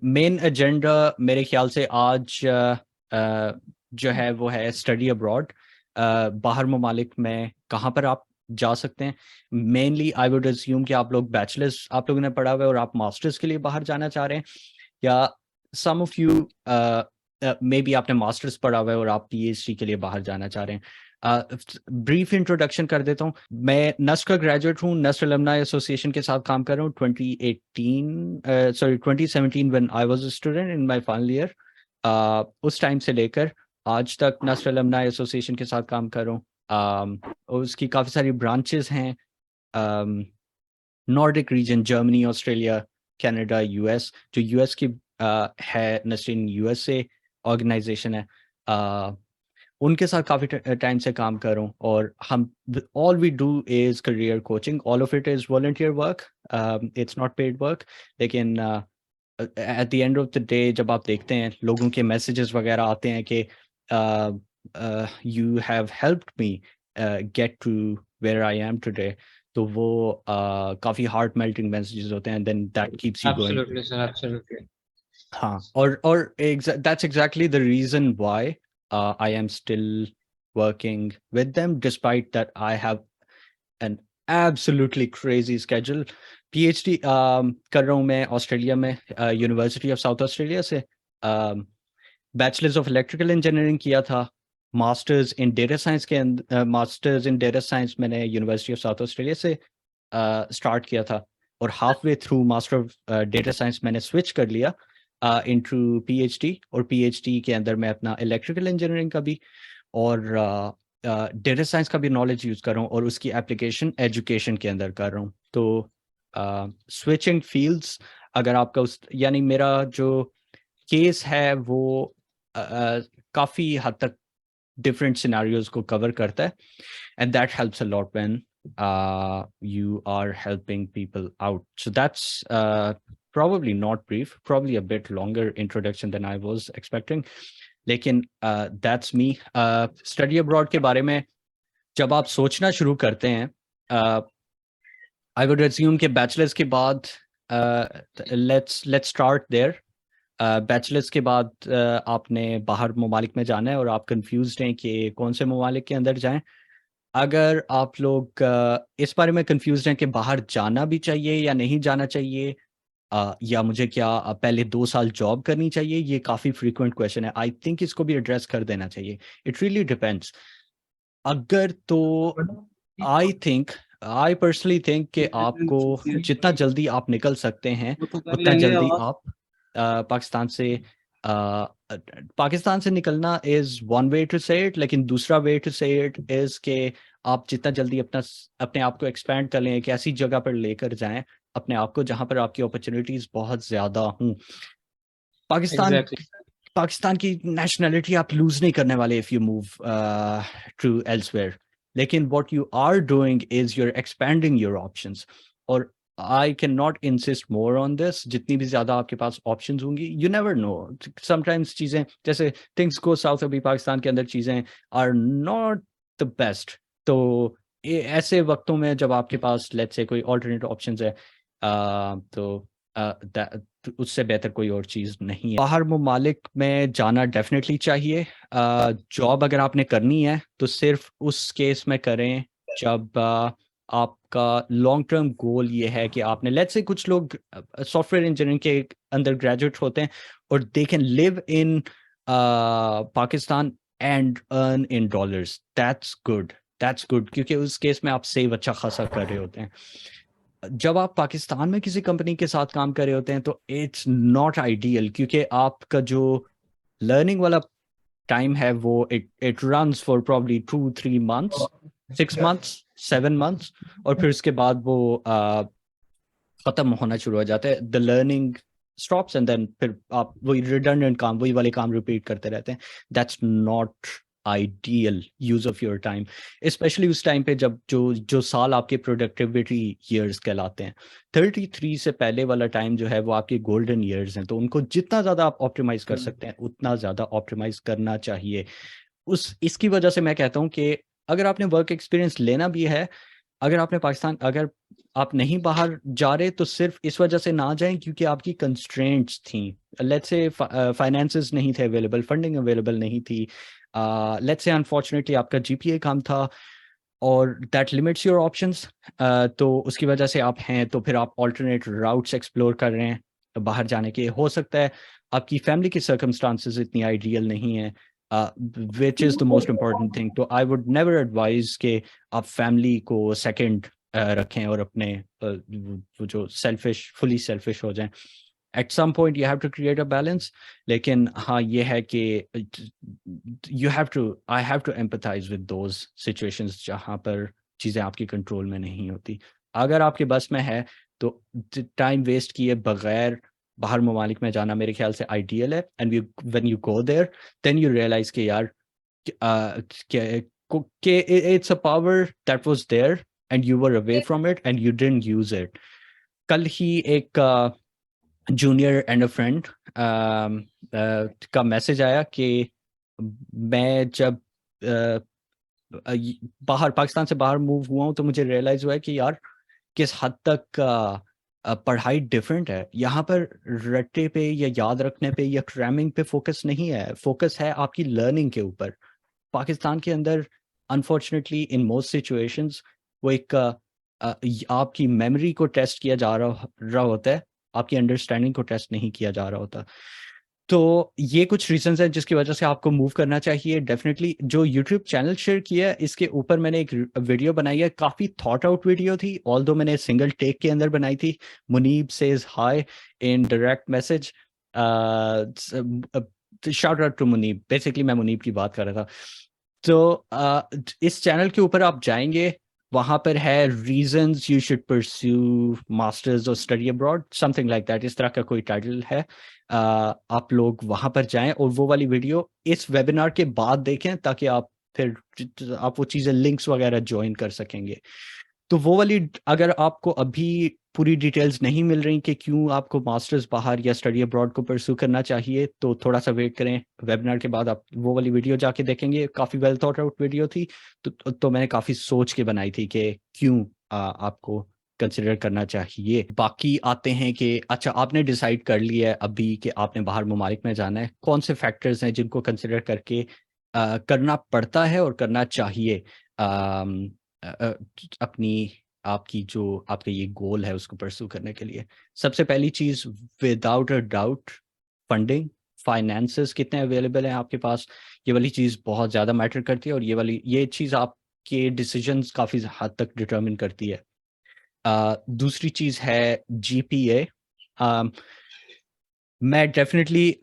Main agenda मेरे ख्याल से आज जो है वो है स्टडी अब्रॉड। बाहर ममालिक में कहाँ पर आप जा सकते हैं। मेनली आई वुड अज्यूम कि आप लोग बैचलर्स आप लोगों ने पढ़ा हुआ है और आप मास्टर्स के लिए बाहर जाना चाह रहे हैं, या सम ऑफ यू मे बी आपने मास्टर्स पढ़ा हुआ है और आप पीएचडी के लिए बाहर जाना चाह रहे हैं। ब्रीफ इंट्रोडक्शन कर देता हूँ। मैं नस्ट का ग्रेजुएट हूँ, नस्ट अलुमनाई एसोसिएशन के साथ काम कर रहा हूँ 2017 when I was a student in my final year. उस टाइम से लेकर आज तक नस्ट अलुमनाई एसोसिएशन के साथ काम कर रहा हूँ। और उसकी काफ़ी सारी ब्रांचेस हैं, Nordic region, Germany, Australia, Canada, US. जो यूएस की है नस्ट इन यूएसए ऑर्गेनाइजेशन है, उनके साथ काफ़ी टाइम से काम कर रहा हूँ। और हम all we do is career coaching, all of it is volunteer work, it's not paid work. लेकिन at the end of the day जब आप देखते हैं लोगों के मैसेजेस वगैरह आते हैं कि you have helped me get to where I am today, तो वो काफ़ी हार्ट मेल्टिंग मैसेजेस होते हैं, then that keeps you going. Absolutely, sir. Absolutely. हाँ, और that's exactly the reason why I am still working with them despite that I have an absolutely crazy schedule. PhD कर रहा हूँ मैं Australia में, university of South Australia से। Bachelors of electrical engineering किया था, masters in data science masters in data science मैंने university of South Australia से स्टार्ट किया था, और half way through master of data science मैंने स्विच कर लिया इनटू पीएचडी। और पीएचडी के अंदर मैं अपना इलेक्ट्रिकल इंजीनियरिंग का भी और डेटा साइंस का भी नॉलेज यूज़ कर रहा हूँ, और उसकी एप्लीकेशन एजुकेशन के अंदर कर रहा हूँ। तो स्विचिंग फील्ड्स, अगर आपका उस यानी मेरा जो केस है वो काफ़ी हद तक डिफरेंट सिनेरियोज को कवर करता है, and that helps a lot when you are helping people out. So that's probably not brief, probably a bit longer introduction than I was expecting. लेकिन that's me. Study abroad के बारे में जब आप सोचना शुरू करते हैं, I would assume कि बैचलर्स के बाद let's start there. बैचलर्स के बाद आपने बाहर ममालिक में जाना है और आप कंफ्यूज्ड हैं कि कौन से ममालिक के अंदर जाएं। अगर आप लोग इस बारे में कंफ्यूज्ड हैं कि बाहर जाना भी चाहिए या नहीं जाना चाहिए, या मुझे क्या पहले 2 साल जॉब करनी चाहिए, ये काफ़ी फ्रीक्वेंट क्वेश्चन है। आई थिंक इसको भी एड्रेस कर देना चाहिए। It really depends. अगर तो आई पर्सनली थिंक कि आपको जितना जल्दी आप निकल सकते हैं उतना जल्दी आप पाकिस्तान से पाकिस्तान से निकलना इज वन वे टू से इट, लेकिन दूसरा वे टू से इट इज के आप जितना जल्दी अपने आप को एक्सपैंड कर लें, एक ऐसी जगह पर लेकर जाएं अपने आप को जहां पर आपकी अपॉर्चुनिटीज बहुत ज्यादा हों। पाकिस्तान Exactly. पाकिस्तान की नेशनैलिटी आप लूज नहीं करने वाले if you move to elsewhere, लेकिन what you are doing is your expanding your options. और I can not insist more on this. जितनी भी ज्यादा आपके पास ऑप्शंस होंगी, यू नेवर नो, समटाइम्स चीजें जैसे थिंग्स गो साउथ, अभी पाकिस्तान के अंदर चीजें आर नॉट द बेस्ट। तो ऐसे वक्तों में जब आपके पास लेट्स से कोई ऑल्टरनेट ऑप्शंस है, तो उससे बेहतर कोई और चीज़ नहीं है। बाहर ममालिक में जाना डेफिनेटली चाहिए। जॉब अगर आपने करनी है तो सिर्फ उस केस में करें जब आपका लॉन्ग टर्म गोल ये है कि आपने लेट्स से कुछ लोग सॉफ्टवेयर इंजीनियरिंग के अंदर ग्रेजुएट होते हैं और they can live in Pakistan and earn in dollars. That's good, क्योंकि उस केस में आप सेव अच्छा खासा कर रहे होते हैं। जब आप पाकिस्तान में किसी कंपनी के साथ काम कर रहे होते हैं तो इट्स नॉट आइडियल, क्योंकि आपका जो लर्निंग वाला टाइम है वो it runs for probably 2-3 months, 6 months, 7 months, और फिर उसके बाद वो खत्म होना शुरू हो जाता है। The learning stops and then फिर आप वही रिडंडेंट काम, वही वाले काम रिपीट करते रहते हैं। That's not ideal use of your time, specially उस टाइम पे जब जो साल आपके प्रोडक्टिविटी ईयर्स कहलाते हैं। 33 से पहले वाला टाइम जो है वो आपके गोल्डन ईयर्स हैं, तो उनको जितना ज़्यादा आप ऑप्टिमाइज कर सकते हैं उतना ज़्यादा ऑप्टिमाइज करना चाहिए। इसकी वजह से मैं कहता हूँ कि अगर आपने वर्क एक्सपीरियंस लेना भी है, अगर आप नहीं बाहर जा रहे तो सिर्फ इस वजह से ना जाएं क्योंकि आपकी कंस्ट्रेंट्स थी। लेट्स से फाइनेंसेस नहीं थे अवेलेबल, फंडिंग अवेलेबल नहीं थी, लेट्स से अनफॉर्चुनेटली आपका जीपीए कम था और दैट लिमिट्स योर ऑप्शंस, तो उसकी वजह से आप हैं तो फिर आप ऑल्टरनेट राउट्स एक्सप्लोर कर रहे हैं बाहर जाने के। हो सकता है आपकी फैमिली की सर्कमस्टांसेस इतनी आइडियल नहीं है, which is the most important thing. तो आई वुड नेवर एडवाइज के आप फैमिली को सेकंड रखें और अपने वो जो सेल्फिश, फुली सेल्फिश हो जाएं। At some point you have to create a balance, लेकिन हाँ ये है कि you have to, I have to empathise with those situations जहाँ पर चीज़ें आपके कंट्रोल में नहीं होती। अगर आपके बस में है तो टाइम वेस्ट किए बगैर बाहर ममालिक में जाना मेरे ख्याल से आइडियल है। And you when you go there then you realise कि यार कि it's a power that was there and you were away from it and you didn't use it. कल ही एक जूनियर एंड अ फ्रेंड का message आया कि मैं जब बाहर पाकिस्तान से बाहर मूव हुआ हूँ तो मुझे रियलाइज हुआ है कि यार किस हद तक पढ़ाई डिफरेंट है। यहाँ पर रट्टे पे या याद रखने पे या क्रैमिंग पे फोकस नहीं है, फोकस है आपकी लर्निंग के ऊपर। पाकिस्तान के अंदर अनफॉर्चुनेटली इन मोस्ट सिचुएशंस वो एक आपकी मेमोरी को टेस्ट किया जा रहा होता है, आपकी अंडरस्टैंडिंग को टेस्ट नहीं किया जा रहा होता। तो ये कुछ रीजंस हैं जिसकी वजह से आपको मूव करना चाहिए। डेफिनेटली जो यूट्यूब चैनल शेयर किया है इसके ऊपर मैंने एक वीडियो बनाई है, काफ़ी थॉट आउट वीडियो थी, ऑल्दो मैंने सिंगल टेक के अंदर बनाई थी। Munib says hi in direct message, shout out to Munib, basically मैं मुनीब की बात कर रहा था। तो इस चैनल के ऊपर आप जाएंगे, वहां पर है reasons you should pursue masters और study abroad, something like that, इस तरह का कोई टाइटल है। आप लोग वहां पर जाएं और वो वाली वीडियो इस वेबिनार के बाद देखें ताकि आप फिर आप वो चीज़ें लिंक्स वगैरह ज्वाइन कर सकेंगे। तो वो वाली, अगर आपको अभी पूरी डिटेल्स नहीं मिल रही कि क्यों आपको मास्टर्स बाहर या स्टडी अब्रॉड को परस्यू करना चाहिए, तो थोड़ा सा वेट करें, वेबिनार के बाद आप वो वाली वीडियो जाके देखेंगे। काफ़ी वेल थॉट आउट वीडियो थी, तो मैंने काफ़ी सोच के बनाई थी कि क्यों आपको कंसिडर करना चाहिए। बाकी आते हैं कि अच्छा आपने डिसाइड कर लिया है अभी कि आपने बाहर ममालिक में जाना है, कौन से फैक्टर्स हैं जिनको कंसिडर करके करना पड़ता है और करना चाहिए अपनी आपकी जो आपका ये गोल है उसको परस्यू करने के लिए। सबसे पहली चीज़ without a doubt funding, finances कितने अवेलेबल हैं आपके पास, ये वाली चीज़ बहुत ज़्यादा मैटर करती है और ये चीज़ आपके डिसीजंस काफ़ी हद तक डिटर्मिन करती है। दूसरी चीज़ है जीपीए। मैं डेफिनेटली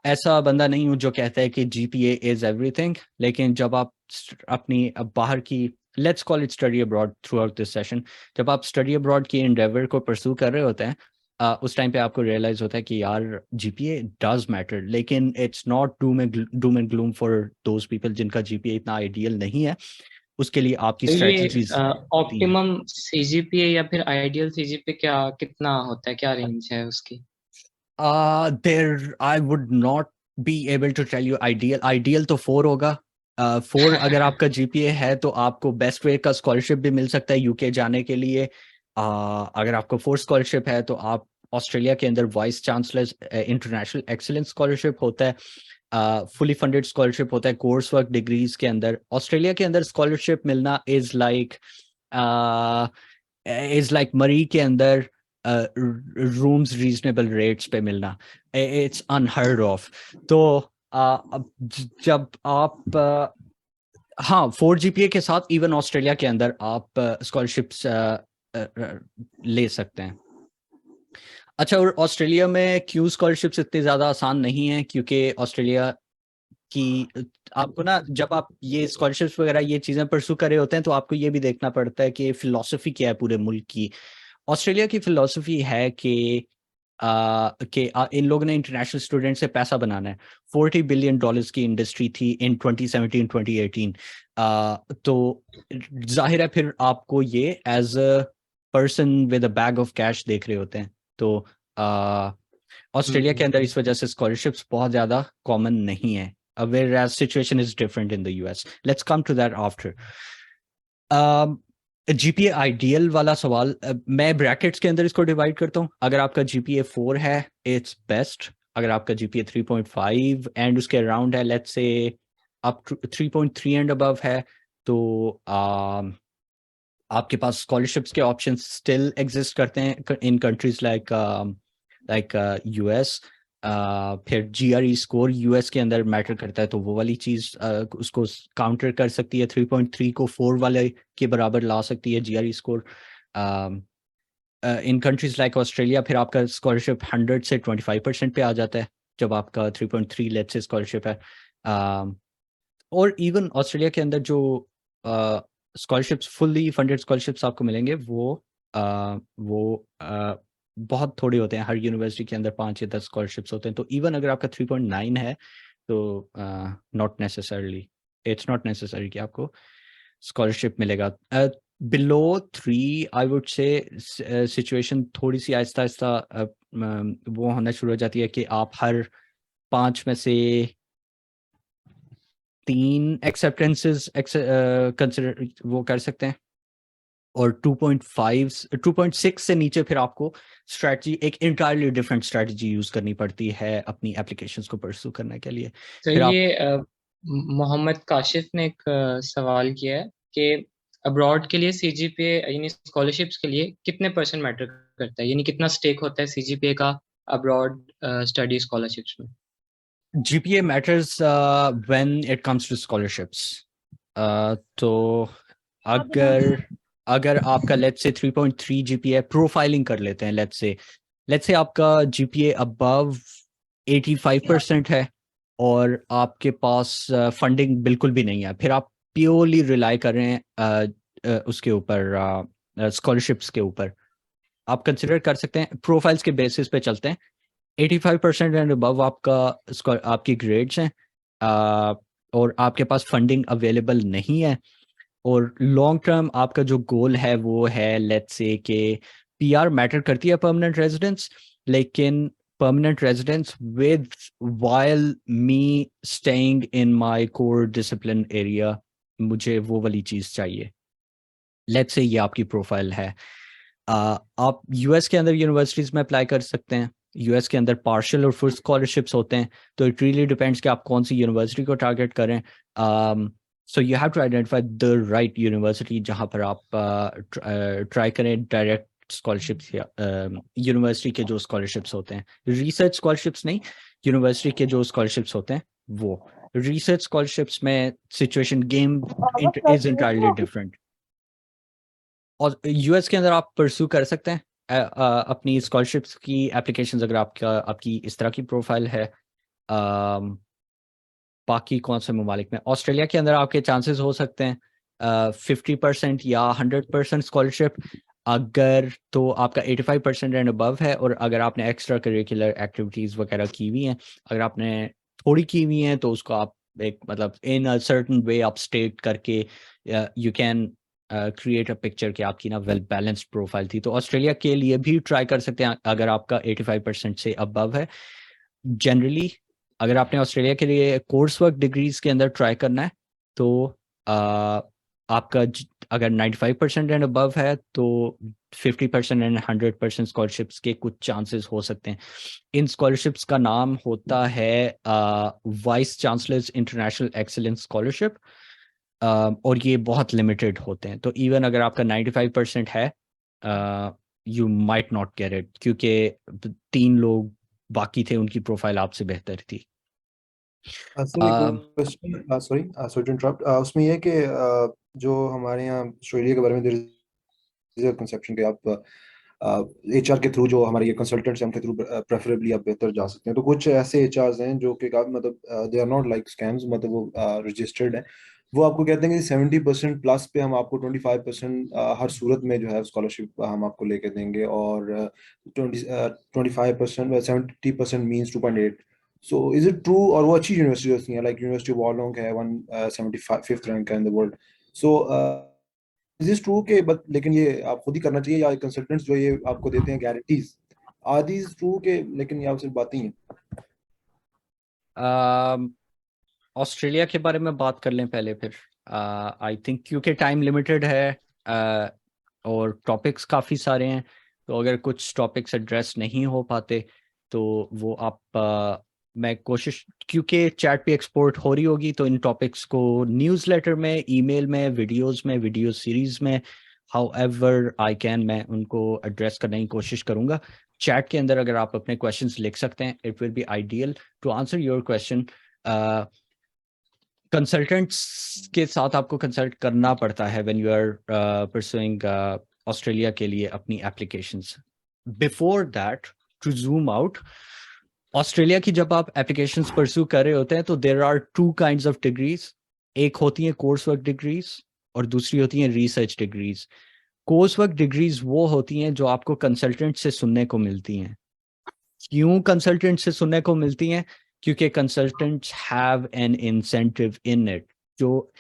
ऐसा बंदा नहीं हूँ जो कहता है कि जीपीए इज एवरीथिंग, लेकिन जब आप अपनी बाहर की, let's call it study abroad through out this session, जब आप स्टडी अब्रॉड की एंडेवर को परस्यू कर रहे होते हैं उस टाइम पे आपको रियलाइज होता है कि यार जीपीए डज मैटर, लेकिन it's not Doom and gloom for those people जिनका जीपीए इतना आइडियल नहीं है। उसके लिए आपकी तो ये स्ट्रेटजीज होती हैं। ऑप्टिमम सीजीपीए या फिर आइडियल सीजीपीए क्या कितना होता है, क्या रेंज है उसकी? There, I would not be able to tell you ideal तो 4 होगा। 4 अगर आपका जीपीए है तो आपको बेस्ट वे का स्कॉलरशिप भी मिल सकता है यूके जाने के लिए। अगर आपको 4 स्कॉलरशिप है तो आप ऑस्ट्रेलिया के अंदर vice chancellor international excellence scholarship होता है, फुली फंडेड स्कॉलरशिप होता है कोर्स वर्क डिग्रीज के अंदर। ऑस्ट्रेलिया के अंदर स्कॉलरशिप मिलना इज लाइक मरी के अंदर रूम्स रीजनेबल रेट्स पे मिलना, इट्स अनहर्ड ऑफ। तो अब जब आप हाँ 4 जीपीए के साथ इवन ऑस्ट्रेलिया के अंदर आप स्कॉलरशिप्स ले सकते हैं। अच्छा, और ऑस्ट्रेलिया में क्यों स्कॉलरशिप्स इतनी ज़्यादा आसान नहीं है, क्योंकि ऑस्ट्रेलिया कि आपको ना जब आप ये स्कॉलरशिप्स वगैरह ये चीज़ें परसू कर रहे होते हैं तो आपको ये भी देखना पड़ता है कि फिलॉसफी क्या है पूरे मुल्क की। ऑस्ट्रेलिया की फिलॉसफी है कि इन लोगों ने इंटरनेशनल स्टूडेंट से पैसा बनाना है। $40 बिलियन की इंडस्ट्री थी इन 2017-2018। तो जाहिर है फिर आपको ये as a person with a bag of cash देख रहे होते हैं। तो ऑस्ट्रेलिया के अंदर हम्म। इस वजह से स्कॉलरशिप्स बहुत ज़्यादा कॉमन नहीं है, whereas situation is different in the US. Let's come to that after. GPA ideal वाला सवाल, मैं ब्रैकेट्स के अंदर इसको डिवाइड करता हूँ। अगर आपका जीपीए 4 है, इट्स बेस्ट। अगर आपका जीपीए 3.5 एंड उसके अराउंड है, let's say up 3.3 and above है, तो आपके पास स्कॉलरशिप्स के ऑप्शन स्टिल एग्जिस्ट करते हैं इन कंट्रीज लाइक यूएस। फिर जीआरई स्कोर यूएस के अंदर मैटर करता है, तो वो वाली चीज उसको काउंटर कर सकती है। 3.3 को 4 वाले के बराबर ला सकती है जीआरई स्कोर। इन कंट्रीज लाइक ऑस्ट्रेलिया फिर आपका स्कॉलरशिप 100 से 25% पे आ जाता है जब आपका 3.3 लेट्स से स्कॉलरशिप है। और इवन ऑस्ट्रेलिया के अंदर जो स्कॉलरशिप्स, फुल्ली फंडेड स्कॉलरशिप्स आपको मिलेंगे, वो बहुत थोड़े होते हैं। हर यूनिवर्सिटी के अंदर 5 या 10 स्कॉलरशिप्स होते हैं। तो इवन अगर आपका 3.9 है, तो not necessarily, it's not necessary कि आपको स्कॉलरशिप मिलेगा। बिलो 3 आई वुड से सिचुएशन थोड़ी सी आहिस्ता आहिस्ता वो होना शुरू हो जाती है कि आप हर 5 में से 3 एक्सेप्टेंसेस कंसिडर वो कर सकते हैं। और 2.5 2.6 से नीचे फिर आपको स्ट्रेटजी, एक इंटायरली डिफरेंट स्ट्रेटजी यूज करनी पड़ती है अपनी एप्लीकेशंस को परस्यू करने के लिए। तो फिर आप ये मोहम्मद काशिफ ने एक सवाल किया है कि अब्रॉड के लिए सीजीपीए यानी स्कॉलरशिप्स के लिए कितने परसेंट मैटर करता है, यानी कितना स्टेक होता है सीजीपीए का अब्रॉड स्टडी स्कॉलरशिप्स में? GPA matters when it comes to scholarships. तो अगर अगर आपका लेट्स से 3.3 जीपीए, प्रोफाइलिंग कर लेते हैं, लेट्स से आपका जीपीए अबव 85% है और आपके पास फंडिंग बिल्कुल भी नहीं है, फिर आप प्योरली रिलाई कर रहे हैं उसके ऊपर, स्कॉलरशिप्स के ऊपर। आप कंसिडर कर सकते हैं, प्रोफाइल्स के बेसिस पे चलते हैं। 85% एंड अबव आपकी ग्रेड्स हैं, अ, और आपके पास फंडिंग अवेलेबल नहीं है, और लॉन्ग टर्म आपका जो गोल है वो है, लेट्स से कि पीआर मैटर करती है, परमानेंट रेजिडेंस, लेकिन permanent residence with while me staying in my core discipline area, मुझे वो वाली चीज़ चाहिए। लेट्स से ये आपकी प्रोफाइल है। आप यूएस के अंदर यूनिवर्सिटीज़ में अप्लाई कर सकते हैं। यूएस के अंदर पार्शियल और फुल स्कॉलरशिप्स होते हैं, तो इट रियली डिपेंड्स कि आप कौन सी यूनिवर्सिटी को टारगेट करें। So you have to identify the right university जहाँ पर आप ट्राई करें डायरेक्ट स्कॉलरशिप्स, या यूनिवर्सिटी के जो स्कॉलरशिप्स होते हैं, रिसर्च स्कॉलरशिप्स नहीं, यूनिवर्सिटी के जो स्कॉलरशिप्स होते हैं वो। रिसर्च स्कॉलरशिप्स में situation game is entirely different. और यूएस के अंदर आप परस्यू कर सकते हैं अपनी स्कॉलरशिप्स की एप्लीकेशंस, अगर आपकी इस तरह की प्रोफाइल है। अम, बाकी कौन से ममालिक में, ऑस्ट्रेलिया के अंदर आपके चांसेस हो सकते हैं 50% या 100% स्कॉलरशिप, अगर तो आपका 85% एंड अबव है, और अगर आपने एक्स्ट्रा करिकुलर एक्टिविटीज़ वगैरह की हुई हैं। अगर आपने थोड़ी की हुई हैं तो उसको आप एक मतलब इन अ सर्टन वे आप स्टेट करके you can create a picture कि आपकी ना वेल बैलेंस्ड प्रोफाइल थी। तो ऑस्ट्रेलिया के लिए भी ट्राई कर सकते हैं अगर आपका 85% से अबव है। जनरली अगर आपने ऑस्ट्रेलिया के लिए कोर्स वर्क डिग्रीज के अंदर ट्राई करना है, तो आ, आपका अगर 95% एंड अबव है, तो 50% एंड 100% स्कॉलरशिप्स के कुछ चांसेस हो सकते हैं। इन स्कॉलरशिप्स का नाम होता है vice chancellor's international excellence scholarship, और ये बहुत लिमिटेड होते हैं। तो इवन अगर आपका 95% है, you might not get it, क्योंकि 3 लोग बाकी थे, उनकी प्रोफाइल आपसे बेहतर थी। सर एक question, sorry sorry to interrupt, उसमें ये है कि जो हमारे यहाँ ऑस्ट्रेलिया के बारे में कंसेप्शन के आप एचआर के थ्रू, जो हमारे ये कंसल्टेंट्स हैं उनके थ्रू प्रेफरेबली आप बेहतर जा सकते हैं। तो कुछ ऐसे एचआर्स हैं जो कि मतलब they are not like scams, मतलब वो रजिस्टर्ड है। वो आपको कहते हैं कि 70% प्लस पे हम आपको 25% हर सूरत में जो है स्कॉलरशिप हम आपको लेके देंगे, और 25% 70% means 2.8। So is it true? और वो अच्छी यूनिवर्सिटी होती है, लाइक यूनिवर्सिटी ऑफ वॉलोंग है 175th रैंक है इन the world. So is this true के बट लेकिन ये आप खुद ही करना चाहिए, या कंसल्टेंट्स जो ये आपको देते हैं गारंटीज, आर दीज ट्रू के लेकिन ये आप सिर्फ बातें ही हैं? ऑस्ट्रेलिया के बारे में बात कर लें पहले, फिर आई थिंक क्योंकि टाइम लिमिटेड है, और टॉपिक्स काफ़ी सारे हैं, तो अगर कुछ टॉपिक्स एड्रेस नहीं हो पाते तो वो आप मैं कोशिश, क्योंकि चैट पे एक्सपोर्ट हो रही होगी, तो इन टॉपिक्स को न्यूज़लेटर में, ईमेल में, वीडियो सीरीज में, हाउ एवर आई कैन, मैं उनको एड्रेस करने की कोशिश करूंगा। चैट के अंदर अगर आप अपने क्वेश्चंस लिख सकते हैं, it will be ideal to answer your question. Consultants के साथ आपको कंसल्ट करना पड़ता है when you are pursuing Australia के लिए अपनी applications. Before that, to zoom out, Australia की जब आप एप्लीकेशंस परस्यू कर रहे होते हैं तो there are two kinds of degrees. एक होती है कोर्स वर्क डिग्रीज और दूसरी होती है research degrees. Course work degrees वो होती हैं जो आपको कंसल्टेंट से सुनने को मिलती हैं। क्यों कंसल्टेंट से सुनने को मिलती हैं? क्योंकि consultants have an incentive in it. जो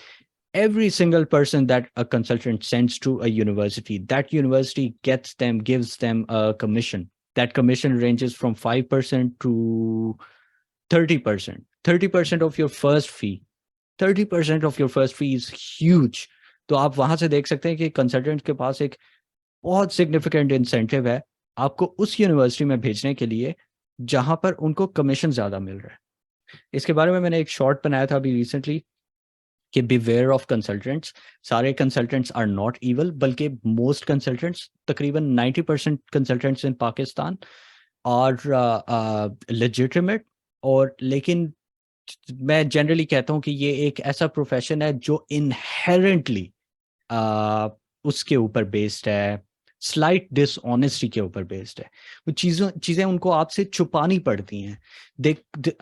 every single person that a consultant sends to a university, that university gives them a commission. That commission ranges from 5% to 30%. 30% of your first fee. 30% of your first fee is huge. तो आप वहां से देख सकते हैं कि consultant के पास एक बहुत सिग्निफिकेंट इंसेंटिव है आपको उस यूनिवर्सिटी में भेजने के लिए जहां पर उनको कमीशन ज्यादा मिल रहा है। इसके बारे में मैंने एक शॉर्ट बनाया था अभी रिसेंटली कि बिवेयर ऑफ कंसल्टेंट्स। सारे कंसल्टेंट्स आर नॉट इवल, बल्कि मोस्ट कंसल्टेंट्स, तकरीबन 90% कंसल्टेंट्स इन पाकिस्तान और लेजिटिमेट। और लेकिन मैं जनरली कहता हूँ कि ये एक ऐसा प्रोफेशन है जो इनहेरेंटली उसके ऊपर बेस्ड है, स्लाइट डिसऑनेस्टी के ऊपर बेस्ड है। वो चीज़ें उनको आपसे छुपानी पड़ती हैं।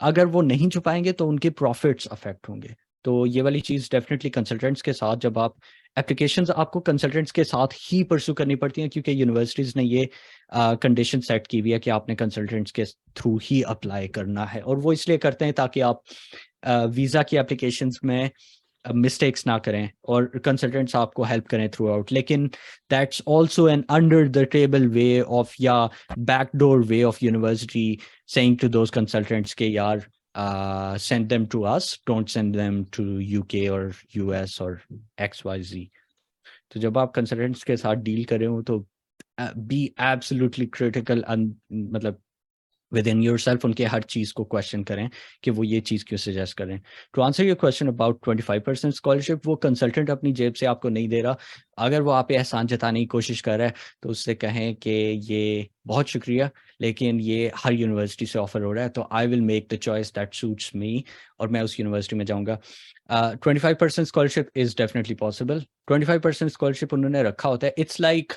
अगर वो नहीं छुपाएंगे तो उनके प्रॉफिट्स अफेक्ट होंगे। तो ये वाली चीज़ डेफिनेटली कंसल्टेंट्स के साथ, जब आप एप्लीकेशंस आपको कंसल्टेंट्स के साथ ही परस्यू करनी पड़ती हैं, क्योंकि यूनिवर्सिटीज़ ने ये कंडीशन सेट की हुई है कि आपने कंसल्टेंट्स के थ्रू ही अप्लाई करना है। और वो इसलिए करते हैं ताकि आप वीज़ा की एप्लीकेशंस में मिस्टेक्स ना करें और कंसल्टेंट्स आपको हेल्प करें थ्रू आउट। लेकिन that's also an under the table way of या backdoor way of university saying to those consultants के यार send them to us, don't send them to UK or US or XYZ। तो जब आप consultants के साथ deal कर रहे हो तो बी एब्सोल्युटली क्रिटिकल, मतलब विद इन योर सेल्फ उनके हर चीज़ को क्वेश्चन करें कि वो ये चीज़ क्यों सजेस्ट करें। To answer your question about 25% scholarship, वो कंसल्टेंट अपनी जेब से आपको नहीं दे रहा। अगर वो आप पे एहसान जताने की कोशिश कर रहा है तो उससे कहें कि ये बहुत शुक्रिया, लेकिन ये हर यूनिवर्सिटी से ऑफर हो रहा है, तो I will make the choice that suits me और मैं उस यूनिवर्सिटी में जाऊँगा। 25% scholarship is definitely possible. 25% scholarship उन्होंने रखा होता है। It's like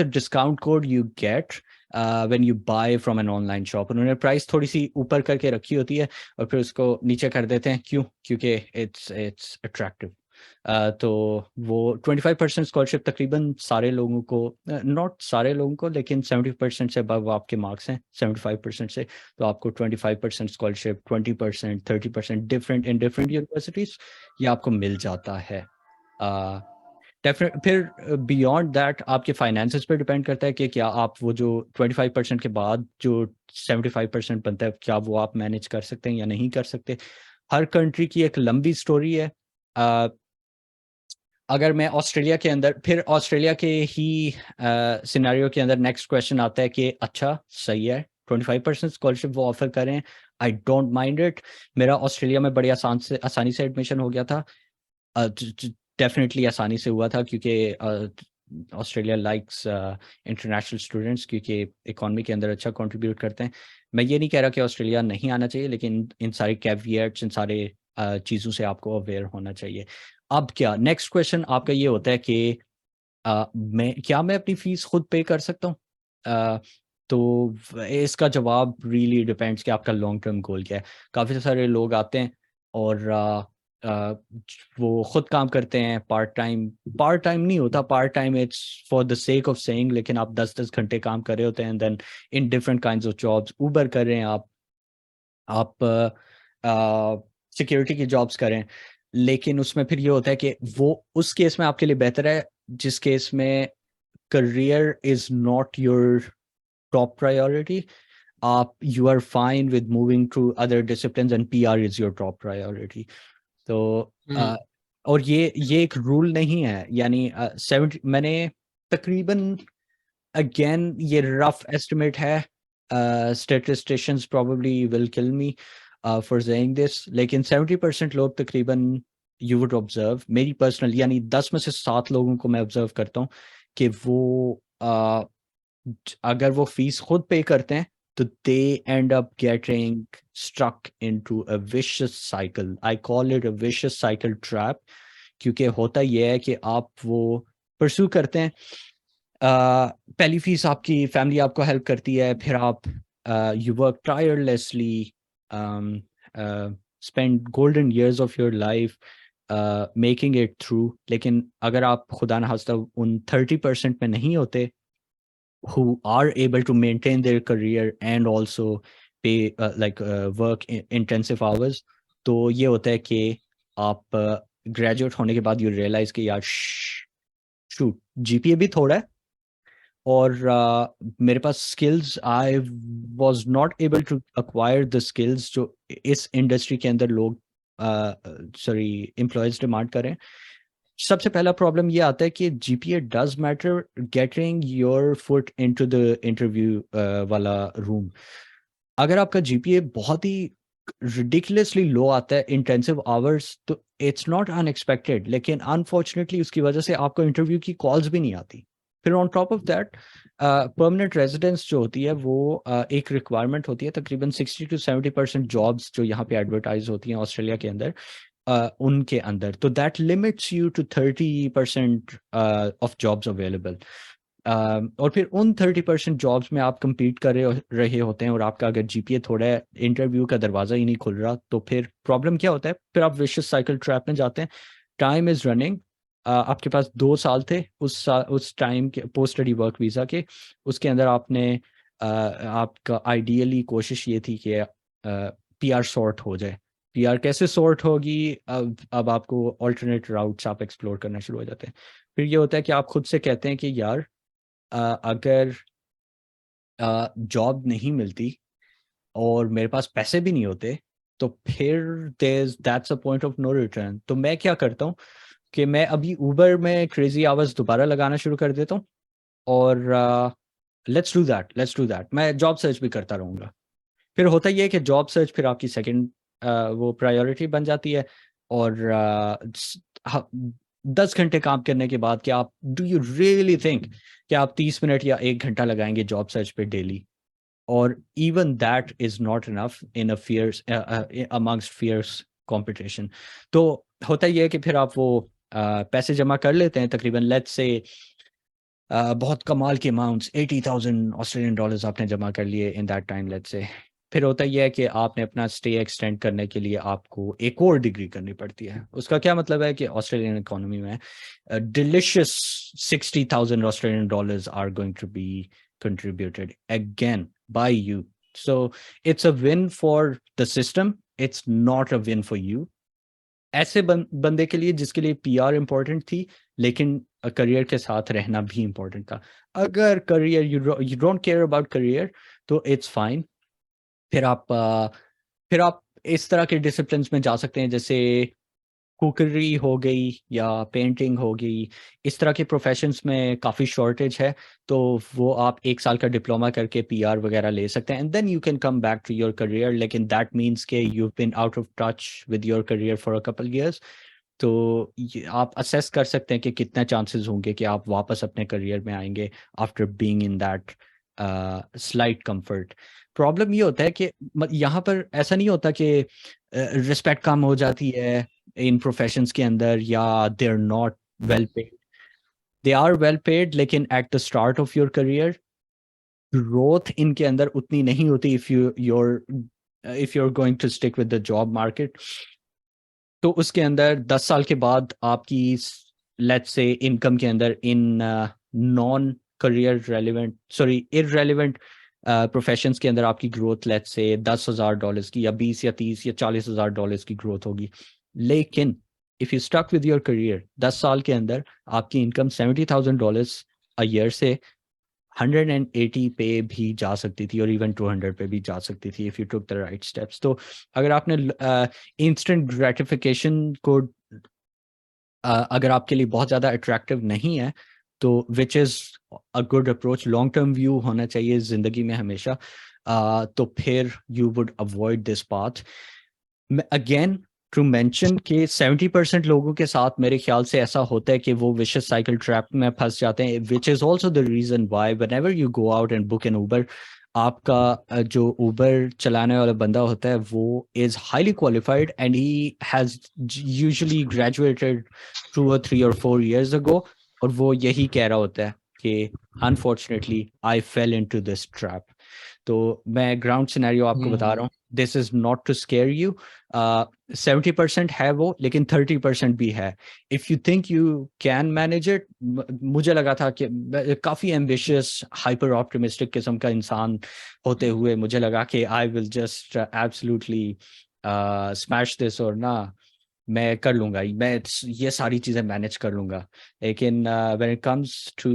the discount code you get when you buy from an online shop. उन्होंने प्राइस थोड़ी सी ऊपर करके रखी होती है और फिर उसको नीचे कर देते हैं। क्यों? क्योंकि इट्स अट्रैक्टिव। तो वो 25% स्कॉलरशिप तकरीबन सारे लोगों को, नॉट सारे लोगों को, लेकिन 70% से अबव आपके मार्क्स हैं 75% से, तो आपको 25% scholarship, 20%, 30% different in different universities ये आपको मिल जाता है। डेफिनेट फिर बियॉन्ड दैट आपके फाइनेंसेस पे डिपेंड करता है कि क्या आप वो जो 25% के बाद जो 75% बनता है, क्या वो आप मैनेज कर सकते हैं या नहीं कर सकते। हर कंट्री की एक लंबी स्टोरी है। अगर मैं ऑस्ट्रेलिया के अंदर, फिर ऑस्ट्रेलिया के ही सिनेरियो के अंदर नेक्स्ट क्वेश्चन आता है कि अच्छा सही है 25% स्कॉलरशिप वो ऑफर करें, आई डोंट माइंड इट। मेरा ऑस्ट्रेलिया में बड़ी आसानी से एडमिशन हो गया था। डेफिनेटली आसानी से हुआ था क्योंकि ऑस्ट्रेलिया लाइक्स इंटरनेशनल स्टूडेंट्स, क्योंकि इकॉनमी के अंदर अच्छा कंट्रीब्यूट करते हैं। मैं ये नहीं कह रहा कि ऑस्ट्रेलिया नहीं आना चाहिए, लेकिन इन सारे कैविएट्स, इन सारे चीज़ों से आपको अवेयर होना चाहिए। अब क्या नेक्स्ट क्वेश्चन आपका ये होता है कि मैं अपनी फीस खुद पे कर सकता हूँ? तो इसका जवाब रियली डिपेंड्स कि आपका लॉन्ग टर्म गोल क्या है। काफ़ी सारे लोग आते हैं और वो खुद काम करते हैं पार्ट टाइम नहीं होता, part time it's for the sake of saying, लेकिन आप 10-10 घंटे काम कर रहे होते हैं, then in different kinds of jobs. Uber कर रहे हैं आप सिक्योरिटी की जॉब्स करें, लेकिन उसमें फिर ये होता है कि वो उस केस में आपके लिए बेहतर है जिस केस में career is not your top priority. You are fine with moving to other disciplines and PR is your top priority. तो और ये एक रूल नहीं है, यानी 70 मैंने तकरीबन, अगेन ये रफ एस्टिमेट है, statisticians probably will kill me for saying this, लेकिन 70% लोग तकरीबन यू वुड ऑब्जर्व, मेरी पर्सनल यानी 10 में से 7 लोगों को मैं ऑब्जर्व करता हूँ कि वो अगर वो फीस खुद पे करते हैं तो they end up getting struck into a vicious cycle. I call it a vicious cycle trap, क्योंकि होता यह है कि आप वो परस्यू करते हैं, पहली फीस आपकी फैमिली आपको हेल्प करती है, फिर आप you work tirelessly, spend golden years of your life making it through, लेकिन अगर आप खुदा न खास्ता उन 30% में नहीं होते who are able to maintain their career and also pay work intensive hours, तो ये होता है कि आप ग्रेजुएट होने के बाद यू रियलाइज कि यार शूट जीपीए भी थोड़ा है, और मेरे पास skills, I was not able to acquire the skills जो इस इंडस्ट्री के अंदर लोग सॉरी एम्प्लॉयज डिमांड करें। सबसे पहला प्रॉब्लम ये आता है कि GPA does matter getting your foot into the interview वाला रूम। अगर आपका जीपीए बहुत ही रिडिकुलसली लो आता है, इंटेंसिव आवर्स, तो इट्स नॉट अनएक्सपेक्टेड, लेकिन अनफॉर्चुनेटली उसकी वजह से आपको इंटरव्यू की कॉल्स भी नहीं आती। फिर on top of that permanent residence जो होती है वो एक रिक्वायरमेंट होती है, तकरीबन 60 to 70% जॉब्स जो यहाँ पे एडवर्टाइज होती हैं ऑस्ट्रेलिया के अंदर, उनके अंदर, तो that limits you to 30% of jobs available. और फिर उन 30% जॉब्स में आप compete कर रहे होते हैं, और आपका अगर जीपीए थोड़ा है, इंटरव्यू का दरवाजा ही नहीं खुल रहा, तो फिर प्रॉब्लम क्या होता है, फिर आप विशियस साइकिल ट्रैप में जाते हैं। टाइम इज रनिंग, आपके पास 2 साल थे उस टाइम के पोस्ट स्टडी वर्क वीज़ा के, उसके अंदर आपने आपका आइडियली कोशिश ये थी कि पीआर सॉर्ट हो जाए। पीआर कैसे सॉर्ट होगी, अब आपको ऑल्टरनेट राउट्स आप एक्सप्लोर करना शुरू हो जाते हैं। फिर ये होता है कि आप खुद से कहते हैं कि यार अगर जॉब नहीं मिलती और मेरे पास पैसे भी नहीं होते, तो फिर that's a point of no return. तो मैं क्या करता हूँ कि मैं अभी उबर में क्रेजी आवर्स दोबारा लगाना शुरू कर देता हूँ, और लेट्स डू दैट मैं जॉब सर्च भी करता रहूँगा। फिर होता ये है कि जॉब सर्च फिर आपकी सेकंड वो प्रायोरिटी बन जाती है, और 10 घंटे काम करने के बाद, क्या आप डू यू रियली थिंक कि आप 30 मिनट या 1 घंटा लगाएंगे जॉब सर्च पे डेली? और even that is not enough in a fierce amongst fierce competition. तो होता ये है कि फिर आप वो पैसे जमा कर लेते हैं, तकरीबन लेट्स से बहुत कमाल के अमाउंट्स, $80,000 आपने जमा कर लिए in that time let's say. फिर होता यह है कि आपने अपना स्टे एक्सटेंड करने के लिए आपको एक और डिग्री करनी पड़ती है। उसका क्या मतलब है कि ऑस्ट्रेलियन इकोनॉमी में delicious $60,000 are going to be contributed again by you. So it's a win for the system, it's not a win for you. ऐसे बंदे के लिए जिसके लिए पीआर इंपॉर्टेंट थी, लेकिन करियर के साथ रहना भी इंपॉर्टेंट था। अगर career you don't care about career, तो इट्स फाइन। फिर आप इस तरह के डिसिप्लिन्स में जा सकते हैं, जैसे कुकरी हो गई या पेंटिंग हो गई। इस तरह के प्रोफेशंस में काफ़ी शॉर्टेज है, तो वो आप 1 साल का डिप्लोमा करके पीआर वगैरह ले सकते हैं, and then you can come back to your career. लेकिन दैट मीन्स के you been out of touch with your career for a couple years. तो आप असेस कर सकते हैं कि कितना चांसेस होंगे कि आप वापस अपने करियर में आएंगे after being in that slight comfort. Problem ये होता है कि यहाँ पर ऐसा नहीं होता कि रिस्पेक्ट कम हो जाती है इन प्रोफेशंस के अंदर, या they are not well paid. They are well paid, लेकिन at the start of your career growth इनके अंदर उतनी नहीं होती if you are going to stick with the job market. तो उसके अंदर 10 साल के बाद आपकी लेट्स से इनकम के अंदर in non career relevant sorry irrelevant professions के अंदर आपकी ग्रोथ लेट्स से $10,000 की, या 20 या 30 या $40,000 की ग्रोथ होगी। लेकिन if you stuck with your career, 10 साल के अंदर आपकी इनकम $70,000 अ ईयर से 180 पे भी जा सकती थी, और इवन 200 पे भी जा सकती थी if you took the right steps. तो अगर आपने इंस्टेंट ग्रेटिफिकेशन को अगर आपके लिए बहुत ज़्यादा अट्रैक्टिव नहीं है तो which is a good approach, long term view होना चाहिए ज़िंदगी में हमेशा, तो फिर you would avoid this path. Again to mention कि 70% लोगों के साथ मेरे ख्याल से ऐसा होता है कि वो विशियस साइकिल ट्रैप में फंस जाते हैं, which is also the reason Y whenever you go out and book N उबर, आपका जो उबर चलाने वाला बंदा होता है वो is highly qualified and he has usually graduated 2 or 3 or 4 years ago, और वो यही कह रहा होता है कि unfortunately I fell into this trap. तो मैं ग्राउंड सिनेरियो आपको बता रहा हूँ, this is not to scare you. 70% है वो, लेकिन 30% भी है। If you think you can manage it, मुझे लगा था कि काफी एम्बिशियस हाइपर ऑप्टिमिस्टिक किस्म का इंसान होते हुए मुझे लगा कि I will just absolutely smash this, और ना मैं कर लूंगा, मैं ये सारी चीजें मैनेज कर लूंगा। लेकिन when it comes to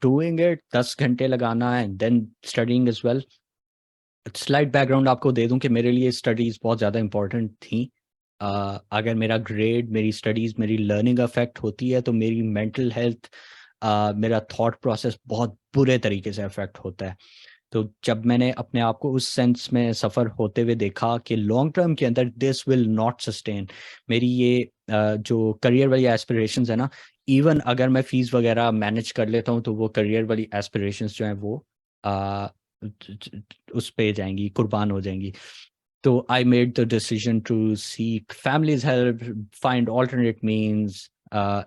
doing it, 10 घंटे लगाना है, then studying as well. Slide background आपको दे दूं कि मेरे लिए स्टडीज बहुत ज़्यादा इंपॉर्टेंट थी। अगर मेरा ग्रेड, मेरी स्टडीज़, मेरी लर्निंग अफेक्ट होती है तो मेरी मेंटल हेल्थ, मेरा थॉट प्रोसेस बहुत बुरे तरीके से अफेक्ट होता है। तो जब मैंने अपने आप को उस सेंस में सफ़र होते हुए देखा कि लॉन्ग टर्म के अंदर दिस विल नॉट सस्टेन मेरी ये जो करियर वाली एस्पिरेशंस है ना, इवन अगर मैं फ़ीस वगैरह मैनेज कर लेता हूँ तो वो करियर वाली एस्पिरेशंस जो हैं वो uh, उस पे जाएंगी, कुर्बान हो जाएंगी। तो I made the decision to seek family's help, find alternate means.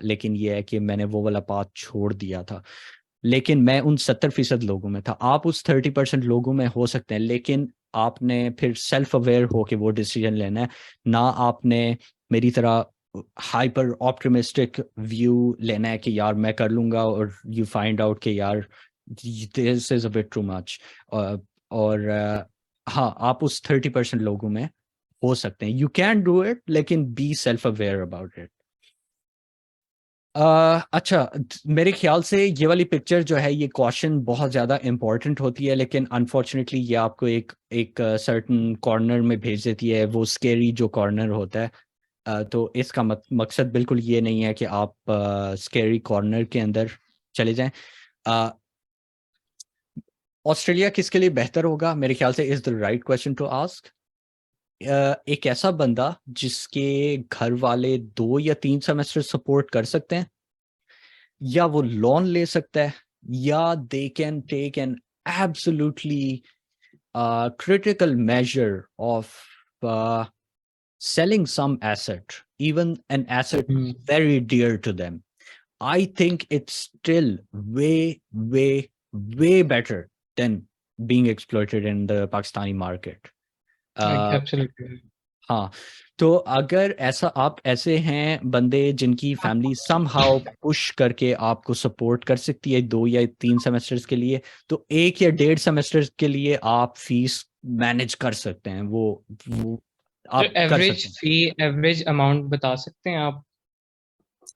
लेकिन ये है कि मैंने वो वाला पाथ छोड़ दिया था। लेकिन मैं उन 70% लोगों में था, आप उस 30% लोगों में हो सकते हैं, लेकिन आपने फिर सेल्फ अवेयर हो के वो डिसीजन लेना है। ना आपने मेरी तरह हाइपर ऑप्टिमिस्टिक व्यू लेना है कि यार मैं कर लूंगा, और यू फाइंड आउट कि यार this is a bit too much. और हाँ, आप उस 30% लोगों में हो सकते हैं, यू कैन डू इट, लेकिन be self aware about it. अच्छा, मेरे ख्याल से ये वाली पिक्चर जो है, ये क्वेश्चन बहुत ज़्यादा इंपॉर्टेंट होती है, लेकिन अनफॉर्चुनेटली ये आपको एक एक सर्टन कॉर्नर में भेज देती है, वो स्केरी जो कॉर्नर होता है। तो इसका मकसद बिल्कुल ये नहीं है कि आप स्केरी कॉर्नर के अंदर चले जाएं। ऑस्ट्रेलिया किसके लिए बेहतर होगा, मेरे ख्याल से is the right question to ask. एक ऐसा बंदा जिसके घर वाले 2 या 3 सेमेस्टर सपोर्ट कर सकते हैं, या वो लोन ले सकता है, या they can take an absolutely critical measure of selling some asset, even an asset very dear to them. I think it's still way, way, way better than being exploited in the Pakistani market. Absolutely. हाँ, तो अगर ऐसा आप ऐसे हैं बंदे जिनकी family somehow push करके आपको सपोर्ट कर सकती है 2 या 3 सेमेस्टर्स के लिए, तो 1 या 1.5 सेमेस्टर्स के लिए आप फीस मैनेज कर सकते हैं, वो जो आप कर एवरेज सकते हैं। फी, एवरेज अमाउंट बता सकते हैं आप?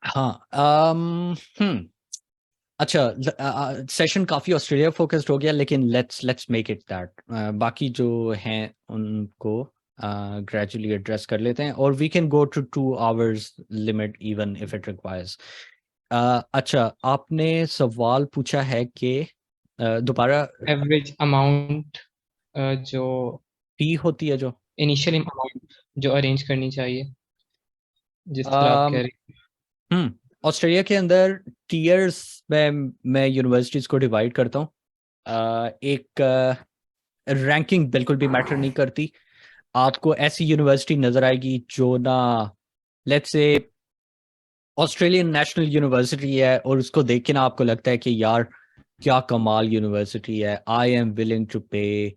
हाँ, अच्छा, सेशन काफी ऑस्ट्रेलिया फोकस्ड हो गया, लेकिन लेट्स मेक इट दैट, बाकी जो हैं उनको ग्रेजुअली एड्रेस कर लेते हैं, और we can go to 2 hours limit even if it requires. अच्छा, आपने सवाल पूछा है कि दोबारा एवरेज अमाउंट जो फी होती है जो इनिशियल अमाउंट जो अरेंज करनी चाहिए, जिस तरह आप कह रहे ऑस्ट्रेलिया के अंदर टीयर्स में मैं यूनिवर्सिटीज को डिवाइड करता हूँ। एक रैंकिंग बिल्कुल भी मैटर नहीं करती। आपको ऐसी यूनिवर्सिटी नजर आएगी जो ना, let's say Australian national university है, और उसको देख के ना आपको लगता है कि यार क्या कमाल यूनिवर्सिटी है, आई एम विलिंग टू पे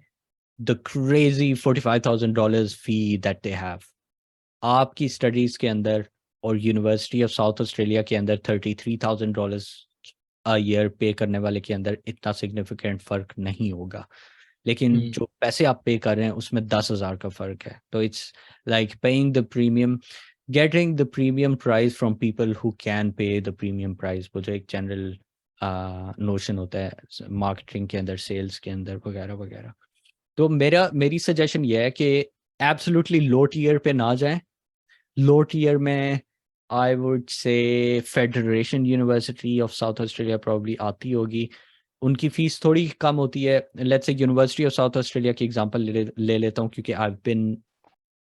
the crazy $45,000 fee that they have. आपकी स्टडीज के अंदर और यूनिवर्सिटी ऑफ साउथ ऑस्ट्रेलिया के अंदर $33,000 अ ईयर पे करने वाले के अंदर इतना सिग्निफिकेंट फर्क नहीं होगा, लेकिन हैं। जो पैसे आप पे कर रहे हैं उसमें 10,000 का फर्क है। तो it's like paying the premium, getting the premium price from people who can pay the premium price. वो जो एक जनरल नोशन होता है मार्केटिंग के अंदर, सेल्स के अंदर वगैरह वगैरह। तो मेरी सजेशन ये है कि एब्सोल्युटली लो टीयर पे ना जाएं। लो टीयर में I would say Federation University of South Australia probably आती होगी. उनकी फीस थोड़ी कम होती है. Let's say University of South Australia की एग्जांपल ले लेता हूँ क्योंकि I've been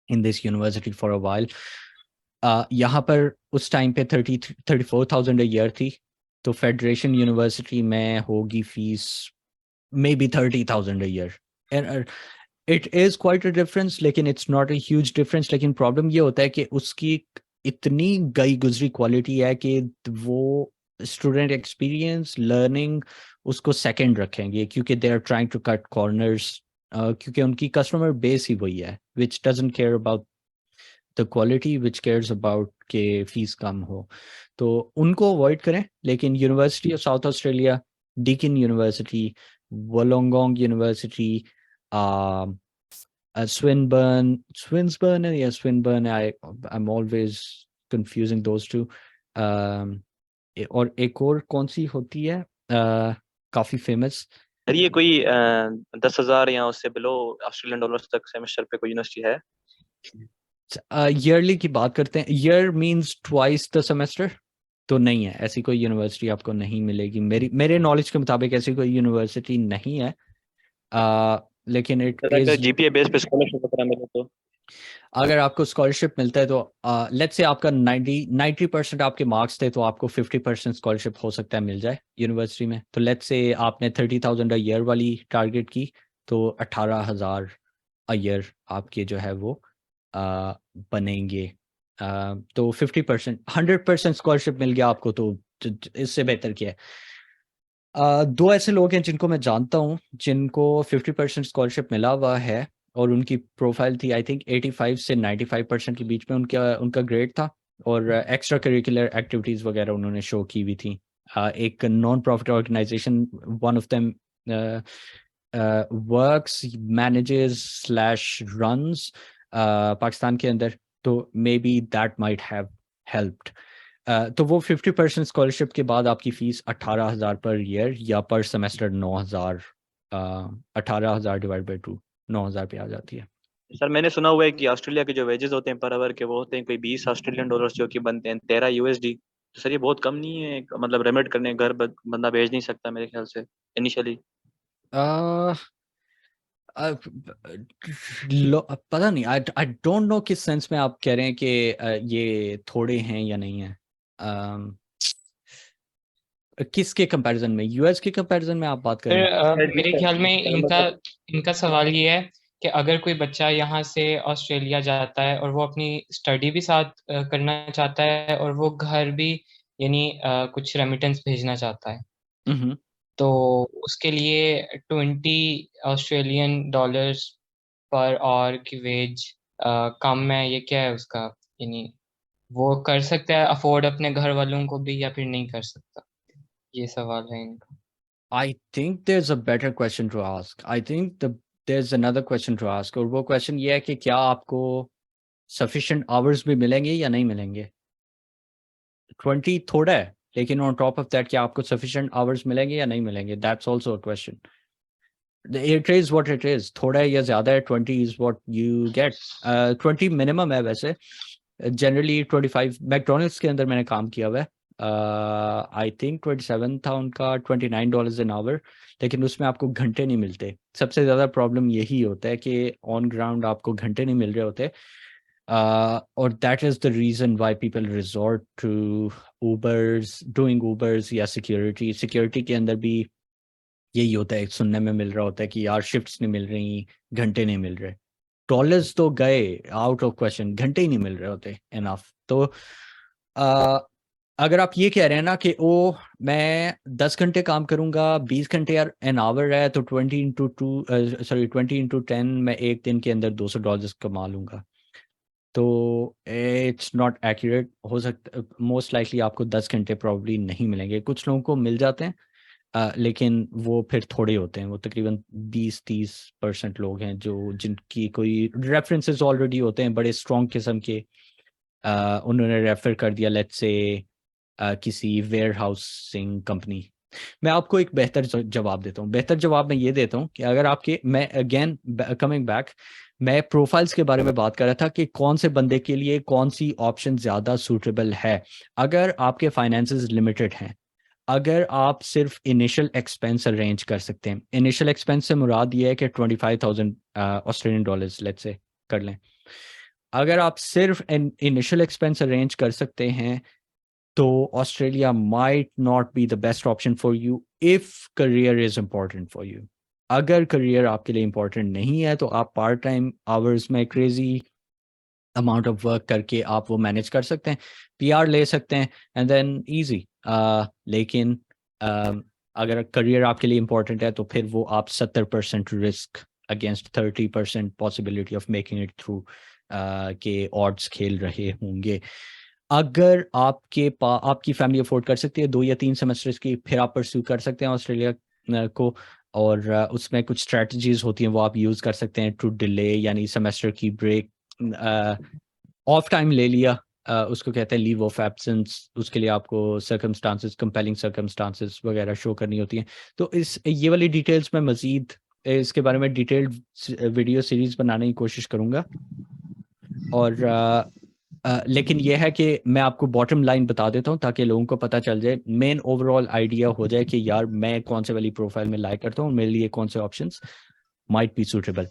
in this university for a while. यहाँ पर उस टाइम पे 34,000 a year थी. तो फेडरेशन यूनिवर्सिटी में होगी fees maybe 30,000 a year. And it is quite a difference, लेकिन it's not a huge difference. लेकिन प्रॉब्लम ये होता है कि उसकी इतनी गई गुजरी क्वालिटी है कि वो स्टूडेंट एक्सपीरियंस लर्निंग उसको सेकंड रखेंगे क्योंकि they are trying to cut corners, क्योंकि उनकी कस्टमर बेस ही वही है which doesn't care about the quality, which cares about के फीस कम हो. तो उनको अवॉइड करें. लेकिन University of South Australia, Deakin University, Wollongong University, Swinburne, yeah, Swinburne. I'm always confusing those two. और एक और कौन सी होती है काफी फेमस? सर ये कोई 10,000 या उससे बिलो ऑस्ट्रेलियन डॉलर्स तक सेमेस्टर पे कोई यूनिवर्सिटी है? ईयरली की बात करते हैं. Year means twice the semester. तो नहीं है, ऐसी कोई यूनिवर्सिटी आपको नहीं मिलेगी. मेरे नॉलेज के मुताबिक ऐसी कोई यूनिवर्सिटी नहीं है. लेकिन इट इज जीपीए बेस पे स्कॉलरशिप वगैरह मिले तो अगर आपको स्कॉलरशिप मिलता है तो लेट्स से आपका 90% आपके मार्क्स थे तो आपको 50% स्कॉलरशिप हो सकता है मिल जाए यूनिवर्सिटी में. तो लेट्स से आपने 30,000 a year वाली टारगेट की तो 18,000 a year आपके जो है वो बनेंगे. तो 50%, 100% स्कॉलरशिप मिल गया आपको तो इससे बेहतर क्या है. दो ऐसे लोग हैं जिनको मैं जानता हूँ जिनको 50% स्कॉलरशिप मिला हुआ है और उनकी प्रोफाइल थी आई थिंक 85 से 95% के बीच में उनका ग्रेड था और एक्स्ट्रा करिकुलर एक्टिविटीज़ वगैरह उन्होंने शो की हुई थी. एक non profit organization, one of them works, manages slash runs Pakistan के अंदर. तो maybe that might have helped. तो वो 50% स्कॉलरशिप के बाद आपकी फीस 18,000 पर ईयर या पर सेमेस्टर 9,000, 18,000 डिवाइड बाई 2 9,000 पे आ जाती है. सर मैंने सुना हुआ है कि ऑस्ट्रेलिया के जो वेजेस होते हैं पर आवर के वो होते हैं कोई 20 ऑस्ट्रेलियन डॉलर्स जो कि बनते हैं 13 यूएसडी. तो सर ये बहुत कम नहीं है? मतलब रेमिट करने घर बंदा भेज नहीं सकता मेरे ख्याल से इनिशियली? पता नहीं, आई डोंट नो किस सेंस में आप कह रहे हैं कि ये थोड़े हैं या नहीं है. किसके कंपैरिजन में? यूएस के कंपैरिजन में आप बात कर रहे हैं? मेरे ख्याल में इनका सवाल ये है कि अगर कोई बच्चा यहाँ से ऑस्ट्रेलिया जाता है और वो अपनी स्टडी भी साथ करना चाहता है और वो घर भी यानी कुछ रेमिटेंस भेजना चाहता है तो उसके लिए 20 ऑस्ट्रेलियन डॉलर्स पर आवर की वेज कम है. ये क्या है उसका, यानी वो कर सकता है अफोर्ड अपने घर वालों को भी या फिर नहीं कर सकता? ये सवाल है इनका. I think there's a better question to ask. I think there's another question to ask. और वो क्वेश्चन ये है कि क्या आपको sufficient hours भी मिलेंगे या नहीं मिलेंगे. 20 थोड़ा है लेकिन on top of that क्या आपको sufficient hours मिलेंगे या नहीं मिलेंगे. That's also a question. It is what it is. थोड़ा है या ज़्यादा है, 20 is what you get. 20 minimum है वैसे. Generally 25 मैकडोनल्ड्स के अंदर मैंने काम किया हुआ है. आई थिंक 27 था उनका, $29 an hour. लेकिन उसमें आपको घंटे नहीं मिलते. सबसे ज़्यादा प्रॉब्लम यही होता है कि ऑन ग्राउंड आपको घंटे नहीं मिल रहे होते. और that is the reason why people resort to Ubers, doing Ubers या सिक्योरिटी के अंदर भी यही होता है. सुनने में मिल रहा होता है कि यार शिफ्ट्स नहीं मिल रही, घंटे नहीं मिल रहे. डॉलर्स तो गए आउट ऑफ क्वेश्चन, घंटे ही नहीं मिल रहे होते इनफ. तो अगर आप ये कह रहे हैं ना कि ओ मैं 10 घंटे काम करूंगा, 20 घंटे यार एन आवर है तो 20 into 10 मैं एक दिन के अंदर $200 कमा लूंगा, तो इट्स नॉट एक्यूरेट. हो सकता मोस्ट लाइकली आपको 10 घंटे प्रॉब्ली नहीं मिलेंगे. कुछ लोगों को मिल जाते हैं लेकिन वो फिर थोड़े होते हैं. वो तकरीबन 20-30% लोग हैं जो जिनकी कोई रेफरेंसेस ऑलरेडी होते हैं बड़े स्ट्रॉन्ग किस्म के. उन्होंने रेफर कर दिया लेट्स से किसी वेयर हाउसिंग कंपनी. मैं आपको एक बेहतर जवाब देता हूँ. बेहतर जवाब मैं ये देता हूँ कि अगर आपके, मैं अगेन कमिंग बैक, मैं प्रोफाइल्स के बारे में बात कर रहा था कि कौन से बंदे के लिए कौन सी ऑप्शन ज़्यादा सूटेबल है। अगर आपके फाइनेंसेस लिमिटेड हैं, अगर आप सिर्फ इनिशियल एक्सपेंस अरेंज कर सकते हैं, इनिशियल एक्सपेंस से मुराद ये है कि 25,000 ऑस्ट्रेलियन डॉलर्स लेट्स से कर लें। अगर आप सिर्फ इनिशियल एक्सपेंस अरेंज कर सकते हैं तो Australia might not be the best option for you if career is important for you. अगर करियर आपके लिए इम्पोर्टेंट नहीं है तो आप पार्ट टाइम आवर्स में क्रेजी अमाउंट ऑफ वर्क करके आप वो मैनेज कर सकते हैं, पीआर ले सकते हैं एंड देन इजी। लेकिन अगर करियर आपके लिए इम्पोर्टेंट है तो फिर वो आप 70% risk against 30% possibility of making it through के ऑड्स खेल रहे होंगे। अगर आपकी फैमिली अफोर्ड कर सकती है 2 या 3 सेमेस्टर्स की, फिर आप परस्यू कर सकते हैं ऑस्ट्रेलिया को। और उसमें कुछ स्ट्रेटजीज होती हैं वो आप यूज़ कर सकते हैं टू डिले, यानी सेमेस्टर की ब्रेक, ऑफ टाइम ले लिया, उसको कहते हैं लीव ऑफ एब्सेंस। उसके लिए आपको सर्कमस्टांसेस, कंपेलिंग सर्कमस्टांसेस वगैरह शो करनी होती हैं। तो ये वाली डिटेल्स में मज़ीद इसके बारे में डिटेल्ड वीडियो सीरीज बनाने की कोशिश करूँगा। और लेकिन यह है कि मैं आपको बॉटम लाइन बता देता हूँ ताकि लोगों को पता चल जाए, मेन ओवरऑल आइडिया हो जाए कि यार मैं कौन से वाली प्रोफाइल में लाइक करता हूँ, मेरे लिए कौन से ऑप्शंस माइट बी सूटेबल।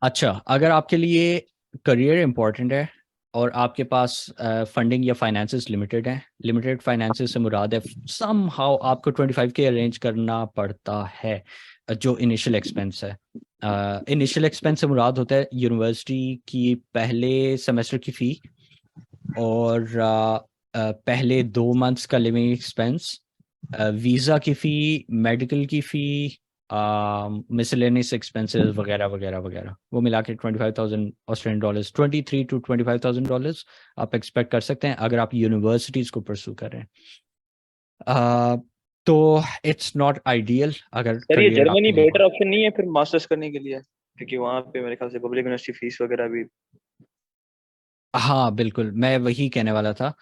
अच्छा, अगर आपके लिए करियर इम्पोर्टेंट है और आपके पास फंडिंग या फाइनेंसेस लिमिटेड है, लिमिटेड फाइनेंसेस से मुराद है सम हाउ आपको 25K अरेंज करना पड़ता है जो इनिशियल एक्सपेंस है। इनिशियल एक्सपेंस से मुराद होता है यूनिवर्सिटी की पहले सेमेस्टर की फ़ी और पहले 2 मंथ्स का लिविंग एक्सपेंस, वीज़ा की फ़ी, मेडिकल की फ़ी, मिसलेनियस एक्सपेंसेस वगैरह वगैरह वगैरह, वो मिला के 25,000 ऑस्ट्रेलियन डॉलर्स, 23 to 25,000 डॉलर्स आप एक्सपेक्ट कर सकते हैं अगर आप यूनिवर्सिटीज़ को परस्यू कर रहे हैं। तो इट्स नॉट आइडियल अगर सर ये करियर जर्मनी आपके लिए। बेटर ऑप्शन नहीं है फिर मास्टर्स करने के लिए, क्योंकि वहाँ पे मेरे ख्याल से पब्लिक यूनिवर्सिटी फीस वगैरह भी। हाँ बिल्कुल, मैं वही कहने वाला था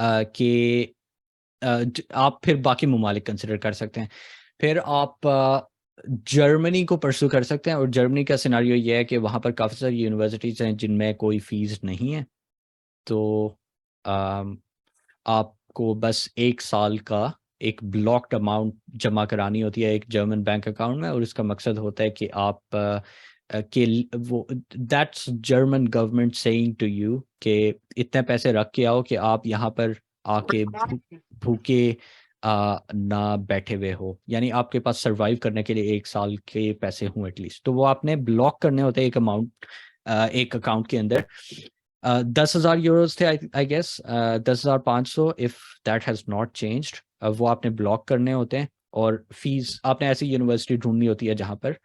कि आप फिर बाकी ममालिक कंसिडर कर सकते हैं। फिर आप जर्मनी को परस्यू कर सकते हैं और जर्मनी का सिनारियो ये है कि वहाँ पर काफ़ी सारी यूनिवर्सिटीज़ हैं जिनमें कोई फ़ीस नहीं है। तो अम, आपको बस 1 साल का एक ब्लॉक्ड अमाउंट जमा करानी होती है एक जर्मन बैंक अकाउंट में, और इसका मकसद होता है कि आप कि वो that's German government saying to you कि इतने पैसे रख के आओ कि आप यहाँ पर आके भूखे ना बैठे हुए हो, यानी आपके पास सरवाइव करने के लिए 1 साल के पैसे हों एटलीस्ट। तो वो आपने ब्लॉक करने होते हैं एक अमाउंट एक अकाउंट के अंदर। 10,000 यूरोज थे I guess, 10,500 if that has not changed. वो आपने ब्लॉक करने होते हैं और फीस आपने ऐसी यूनिवर्सिटी ढूंढनी होती है जहाँ पर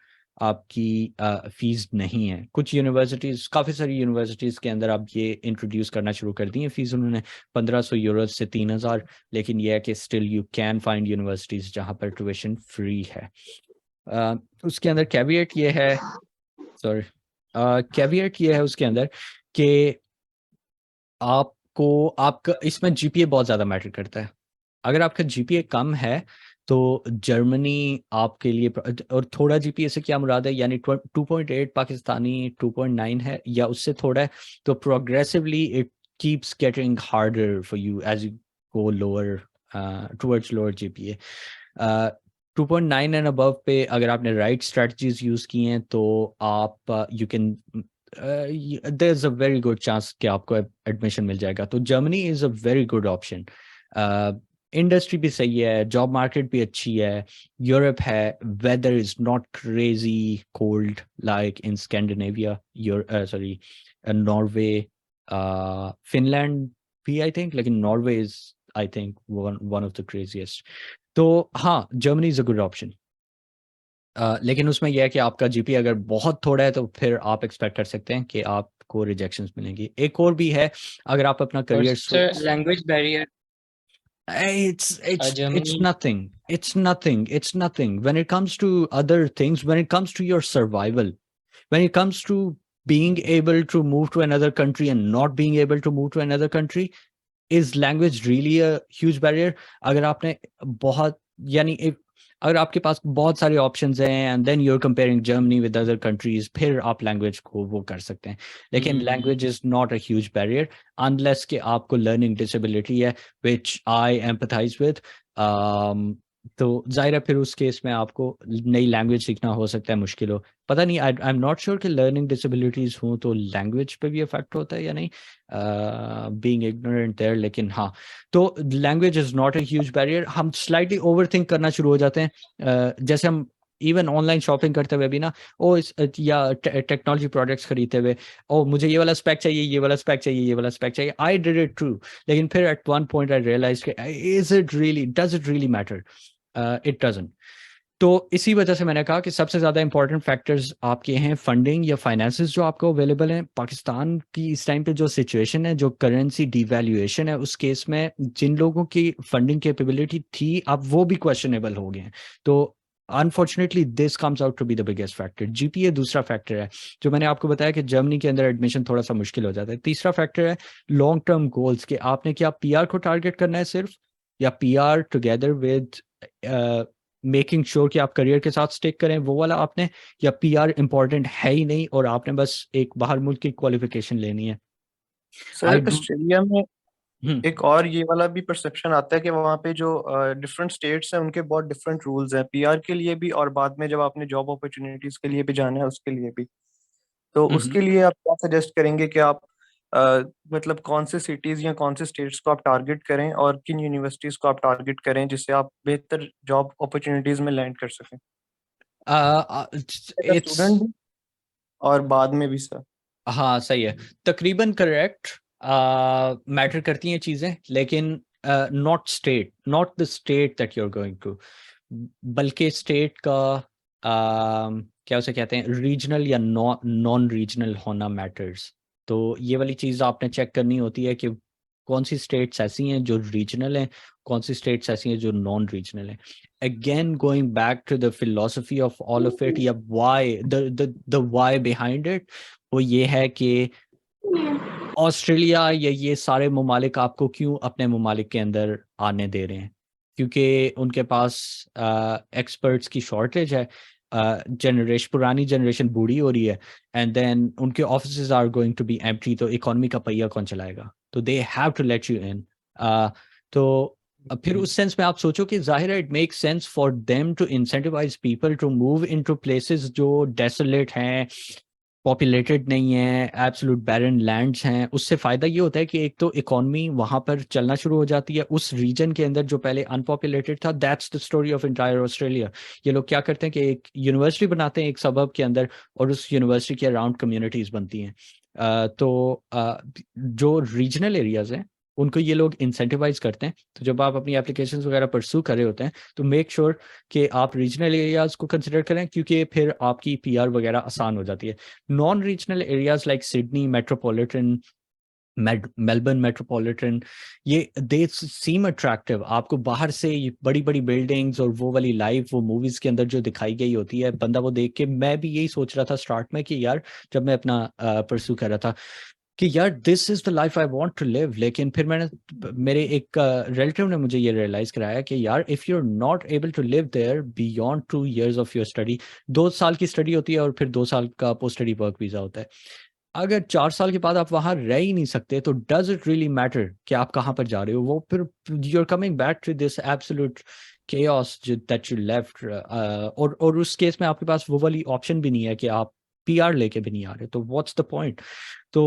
आपकी फीस नहीं है। कुछ यूनिवर्सिटीज़, काफ़ी सारी यूनिवर्सिटीज़ के अंदर आप ये इंट्रोड्यूस करना शुरू कर दी है फीस उन्होंने 1,500 यूरोज से 3,000, लेकिन यह है कि still you can find universities जहाँ पर ट्यूशन फ्री है। उसके अंदर कैविएट ये है, सॉरी कैविएट ये है उसके अंदर कि आपका इसमें जीपीए बहुत ज़्यादा मैटर करता है। अगर आपका जीपीए कम है तो जर्मनी आपके लिए और थोड़ा जीपीए से क्या मुराद है, यानी 2.8 पाकिस्तानी 2.9 है या उससे थोड़ा है, तो progressively it keeps getting harder for you as you go lower towards lower GPA. 2.9 and above पे अगर आपने राइट स्ट्रेटजीज यूज़ की हैं तो आप you can there is a very good chance कि आपको एडमिशन मिल जाएगा। तो Germany is a very good option. Industry भी सही है, जॉब मार्केट भी अच्छी है, यूरोप है, weather is not crazy cold like in Scandinavia, sorry Norway, Finland भी आई थिंक, लेकिन Norway is I think one of the craziest. तो हाँ, Germany is a good option. लेकिन उसमें यह है कि आपका जीपी अगर बहुत थोड़ा है तो फिर आप एक्सपेक्ट कर सकते हैं कि आपको रिजेक्शंस मिलेंगी। एक और भी है, अगर आप अपना और career sir language barrier it's Germany it's nothing when it comes to other things, when it comes to your survival, when it comes to being able to move to another country and not being able to move to another country, is language really a huge barrier? अगर आपने बहुत, यानी अगर आपके पास बहुत सारे options हैं and then you are comparing Germany with other countries, फिर आप लैंग्वेज को वो कर सकते हैं, लेकिन language is not a huge barrier unless कि आपको लर्निंग डिसेबिलिटी है, विच आई एम्पथाइज विद। तो जाहिर है फिर उस केस में आपको नई लैंग्वेज सीखना हो सकता है मुश्किल हो। पता नहीं, आई एम नॉट श्योर कि लर्निंग डिसेबिलिटीज हो तो लैंग्वेज पे भी इफेक्ट होता है या नहीं, बीइंग इग्नोरेंट देयर, लेकिन हाँ, तो language is not a huge barrier. हम स्लाइटली ओवरथिंक करना शुरू हो जाते हैं, जैसे हम इवन ऑनलाइन शॉपिंग करते हुए भी ना, ओ इस या टेक्नोलॉजी प्रोडक्ट्स खरीदते हुए, ओ मुझे ये वाला स्पेक चाहिए, ये वाला स्पेक चाहिए, ये वाला स्पेक चाहिए, आई डिड इट ट्रू, लेकिन फिर at one point I realize is it really, does it really matter? It doesn't. तो इसी वजह से मैंने कहा कि सबसे ज़्यादा इंपॉर्टेंट फैक्टर्स आपके हैं फंडिंग या फाइनेंसेस जो आपको अवेलेबल हैं। पाकिस्तान की इस टाइम पे जो सिचुएशन है, जो करेंसी डिवैल्यूएशन है, उस केस में जिन लोगों की फंडिंग कैपेबिलिटी थी अब वो भी क्वेश्चनेबल हो गए हैं। तो unfortunately this comes out to be the biggest factor. GPA दूसरा फैक्टर है, जो मैंने आपको बताया कि जर्मनी के अंदर एडमिशन थोड़ा सा मुश्किल हो जाता है। तीसरा फैक्टर है लॉन्ग टर्म गोल्स, के आपने क्या पीआर को टारगेट करना है सिर्फ, या PR together with making sure कि आप करियर के साथ स्टिक करें, वो वाला आपने, या पीआर इंपॉर्टेंट है ही नहीं और आपने बस एक बाहर मुल्क की क्वालिफिकेशन लेनी है। आई सर डू। ऑस्ट्रेलिया में एक और ये वाला भी परसेप्शन आता है कि वहाँ पे जो डिफरेंट स्टेट्स हैं उनके बहुत डिफरेंट रूल्स हैं पीआर के लिए भी, और बाद में जब आपने जॉब अपॉर्चुनिटीज के लिए भी जाना है उसके लिए भी। तो उसके लिए आप क्या सजेस्ट करेंगे कि आप मतलब कौन से सिटीज या कौन से स्टेट्स को आप टारगेट करें और किन यूनिवर्सिटीज को आप टारगेट करें जिससे आप बेहतर जॉब अपॉर्चुनिटीज में लैंड कर सकें, एज अ इट्स स्टूडेंट भी और बाद में भी सर? हाँ सही है, तकरीबन करेक्ट। मैटर करती हैं चीज़ें, लेकिन not state, not the state that you are going to, बल्कि स्टेट का क्या उसे कहते हैं, रीजनल या नॉन रीजनल होना मैटर्स। तो ये वाली चीज़ आपने चेक करनी होती है कि कौन सी स्टेट्स ऐसी हैं जो रीजनल हैं, कौन सी स्टेट्स ऐसी हैं जो नॉन रीजनल हैं। Again going back to the philosophy of all of it, या why, the why behind it, वो ये है कि ऑस्ट्रेलिया या ये सारे ममालिक आपको क्यों अपने ममालिक के अंदर आने दे रहे हैं, क्योंकि उनके पास एक्सपर्ट्स की शॉर्टेज है, पुरानी जनरेशन बूढ़ी हो रही है, एंड देन उनके offices are going to be empty, तो इकोनॉमी का पहिया कौन चलाएगा? तो they have to let you in. तो फिर उस सेंस में आप सोचो कि जाहिर है it make sense for them to incentivize people to move into places जो डेसोलेट हैं, पॉपुलेटेड नहीं है, एब्सोल्यूट बैरन लैंड्स हैं। उससे फ़ायदा ये होता है कि एक तो इकॉनमी वहाँ पर चलना शुरू हो जाती है उस रीजन के अंदर जो पहले अनपॉपुलेटेड था। That's the story of entire Australia. ये लोग क्या करते हैं कि एक यूनिवर्सिटी बनाते हैं एक सबब के अंदर, और उस यूनिवर्सिटी के अराउंड कम्युनिटीज़ बनती हैं। जो रीजनल एरियाज़ हैं उनको ये लोग इंसेंटिवाइज करते हैं। तो जब आप अपनी एप्लीकेशंस वगैरह परस्यू कर रहे होते हैं तो मेक श्योर कि आप रीजनल एरियाज़ को कंसिडर करें, क्योंकि फिर आपकी पीआर वगैरह आसान हो जाती है। Non regional areas like Sydney metropolitan, Melbourne metropolitan, ये दे सीम अट्रैक्टिव। आपको बाहर से बड़ी बड़ी बिल्डिंग्स और वो वाली लाइफ वो मूवीज के अंदर जो दिखाई गई होती है, बंदा वो देख के, मैं भी यही सोच रहा था स्टार्ट में कि यार जब मैं अपना परस्यू कर रहा था कि यार this is the life I want to live, लेकिन फिर मेरे एक रिलेटिव ने मुझे ये रियलाइज कराया कि यार if you are not able to live there beyond 2 years of your study, 2 साल की स्टडी होती है और फिर 2 साल का पोस्ट स्टडी वर्क वीजा होता है, अगर 4 साल के बाद आप वहां रह ही नहीं सकते तो डज इट रियली मैटर कि आप कहाँ पर जा रहे हो? वो फिर you are coming back to this absolute chaos that you left, और उस केस में आपके पास वो वाली ऑप्शन भी नहीं है कि आप पीआर लेके भी नहीं आ रहे, तो व्हाट्स द पॉइंट? तो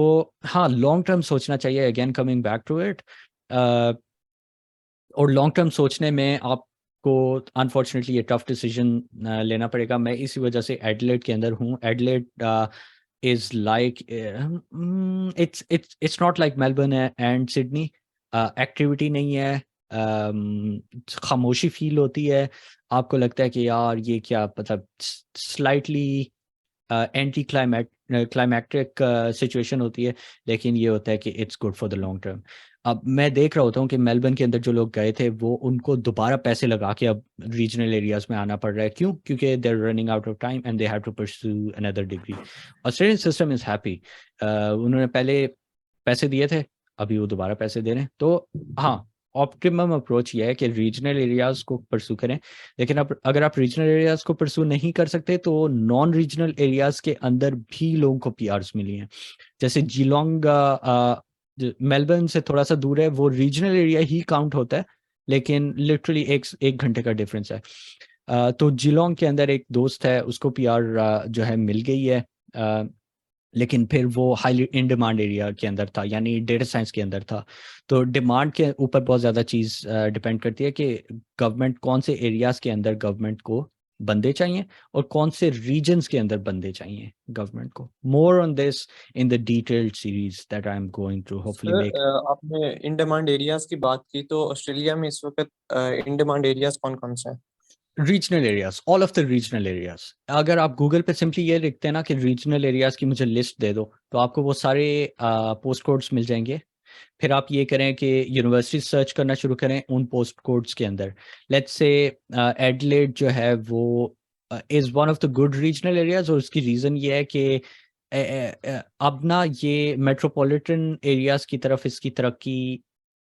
हाँ, लॉन्ग टर्म सोचना चाहिए, again coming back to it. और लॉन्ग टर्म सोचने में आपको अनफॉर्चुनेटली ये टफ डिसीजन लेना पड़ेगा। मैं इसी वजह से एडिलेड के अंदर हूँ। Adelaide is like it's not like Melbourne and Sydney. Activity नहीं है, खामोशी फील होती है, आपको लगता है कि यार ये क्या, मतलब स्लाइटली एंटी क्लाइमैक्टिक सिचुएशन होती है, लेकिन ये होता है कि it's good for the long term. अब मैं देख रहा होता हूँ कि मेलबर्न के अंदर जो लोग गए थे वो उनको दोबारा पैसे लगा के अब रीजनल एरियाज में आना पड़ रहा है। क्यों? क्योंकि they are running out of time and they have to pursue another degree. Australian system is happy, उन्होंने पहले पैसे दिए थे, अभी वो दोबारा पैसे दे रहे हैं। तो हाँ, ऑप्टिमम अप्रोच ये है कि रीजनल एरियाज को परसू करें, लेकिन अब अगर आप रीजनल एरियाज को परसू नहीं कर सकते तो नॉन रीजनल एरियाज के अंदर भी लोगों को पीआरस मिली हैं। जैसे जिलोंग मेलबर्न से थोड़ा सा दूर है, वो रीजनल एरिया ही काउंट होता है, लेकिन लिटरली एक घंटे का डिफरेंस है। तो जिलोंग के अंदर एक दोस्त है, उसको पीआर जो है मिल गई है, लेकिन फिर वो हाईली इन डिमांड एरिया के अंदर था, यानी डेटा साइंस के अंदर था। तो डिमांड के ऊपर बहुत ज़्यादा चीज़ डिपेंड करती है कि गवर्नमेंट कौन से एरियाज के अंदर गवर्नमेंट को बंदे चाहिए और कौन से रीजन्स के अंदर बंदे चाहिए गवर्नमेंट को। मोर on this in the detailed series that I am going through, hopefully sir make. आपने इन डिमांड एरियाज की बात की, तो ऑस्ट्रेलिया में इस वक्त इन डिमांड एरियाज कौन कौन से हैं? Regional areas, all of the regional areas. अगर आप गूगल पे सिंपली ये लिखते हैं ना कि रीजनल एरियाज की मुझे लिस्ट दे दो, तो आपको वो सारे पोस्ट कोड्स मिल जाएंगे। फिर आप ये करें कि यूनिवर्सिटी सर्च करना शुरू करें उन पोस्ट कोड्स के अंदर। लेट्स से एडिलेड जो है वो is one of the good regional areas, और उसकी रीज़न ये है कि अब ना ये मेट्रोपॉलिटन एरियाज की तरफ इसकी तरक्की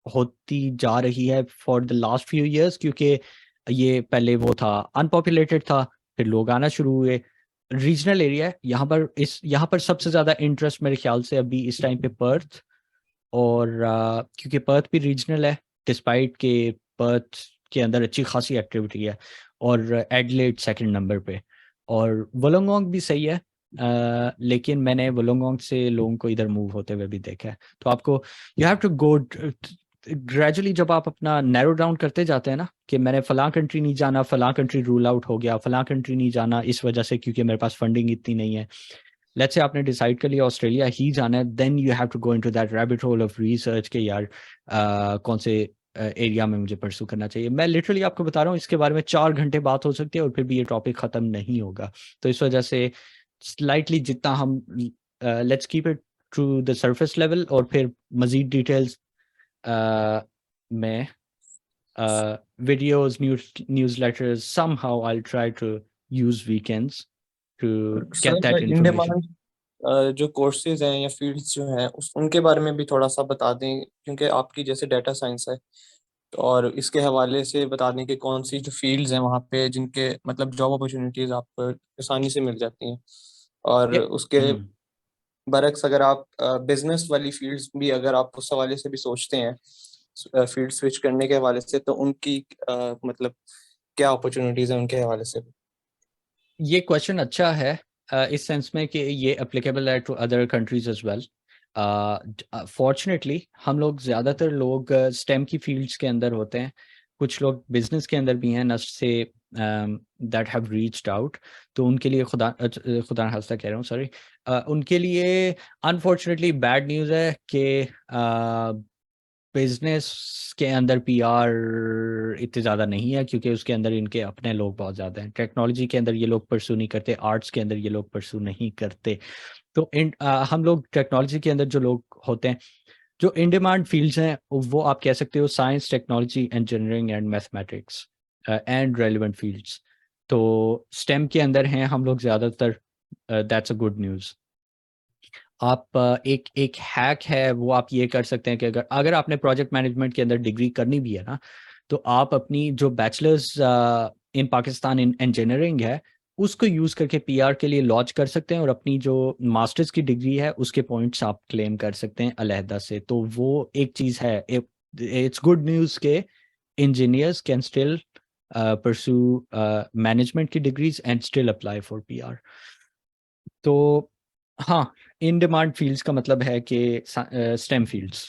होती जा रही है for the last few years, क्योंकि ये पहले वो था अनपॉपुलेटेड था, फिर लोग आना शुरू हुए। रीजनल एरिया यहाँ पर सबसे ज़्यादा इंटरेस्ट मेरे ख्याल से अभी इस टाइम पे पर्थ, और क्योंकि पर्थ भी रीजनल है, डिस्पाइट के पर्थ के अंदर अच्छी खासी एक्टिविटी है, और एडिलेड सेकंड नंबर पे, और वोलोंगोंग भी सही है, लेकिन मैंने वोलोंगोंग से लोगों को इधर मूव होते हुए भी देखा है। तो आपको you have to go gradually, जब आप अपना नैरो डाउन करते जाते हैं ना कि मैंने फलां कंट्री नहीं जाना, फलां कंट्री रूल आउट हो गया, फलां कंट्री नहीं जाना इस वजह से क्योंकि मेरे पास फंडिंग इतनी नहीं है, लेट्स से आपने डिसाइड कर लिया ऑस्ट्रेलिया ही जाना है, then you have to go into that rabbit hole of research के यार कौन से एरिया में मुझे परसू करना चाहिए। मैं लिटरली आपको बता रहा हूँ, इसके बारे में 4 घंटे बात हो सकती है और फिर भी ये टॉपिक खत्म नहीं होगा। तो इस वजह से स्लाइटली जितना हम let's keep it to the surface level, और फिर मजीद डिटेल्स में videos, newsletters, somehow I'll try to use weekends to get that sir in information. Demand जो कोर्सेज हैं या फील्ड्स जो हैं उनके बारे में भी थोड़ा सा बता दें, क्योंकि आपकी जैसे डाटा साइंस है, और इसके हवाले से बता दें कि कौन सी जो फील्ड्स हैं वहाँ पे जिनके मतलब जॉब अपॉर्चुनिटीज आपको आसानी से मिल जाती हैं, और Yeah. उसके बरक्स अगर आप बिजनेस वाली फील्ड्स भी अगर आप उस हवाले से भी सोचते हैं फील्ड स्विच करने के हवाले से, तो उनकी मतलब क्या अपॉर्चुनिटीज हैं उनके हवाले से? ये क्वेश्चन अच्छा है इस सेंस में कि ये एप्लीकेबल है to other countries as well. Fortunately हम लोग ज़्यादातर लोग स्टेम की फील्ड्स के अंदर होते हैं, कुछ लोग बिजनेस के अंदर भी हैं Nernst say that have reached out. तो उनके लिए खुदा न खास्ता कह रहा हूँ, सॉरी, उनके लिए अनफॉर्चुनेटली बैड न्यूज़ है कि बिजनेस के अंदर पीआर इतने ज़्यादा नहीं है, क्योंकि उसके अंदर इनके अपने लोग बहुत ज़्यादा हैं। टेक्नोलॉजी के अंदर ये लोग परसू नहीं करते, आर्ट्स के अंदर ये लोग परसू नहीं करते। तो हम लोग टेक्नोलॉजी के अंदर जो लोग होते हैं, जो इन डिमांड फील्ड्स हैं, वो आप कह सकते हो science, technology, engineering and mathematics and relevant fields. तो स्टेम के अंदर हैं हम लोग ज़्यादातर, दैट्स अ गुड न्यूज़। आप एक एक हैक है, वो आप ये कर सकते हैं कि अगर आपने प्रोजेक्ट मैनेजमेंट के अंदर डिग्री करनी भी है ना, तो आप अपनी जो bachelors in Pakistan in engineering है, उसको यूज़ करके पीआर के लिए लॉन्च कर सकते हैं, और अपनी जो मास्टर्स की डिग्री है उसके पॉइंट्स आप क्लेम कर सकते हैं अलहदा से। तो वो एक चीज़ है, इट्स गुड न्यूज़ के engineers can still pursue management की degrees and still apply for PR. तो हाँ, इन डिमांड फील्ड्स का मतलब है कि स्टेम फील्ड्स,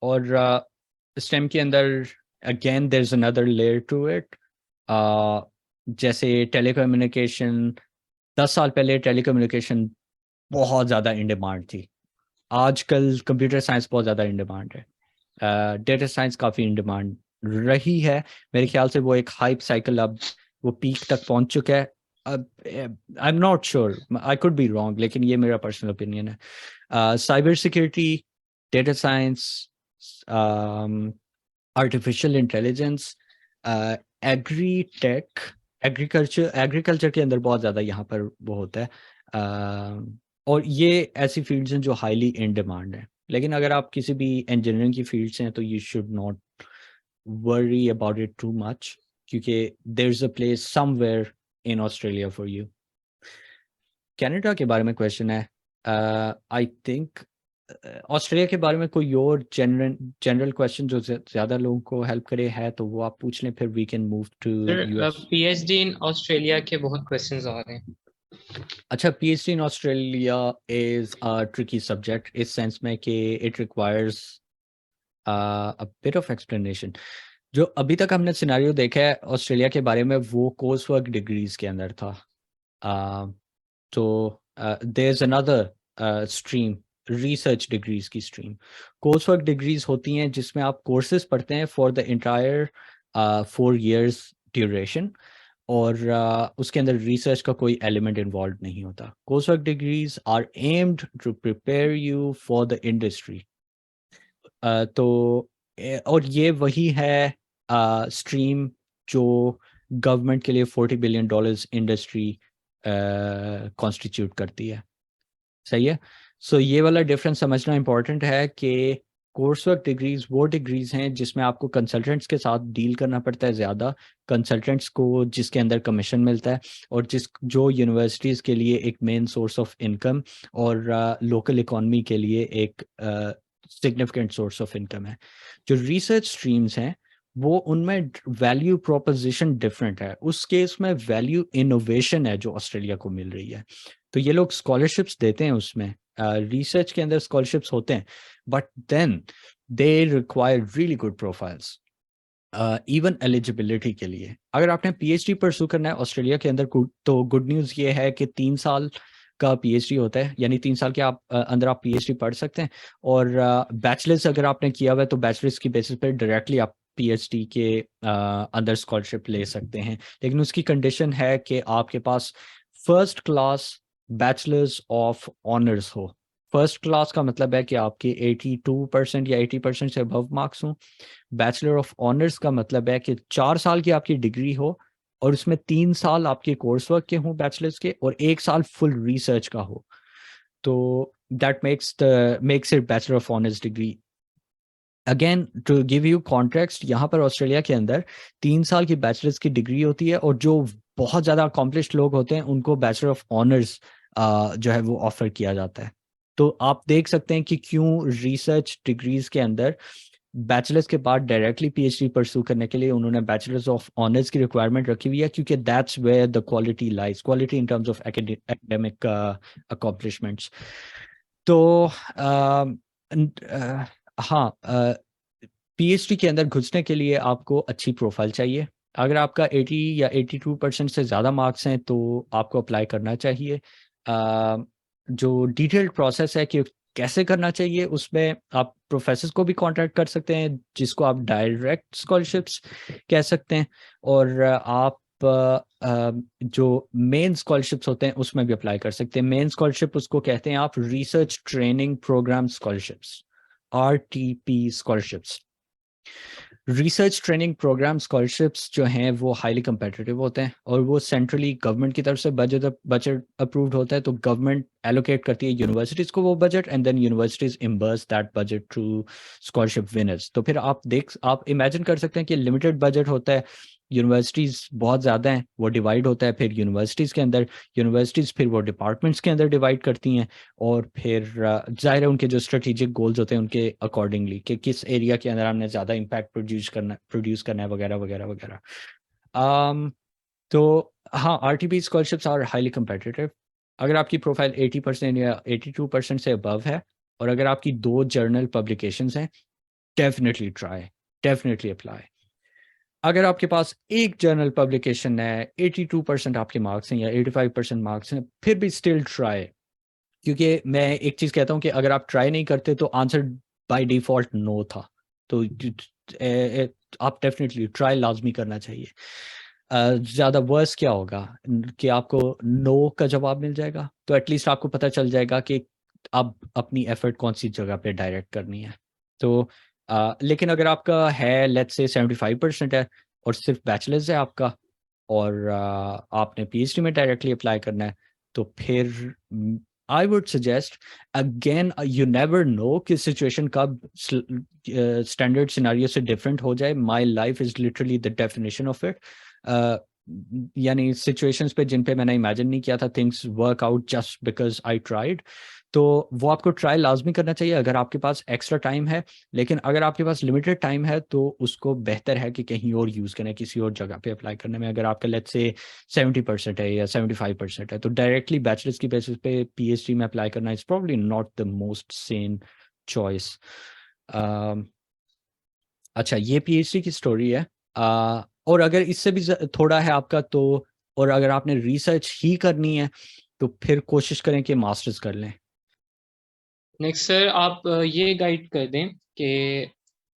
और स्टेम के अंदर again there is another layer to it. जैसे टेलीकम्युनिकेशन, 10 साल पहले टेलीकम्युनिकेशन बहुत ज़्यादा इन डिमांड थी। आजकल कंप्यूटर साइंस बहुत ज़्यादा इन डिमांड है, डेटा साइंस काफ़ी इन डिमांड रही है। मेरे ख्याल से वो एक हाइप साइकिल अब वो पीक तक पहुंच चुका है। I am not sure, I could be wrong, लेकिन ये मेरा पर्सनल ओपिनियन है। Cyber security, data science, artificial intelligence, agri tech, agriculture के अंदर बहुत ज़्यादा यहाँ पर वो होता है। और ये ऐसी फील्ड्स हैं जो हाईली इन डिमांड है। लेकिन अगर आप किसी भी इंजीनियरिंग की फील्ड से हैं तो you should not worry about it too much, क्योंकि there's a place somewhere in Australia for you. Canada के बारे में क्वेश्चन है, आई थिंक ऑस्ट्रेलिया के बारे में कोई और जनरल क्वेश्चन जो ज्यादा लोगों को हेल्प करे है तो वो आप पूछ लें, फिर we can move to US. PhD in Australia के बहुत क्वेश्चंस आ रहे हैं. अच्छा, PhD in Australia is a tricky subject इस सेंस में कि it requires a bit of explanation. जो अभी तक हमने सिनेरियो देखा है ऑस्ट्रेलिया के बारे में वो कोर्स वर्क डिग्रीज के अंदर था. तो there is another stream, research degrees की स्ट्रीम. कोर्स वर्क डिग्रीज होती हैं जिसमें आप कोर्सेज पढ़ते हैं for the entire 4 years duration, और उसके अंदर रिसर्च का कोई एलिमेंट इन्वॉल्व नहीं होता. Course work degrees are aimed to prepare you for the industry. तो और ये वही है स्ट्रीम जो गवर्नमेंट के लिए $40 billion इंडस्ट्री कॉन्स्टिट्यूट करती है. सही है. सो ये वाला डिफरेंस समझना इंपॉर्टेंट है कि कोर्स वर्क डिग्रीज वो डिग्रीज हैं जिसमें आपको कंसल्टेंट्स के साथ डील करना पड़ता है ज़्यादा, कंसल्टेंट्स को जिसके अंदर कमीशन मिलता है, और जो यूनिवर्सिटीज़ के लिए एक मेन सोर्स ऑफ इनकम और लोकल इकॉनमी के लिए एक सिग्निफिकेंट सोर्स ऑफ इनकम है. जो रिसर्च स्ट्रीम्स हैं वो उनमें वैल्यू प्रोपोजिशन डिफरेंट है. उस केस में वैल्यू इनोवेशन है जो ऑस्ट्रेलिया को मिल रही है. तो ये लोग स्कॉलरशिप्स देते हैं, उसमें रिसर्च के अंदर स्कॉलरशिप्स होते हैं, but then they require really good profiles even eligibility के लिए. अगर आपने PhD परस्यू करना है ऑस्ट्रेलिया के अंदर तो गुड न्यूज़ ये है कि 3 साल का PhD होता है, यानी 3 साल के आप अंदर आप PhD पढ़ सकते हैं. और बैचलर्स अगर आपने किया हुआ है तो बैचलर्स की बेसिस पे डायरेक्टली आप PhD के अंदर स्कॉलरशिप ले सकते हैं. लेकिन उसकी कंडीशन है कि आपके पास first class bachelors of honours हो. फर्स्ट क्लास का मतलब है कि आपके 82% या 80% से अबव मार्क्स हों. बैचलर ऑफ ऑनर्स का मतलब है कि 4 साल की आपकी डिग्री हो और उसमें 3 साल आपके कोर्स वर्क के हों बैचलर्स के, और 1 साल फुल रिसर्च का हो. तो that makes it bachelor of honours degree. Again to give you context, यहाँ पर ऑस्ट्रेलिया के अंदर 3 साल की बैचलर्स की डिग्री होती है, और जो बहुत ज़्यादा अकॉम्प्लिश्ड लोग होते हैं उनको बैचलर ऑफ ऑनर्स जो है वो ऑफर किया जाता है. तो आप देख सकते हैं कि क्यों रिसर्च डिग्रीज के अंदर बैचलर्स के बाद डायरेक्टली PhD परस्यू करने के लिए उन्होंने बैचलर्स ऑफ ऑनर्स की रिक्वायरमेंट रखी हुई है, क्योंकि that's where the quality lies, quality in terms of academic accomplishments. तो हाँ, PhD के अंदर घुसने के लिए आपको अच्छी प्रोफाइल चाहिए. अगर आपका 80 या 82% से ज़्यादा मार्क्स हैं तो आपको अप्लाई करना चाहिए. जो डिटेल्ड प्रोसेस है कि कैसे करना चाहिए, उसमें आप प्रोफेसर को भी कांटेक्ट कर सकते हैं जिसको आप डायरेक्ट स्कॉलरशिप्स कह सकते हैं, और आप जो मेन स्कॉलरशिप्स होते हैं उसमें भी अप्लाई कर सकते हैं. मेन स्कॉलरशिप उसको कहते हैं आप research training program scholarships, RTP scholarships. Research training program scholarships जो हैं वो हाईली कम्पिटिटिव होते हैं, और वो सेंट्रली गवर्नमेंट की तरफ से बजट अप्रूव्ड होता है. तो गवर्नमेंट एलोकेट करती है यूनिवर्सिटीज़ को वो budget, and then universities imburse that budget through scholarship winners. तो फिर आप इमेजिन कर सकते हैं कि लिमिटेड बजट होता है, यूनिवर्सिटीज़ बहुत ज़्यादा हैं, वो डिवाइड होता है फिर यूनिवर्सिटीज़ के अंदर, यूनिवर्सिटीज़ फिर वो डिपार्टमेंट्स के अंदर डिवाइड करती हैं, और फिर ज़ाहिर है उनके जो स्ट्रेटेजिक गोल्स होते हैं उनके अकॉर्डिंगली कि किस एरिया के अंदर हमने ज़्यादा इम्पैक्ट प्रोड्यूस करना है वगैरह वगैरह वगैरह. तो हाँ, RTP scholarships are highly competitive. अगर आपकी प्रोफाइल 80% या 82% से अबव है, और अगर आपकी 2 जर्नल पब्लिकेशंस हैं, डेफिनेटली अप्लाई. अगर आपके पास एक जर्नल पब्लिकेशन है, 82% आपके मार्क्स हैं या 85% मार्क्स हैं, फिर भी स्टिल ट्राई. क्योंकि मैं एक चीज़ कहता हूँ कि अगर आप ट्राई नहीं करते तो आंसर बाय डिफ़ॉल्ट नो था. तो आप डेफिनेटली ट्राई लाजमी करना चाहिए. ज़्यादा वर्स क्या होगा कि आपको नो का जवाब मिल जाएगा, तो एटलीस्ट आपको पता चल जाएगा कि आप अपनी एफर्ट कौन सी जगह पे डायरेक्ट करनी है. तो लेकिन अगर आपका है लेट्स से 75% है और सिर्फ बैचलर्स है आपका, और आपने PhD में डायरेक्टली अप्लाई करना है, तो फिर I would suggest again, you never no कि सिचुएशन कब स्टैंडर्ड सिनारियो से डिफरेंट हो जाए, my life is literally the definition of it. यानी सिचुएशंस पे जिन पे मैंने इमेजिन नहीं किया था, things work out just because I tried. तो वो आपको ट्राई लाजमी करना चाहिए अगर आपके पास एक्स्ट्रा टाइम है। लेकिन अगर आपके पास लिमिटेड टाइम है तो उसको बेहतर है कि कहीं और यूज़ करें, किसी और जगह पे अप्लाई करने में। अगर आपका लेट्स से 70% है या 75% है, तो डायरेक्टली बैचलर्स की बेसिस पे पीएचडी में अप्लाई करना is probably not the most Sen choice. अच्छा, ये पीएचडी की स्टोरी है। और अगर इससे भी थोड़ा है आपका तो, और अगर आपने रिसर्च ही करनी है तो फिर कोशिश करें कि मास्टर्स कर लें। नेक्स्ट सर, आप ये गाइड कर दें कि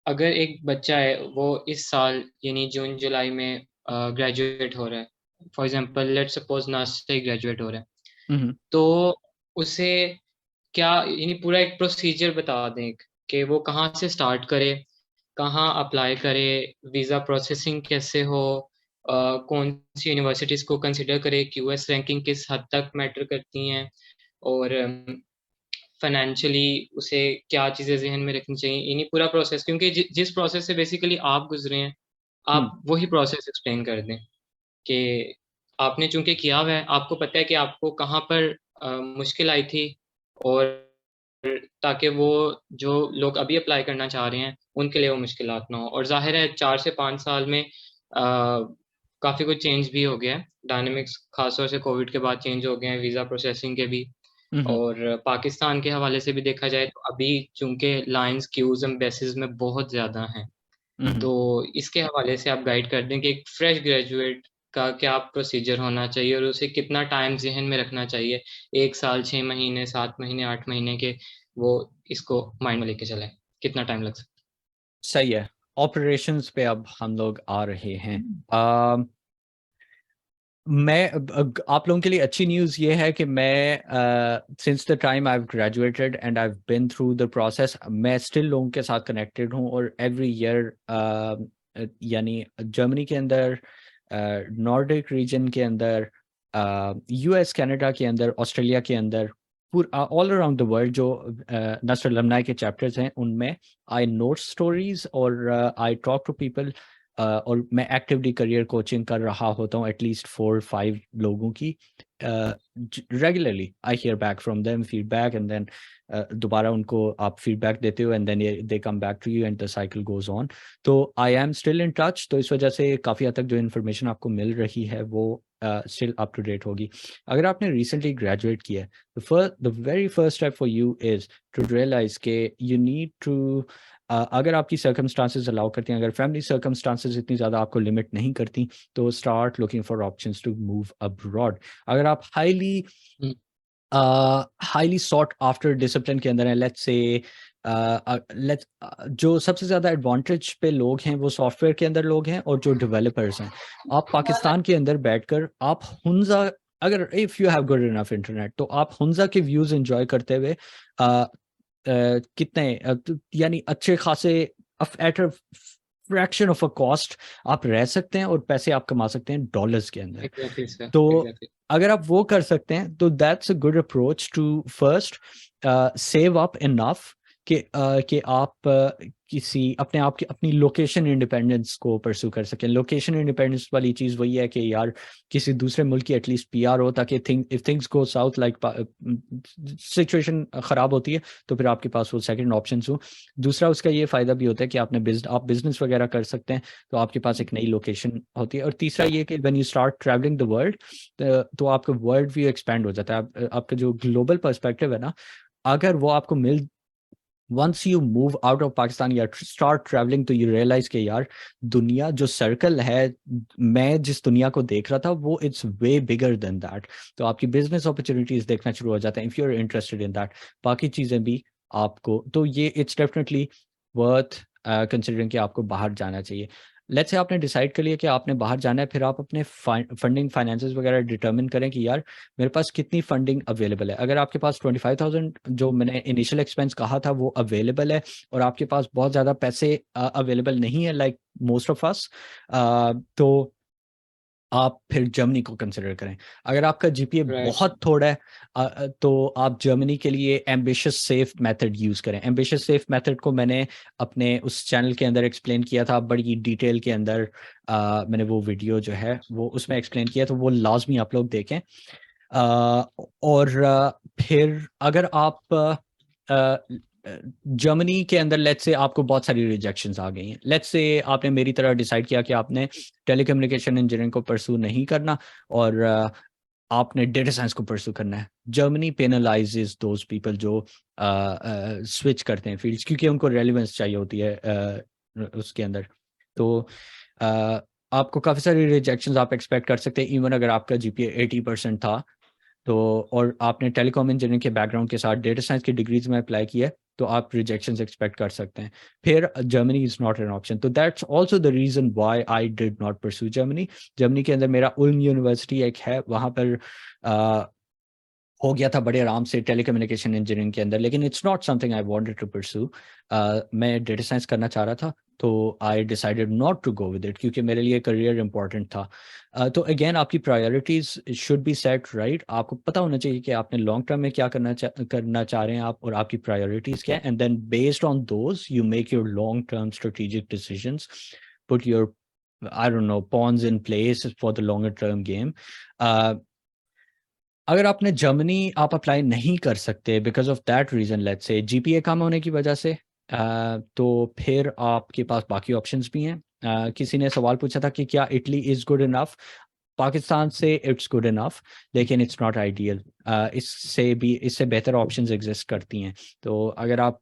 अगर एक बच्चा है वो इस साल यानी जून जुलाई में ग्रेजुएट हो रहा है, फॉर एग्जांपल लेट्स सपोज नास्ट से ग्रेजुएट हो रहा है, तो उसे क्या यानी पूरा एक प्रोसीजर बता दें कि वो कहाँ से स्टार्ट करे, कहाँ अप्लाई करे, वीज़ा प्रोसेसिंग कैसे हो, कौन सी यूनिवर्सिटीज़ को कंसिडर करे, क्यूएस रैंकिंग किस हद तक मैटर करती हैं, और फाइनेंशियली उसे क्या चीज़ें जहन में रखनी चाहिए, यानी पूरा प्रोसेस। क्योंकि जिस प्रोसेस से बेसिकली आप गुजरे हैं, आप वही प्रोसेस एक्सप्लेन कर दें कि आपने चूंकि किया हुआ है, आपको पता है कि आपको कहाँ पर मुश्किल आई थी, और ताकि वो जो लोग अभी अप्लाई करना चाह रहे हैं उनके लिए वो मुश्किलात ना हो। और जाहिर है 4 से 5 साल में काफ़ी कुछ चेंज भी हो गया है, डायनेमिक्स खासतौर से कोविड के बाद चेंज हो गए हैं, वीज़ा प्रोसेसिंग के भी। और पाकिस्तान के हवाले से भी देखा जाए तो अभी चूंकि लाइंस क्यूज एम्बेसीज में बहुत ज़्यादा हैं, तो इसके हवाले से आप गाइड कर दें कि एक फ्रेश ग्रेजुएट का क्या प्रोसीजर होना चाहिए और उसे कितना टाइम जहन में रखना चाहिए, 1 साल, 6 महीने, 7 महीने, 8 महीने के, वो इसको माइंड में लेके चले, कितना टाइम लग सकता है। सही है। ऑपरेशंस पे अब हम लोग आ रहे हैं। आप लोगों के लिए अच्छी न्यूज़ ये है कि मैं since the time I have graduated and I have been through the process, मैं स्टिल लोगों के साथ कनेक्टेड हूँ। और एवरी ईयर यानी जर्मनी के अंदर, नॉर्डिक रीजन के अंदर, यूएस कनाडा के अंदर, ऑस्ट्रेलिया के अंदर, ऑल अराउंड द वर्ल्ड जो नस्र अलमनाई के चैप्टर्स हैं उनमें आई नोट स्टोरीज और आई टॉक टू पीपल। और मैं एक्टिवली करियर कोचिंग कर रहा होता हूँ एटलीस्ट 4-5 लोगों की। Regularly I hear back from them feedback, and then दोबारा उनको आप फीडबैक देते हो, and then they come back to you and the cycle goes on. तो I am still in touch, तो इस वजह से काफ़ी हद तक जो इन्फॉर्मेशन आपको मिल रही है वो स्टिल अप टू डेट होगी। अगर आपने रिसेंटली ग्रेजुएट किया है, the very first step for you is to realize के यू नीड टू, अगर आपकी सर्कमस्टांसेस अलाउ करती हैं, अगर फैमिली सर्कमस्टांसेस इतनी ज़्यादा आपको लिमिट नहीं करती, तो start looking for options to move abroad. अगर आप हाईली सॉट आफ्टर डिसिप्लिन के अंदर हैं, लेट्स से जो सबसे ज़्यादा एडवांटेज पे लोग हैं वो सॉफ्टवेयर के अंदर लोग हैं और जो डेवलपर्स हैं। आप पाकिस्तान के अंदर बैठकर आप हुंजा, अगर if you have good enough internet, तो आप हुंजा के व्यूज़ एंजॉय करते हुए कितने यानी अच्छे खासे at a fraction of a cost आप रह सकते हैं और पैसे आप कमा सकते हैं डॉलर्स के अंदर। Exactly, sir. तो Exactly. अगर आप वो कर सकते हैं तो that's a good approach to first save up enough कि आप किसी अपने आप की अपनी लोकेशन इंडिपेंडेंस को परस्यू कर सकें। लोकेशन इंडिपेंडेंस वाली चीज़ वही है कि यार किसी दूसरे मुल्क की एटलीस्ट पीआर हो, ताकि if things go south, like situation ख़राब होती है, तो फिर आपके पास वो सेकंड ऑप्शन हो। दूसरा उसका ये फ़ायदा भी होता है कि आप बिजनेस वगैरह कर सकते हैं, तो आपके पास एक नई लोकेशन होती है। और तीसरा ये कि when you start travelling the world, तो आपका वर्ल्ड व्यू एक्सपैंड हो जाता है। आपका जो ग्लोबल पर्सपेक्टिव है ना, अगर वो आपको once you move out of Pakistan या स्टार्ट ट्रैवलिंग, तो यू रियलाइज के यार दुनिया जो सर्कल है, मैं जिस दुनिया को देख रहा था वो it's way bigger than that. तो आपकी बिजनेस अपॉर्चुनिटीज देखना शुरू हो जाता है if you are interested in that. बाकी चीज़ें भी आपको, तो ये इट्स डेफिनेटली वर्थ कंसिडरिंग कि आपको बाहर जाना चाहिए। लेट्स से आपने डिसाइड कर लिया कि आपने बाहर जाना है, फिर आप अपने फंडिंग फाइनेंसेस वगैरह डिटर्मिन करें कि यार मेरे पास कितनी फंडिंग अवेलेबल है। अगर आपके पास 25,000 जो मैंने इनिशियल एक्सपेंस कहा था वो अवेलेबल है, और आपके पास बहुत ज़्यादा पैसे अवेलेबल नहीं है लाइक मोस्ट ऑफ अस, तो आप फिर जर्मनी को कंसिडर करें। अगर आपका जीपीए Right. बहुत थोड़ा है तो आप जर्मनी के लिए एम्बिशियस सेफ मेथड यूज़ करें। एम्बिशियस सेफ मेथड को मैंने अपने उस चैनल के अंदर एक्सप्लेन किया था बड़ी डिटेल के अंदर। मैंने वो वीडियो जो है वो उसमें एक्सप्लेन किया, तो वो लाजमी आप लोग देखें। और फिर अगर आप जर्मनी के अंदर लेट्स से आपको बहुत सारी रिजेक्शंस आ गई हैं, लेट्स से आपने मेरी तरह डिसाइड किया कि आपने टेलीकम्युनिकेशन इंजीनियरिंग को परसू नहीं करना और आपने डेटा साइंस को परसू करना है। जर्मनी पेनलाइजेस दोज पीपल जो स्विच करते हैं फील्ड्स, क्योंकि उनको रेलेवेंस चाहिए होती है उसके अंदर। तो आपको काफ़ी सारी रिजेक्शंस आप एक्सपेक्ट कर सकते हैं इवन अगर आपका जीपीए 80% था तो, और आपने टेलीकॉम इंजीनियरिंग के बैकग्राउंड के साथ डेटा साइंस की डिग्रीज में अप्लाई किया है, तो आप रिजेक्शंस एक्सपेक्ट कर सकते हैं। फिर Germany is not an option. तो that's also the reason why I did not pursue Germany. Germany के अंदर मेरा उल्म यूनिवर्सिटी एक है, वहाँ पर हो गया था बड़े आराम से टेलीकम्युनिकेशन इंजीनियरिंग के अंदर, लेकिन it's not something I wanted to pursue. मैं डेटा साइंस करना चाह रहा था, तो I decided not to go with it, क्योंकि मेरे लिए करियर इंपॉर्टेंट था। तो अगेन आपकी priorities should be set right. आपको पता होना चाहिए कि आपने लॉन्ग टर्म में क्या करना चाह रहे हैं आप, और आपकी प्रायोरिटीज क्या है, and then based on those you make your long term strategic decisions, put your I don't know pawns in place for the longer term game. अगर आपने जर्मनी आप अप्लाई नहीं कर सकते because of that reason, let's say GPA कम होने की वजह से, तो फिर आपके पास बाकी ऑप्शंस भी हैं। किसी ने सवाल पूछा था कि क्या Italy is good enough. Pakistan से इट्स गुड इनफ, लेकिन इट्स नॉट आइडियल। इससे बेहतर ऑप्शंस एग्जिस्ट करती हैं। तो अगर आप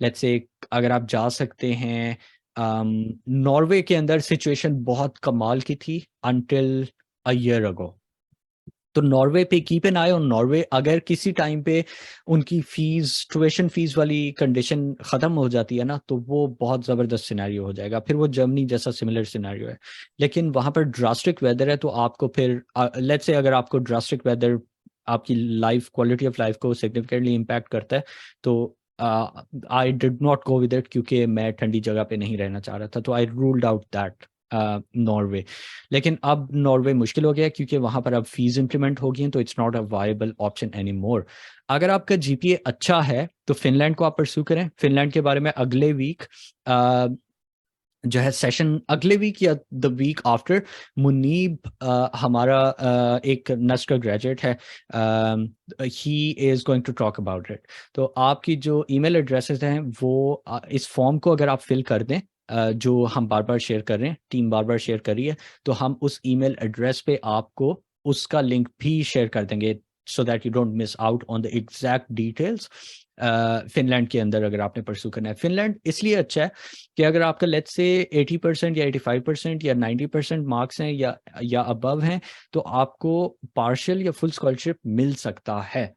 लेट्स से अगर आप जा सकते हैं, नॉर्वे के अंदर सिचुएशन बहुत कमाल की थी अनटिल अ ईयर अगो। तो नॉर्वे पे keep an I on Norway. अगर किसी टाइम पे उनकी फीस ट्यूशन फीस वाली कंडीशन ख़त्म हो जाती है ना, तो वो बहुत ज़बरदस्त सिनेरियो हो जाएगा, फिर वो जर्मनी जैसा सिमिलर सिनेरियो है। लेकिन वहाँ पर ड्रास्टिक वेदर है, तो आपको फिर लेट्स से अगर आपको ड्रास्टिक वेदर आपकी लाइफ क्वालिटी ऑफ लाइफ को सिग्निफिकेंटली इम्पैक्ट करता है, तो आई did not go with it, क्योंकि मैं ठंडी जगह पे नहीं रहना चाह रहा था। तो आई रूल्ड आउट दैट नॉर्वे। लेकिन अब नॉर्वे मुश्किल हो गया क्योंकि वहाँ पर अब फीस इंप्लीमेंट हो गई हैं, तो it's not a viable option any more. अगर आपका जीपीए अच्छा है तो फिनलैंड को आप परस्यू करें। फिनलैंड के बारे में अगले वीक जो है सेशन, अगले वीक या द वीक आफ्टर, मुनीब हमारा एक नस्ट का ग्रेजुएट है, he is going to talk about it. तो आपकी जो ईमेल एड्रेसेस हैं वो इस फॉर्म को अगर आप फिल कर दें, जो हम बार बार शेयर कर रहे हैं, टीम बार बार शेयर कर रही है, तो हम उस ईमेल एड्रेस पे आपको उसका लिंक भी शेयर कर देंगे, so that you don't miss out on the exact details. Finland के अंदर अगर आपने परस्यू करना है, फिनलैंड इसलिए अच्छा है कि अगर आपका लेट्स से 80% या 85% या 90% मार्क्स हैं या अबव हैं, तो आपको पार्शियल या फुल स्कॉलरशिप मिल सकता है।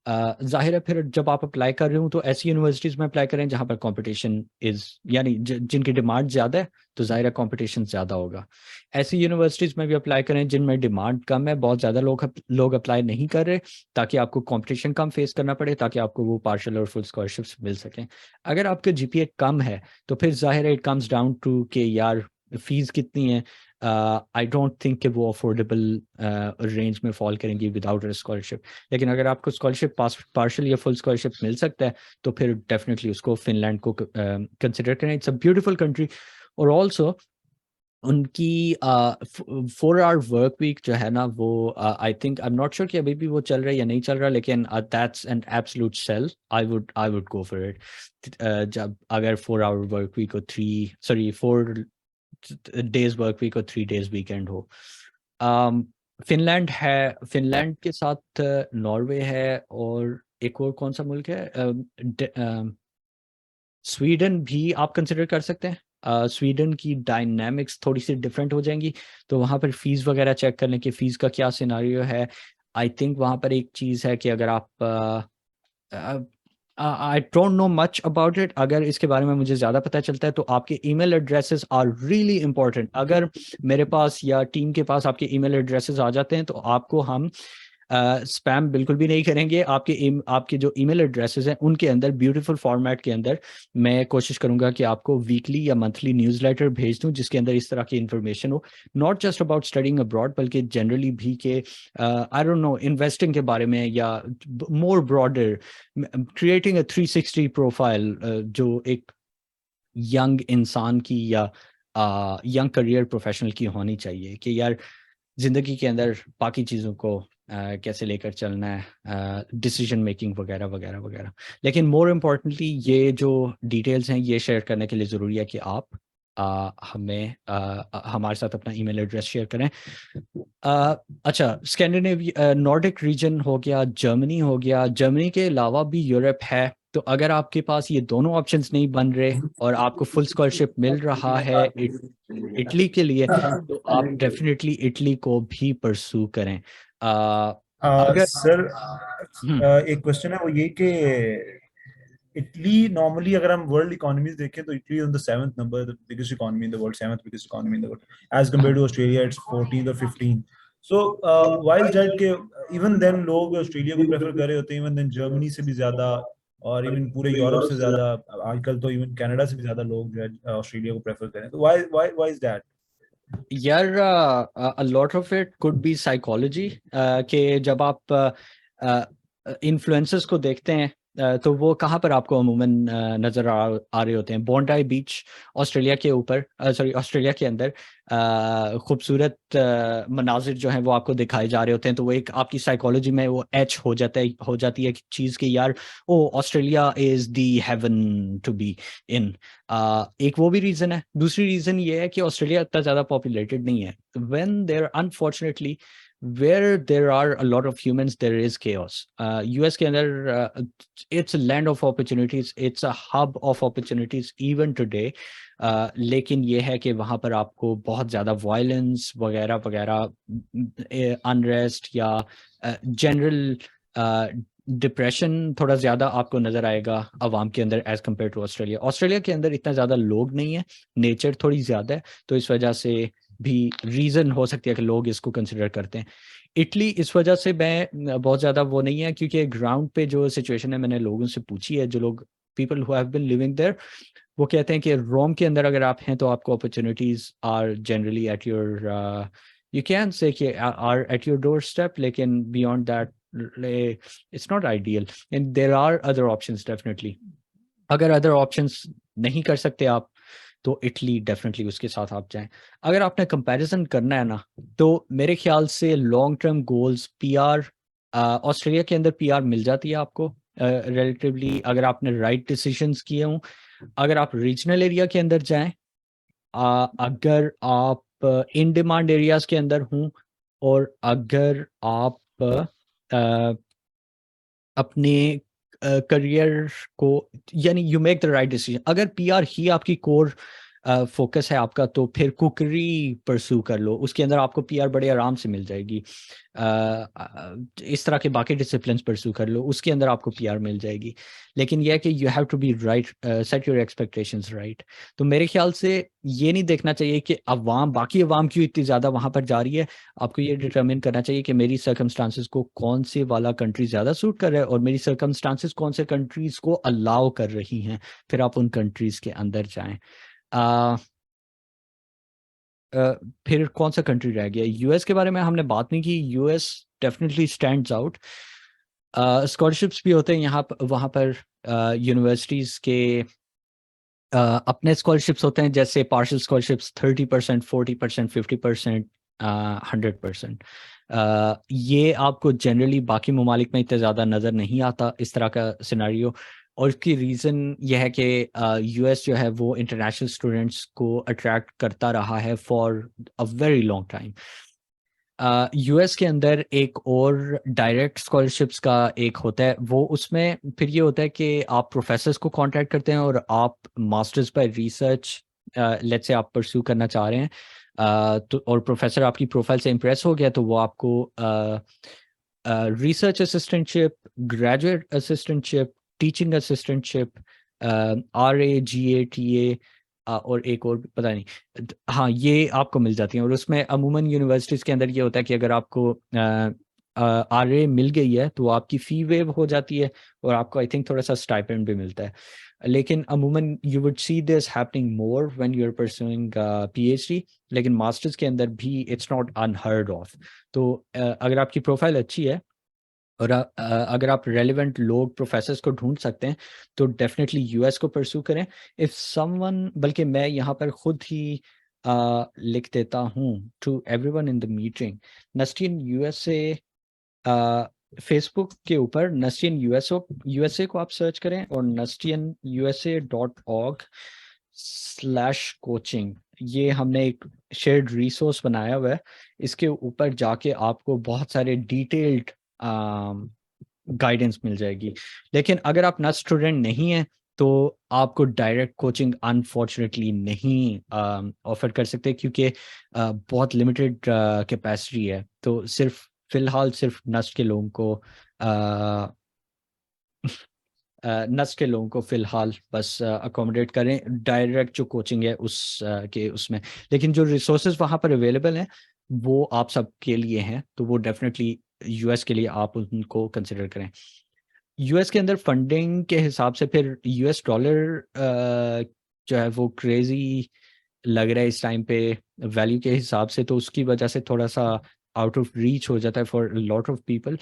जाहिर है फिर जब आप अप्लाई कर रहे हो तो ऐसी यूनिवर्सिटीज़ में अप्लाई करें जहाँ पर कंपटीशन इज़, यानी जिनकी डिमांड ज़्यादा है, तो ज़ाहिर है कंपटीशन ज़्यादा होगा। ऐसी यूनिवर्सिटीज़ में भी अप्लाई करें जिनमें डिमांड कम है, बहुत ज़्यादा लोग अप्लाई नहीं कर रहे, ताकि आपको कंपटीशन कम फेस करना पड़े, ताकि आपको वो पार्शियल और फुल स्कॉलरशिप्स मिल सकें। अगर आपका जीपीए कम है तो फिर जाहिर है इट कम्स डाउन टू कि यार फीस कितनी है। आई डोंट थिंक कि वो अफोर्डेबल रेंज में फॉल करेंगी विदाउट स्कॉलरशिप। लेकिन अगर आपको स्कॉलरशिप पार्शियल या फुल स्कॉलरशिप मिल सकता है, तो फिर डेफिनेटली उसको फिनलैंड को कंसिडर करें। It's a beautiful country. और ऑल्सो उनकी 4 आवर वर्क वीक जो है ना, वो I think, I am not sure कि अभी भी वो चल रहा है या नहीं चल रहा, लेकिन that's an absolute sell. I would go for it. जब अगर 4 आवर वर्क वीक और 4 डेज वर्क वीक और 3 डेज वीकेंड हो। फिनलैंड है, फिनलैंड के साथ नॉर्वे है, और एक और कौन सा मुल्क है, स्वीडन भी आप कंसिडर कर सकते हैं। स्वीडन की डायनामिक्स थोड़ी सी डिफरेंट हो जाएंगी, तो वहाँ पर फीस वगैरह चेक करने की, फ़ीस का क्या सिनारियो है। आई थिंक वहाँ पर एक चीज़ है कि अगर आप आई don't no much about it, अगर इसके बारे में मुझे ज़्यादा पता चलता है तो आपके email addresses are really important. अगर मेरे पास या टीम के पास आपके ईमेल एड्रेसेस आ जाते हैं, तो आपको हम स्पैम बिल्कुल भी नहीं करेंगे। आपके जो ईमेल एड्रेसेस हैं उनके अंदर ब्यूटीफुल फॉर्मेट के अंदर मैं कोशिश करूंगा कि आपको वीकली या मंथली न्यूज़लेटर भेज दूं जिसके अंदर इस तरह की इंफॉर्मेशन हो, not just about studying abroad बल्कि जनरली भी के आई डोंट नो इन्वेस्टिंग के बारे में या more broader creating a 360 profile जो एक यंग इंसान की या यंग करियर प्रोफेशनल की होनी चाहिए कि यार जिंदगी के अंदर बाकी चीज़ों को कैसे लेकर चलना है, डिसीजन मेकिंग वगैरह वगैरह वगैरह। लेकिन मोर इम्पोर्टेंटली ये जो डिटेल्स हैं ये शेयर करने के लिए ज़रूरी है कि आप हमें हमारे साथ अपना ईमेल एड्रेस शेयर करें। अच्छा, स्कैंडिनेविया नॉर्डिक रीजन हो गया, जर्मनी हो गया, जर्मनी के अलावा भी यूरोप है। तो अगर आपके पास ये दोनों ऑप्शंस नहीं बन रहे और आपको फुल स्कॉलरशिप मिल रहा है इटली के लिए, तो आप डेफिनेटली इटली को भी परसू करें। अगर सर एक क्वेश्चन है वो ये कि इटली नॉर्मली अगर हम वर्ल्ड इकोनॉमीज देखें तो Italy on the 7th number, the biggest economy in the world, 7th biggest economy in the world as compared to Australia it's 14th और 15th। So why is that के even then लोग Australia को prefer कर रहे होते हैं, even then Germany से भी ज्यादा और इवन पूरे यूरोप से ज्यादा, आजकल तो इवन कनाडा से भी ज्यादा लोग जो है ऑस्ट्रेलिया को प्रेफर करें, तो व्हाई इज दैट? यार a lot of it could be psychology कि जब आप इन्फ्लुएंसर्स को देखते हैं तो वो कहाँ पर आपको अमूमन नज़र आ रहे होते हैं। बॉन्डाई बीच ऑस्ट्रेलिया के ऊपर, सॉरी ऑस्ट्रेलिया के अंदर खूबसूरत मनाजिर जो हैं वो आपको दिखाए जा रहे होते हैं। तो वो एक आपकी साइकोलॉजी में वो एच हो जाती है चीज़ कि यार oh Australia is the heaven to be in. एक वो भी रीज़न है। दूसरी रीज़न ये है कि ऑस्ट्रेलिया इतना ज़्यादा पॉपुलेटेड नहीं है। When there unfortunately where there are a lot of humans there is chaos. US के अंदर it's a land of opportunities, it's a hub of opportunities even today. लेकिन ये है कि वहाँ पर आपको बहुत ज़्यादा वायलेंस वगैरह वगैरह, अनरेस्ट या जनरल डिप्रेशन थोड़ा ज़्यादा आपको नज़र आएगा अवाम के अंदर as compare to Australia. Australia के अंदर इतना ज़्यादा लोग नहीं है, नेचर थोड़ी ज़्यादा है, तो इस वजह से भी रीज़न हो सकती है कि लोग इसको कंसिडर करते हैं। इटली इस वजह से मैं बहुत ज़्यादा वो नहीं है क्योंकि ग्राउंड पे जो सिचुएशन है मैंने लोगों से पूछी है, जो लोग people who have been living there, वो कहते हैं कि रोम के अंदर अगर आप हैं तो आपको opportunities are generally at your, you can say कि are at your doorstep, लेकिन beyond that it's not ideal and there are other options definitely. अगर अदर ऑप्शंस नहीं कर सकते आप तो इटली डेफिनेटली उसके साथ आप जाएं। अगर आपने कंपैरिजन करना है ना तो मेरे ख्याल से long term goals PR, Australia के अंदर पीआर मिल जाती है आपको रिलेटिवली अगर आपने राइट डिसीजंस किए हों। अगर आप रीजनल एरिया के अंदर जाएं, अगर आप इन डिमांड एरियाज के अंदर हों और अगर आप अपने करियर को यानी you make the right decision. अगर पीआर ही आपकी कोर फोकस है आपका तो फिर कुकरी परस्यू कर लो, उसके अंदर आपको पीआर बड़े आराम से मिल जाएगी। इस तरह के बाकी डिसिप्लिन्स परस्यू कर लो, उसके अंदर आपको पीआर मिल जाएगी। लेकिन यह है कि you have to be right, set your expectations right. तो मेरे ख्याल से ये नहीं देखना चाहिए कि बाकी अवाम क्यों इतनी ज़्यादा वहाँ पर जा रही है। आपको ये डिटरमिन करना चाहिए कि मेरी सर्कमस्टांसिस को कौन से वाला कंट्री ज़्यादा सूट कर रहा है और मेरी सर्कमस्टांसिस कौन से कंट्रीज़ को अलाउ कर रही हैं, फिर आप उन कंट्रीज़ के अंदर जाएँ। फिर कौन सा कंट्री रह गया? यूएस के बारे में हमने बात नहीं की। US definitely stands out. Scholarships भी होते हैं यहाँ पर, वहाँ पर यूनिवर्सिटीज़ के अपने स्कॉलरशिप्स होते हैं, जैसे पार्शियल स्कॉलरशिप्स 30%, 40%, 50%, 100%। ये आपको जनरली बाकी ममालिक में इतना ज़्यादा नज़र नहीं आता इस तरह का सिनारियो। और इसकी रीज़न यह है कि यूएस जो है वो इंटरनेशनल स्टूडेंट्स को अट्रैक्ट करता रहा है for a very long time. US के अंदर एक और डायरेक्ट स्कॉलरशिप्स का एक होता है, वो उसमें फिर ये होता है कि आप प्रोफेसर्स को कांटेक्ट करते हैं और आप masters bye research let's say आप परस्यू करना चाह रहे हैं, तो और प्रोफेसर आपकी प्रोफाइल से इम्प्रेस हो गया तो वो आपको research assistantship, graduate assistantship, teaching assistantship, RAGATA और एक और पता नहीं, हाँ ये आपको मिल जाती हैं। और उसमें अमूमन यूनिवर्सिटीज़ के अंदर ये होता है कि अगर आपको RA मिल गई है तो आपकी फ़ी वेव हो जाती है और आपको आई थिंक थोड़ा सा स्टाइपेंड भी मिलता है। लेकिन अमूमन you would see this happening more when you are pursuing PhD, लेकिन मास्टर्स के अंदर भी इट्स नॉट अनहर्ड ऑफ। तो अगर आपकी प्रोफाइल अच्छी है और अगर आप रेलिवेंट लोग प्रोफेसर्स को ढूंढ सकते हैं तो डेफिनेटली यूएस को परस्यू करें। इफ समवन, बल्कि मैं यहाँ पर खुद ही लिख देता हूँ to everyone in the meeting, नस्टियन यूएसए, फेसबुक के ऊपर नस्टियन यूएसए को आप सर्च करें और nustianusa.org/coaching, ये हमने एक शेयर्ड रिसोर्स बनाया हुआ है। इसके ऊपर जाके आपको बहुत सारे डिटेल्ड गाइडेंस मिल जाएगी। लेकिन अगर आप नर्स स्टूडेंट नहीं हैं तो आपको डायरेक्ट कोचिंग अनफॉर्चुनेटली नहीं ऑफर कर सकते, क्योंकि बहुत लिमिटेड कैपेसिटी है। तो फिलहाल सिर्फ नर्स के लोगों को फिलहाल बस अकोमोडेट करें, डायरेक्ट जो कोचिंग है के उसमें। लेकिन जो रिसोर्सेज वहाँ पर अवेलेबल हैं वो आप सब के लिए हैं, तो वो डेफिनेटली यूएस के लिए आप उनको कंसिडर करें। यूएस के अंदर फंडिंग के हिसाब से फिर यूएस डॉलर जो है वो क्रेजी लग रहा है इस टाइम पे वैल्यू के हिसाब से, तो उसकी वजह से थोड़ा सा आउट ऑफ रीच हो जाता है फॉर लॉट ऑफ पीपल।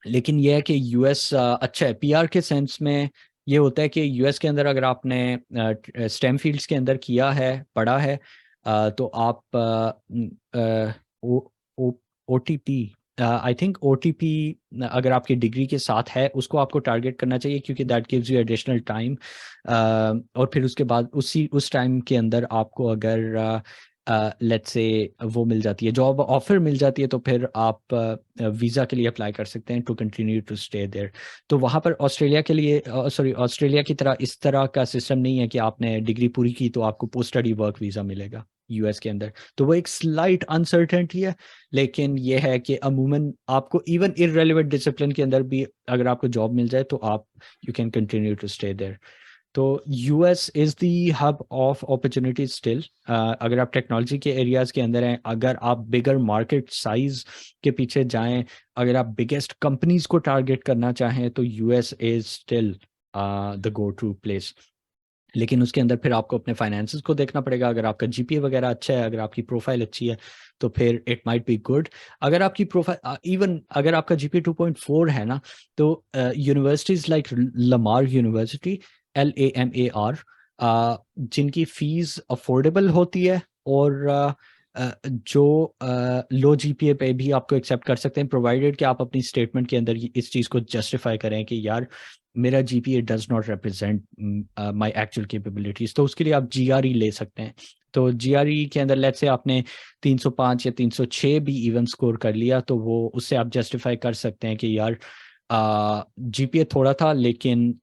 लेकिन यह है कि यूएस अच्छा है पीआर के सेंस में। ये होता है कि यूएस के अंदर अगर आपने स्टेम फील्ड्स के अंदर किया है, पढ़ा है, तो आप ओटीपी, आई थिंक ओटीपी अगर आपकी डिग्री के साथ है उसको आपको टारगेट करना चाहिए, क्योंकि that gives you additional time. और फिर उसके बाद उस टाइम के अंदर आपको अगर लेट्स से वो मिल जाती है, जॉब ऑफर मिल जाती है, तो फिर आप वीज़ा के लिए अप्लाई कर सकते हैं to continue to stay there. तो वहाँ पर ऑस्ट्रेलिया के लिए ऑस्ट्रेलिया की तरह इस तरह का सिस्टम नहीं है कि आपने डिग्री पूरी की तो आपको पोस्ट स्टडी वर्क वीज़ा मिलेगा यूएस के अंदर। तो वो एक स्लाइट अनसर्टेनिटी है, लेकिन ये है कि अमूमन आपको इवन इररेलेवेंट डिसिप्लिन के अंदर भी अगर आपको जॉब मिल जाए तो आप you can continue to stay there. तो US is the hub of opportunities still. अगर आप टेक्नोलॉजी के एरियाज के अंदर हैं, अगर आप बिगर मार्केट साइज के पीछे जाएं, अगर आप बिगेस्ट कंपनीज को टारगेट करना चाहें तो US is still the go to place. लेकिन उसके अंदर फिर आपको अपने फाइनेंसेस को देखना पड़ेगा। अगर आपका जीपीए वगैरह अच्छा है, अगर आपकी प्रोफाइल अच्छी है, तो फिर इट माइट बी गुड। अगर आपकी प्रोफाइल इवन अगर आपका जीपीए 2.4 है ना, तो universities like Lamar university, LAMAR, जिनकी फीस अफोर्डेबल होती है और जो लो जीपीए पे भी आपको एक्सेप्ट कर सकते हैं, प्रोवाइडेड कि आप अपनी स्टेटमेंट के अंदर इस चीज़ को जस्टिफाई करें कि यार मेरा GPA does not represent my actual capabilities, तो उसके लिए आप जीआरई ले सकते हैं। तो जीआरई के अंदर लेट्स से आपने 305 या 306 भी इवन स्कोर कर लिया, तो वो उससे आप जस्टिफाई कर सकते हैं कि यार जीपीए थोड़ा था लेकिन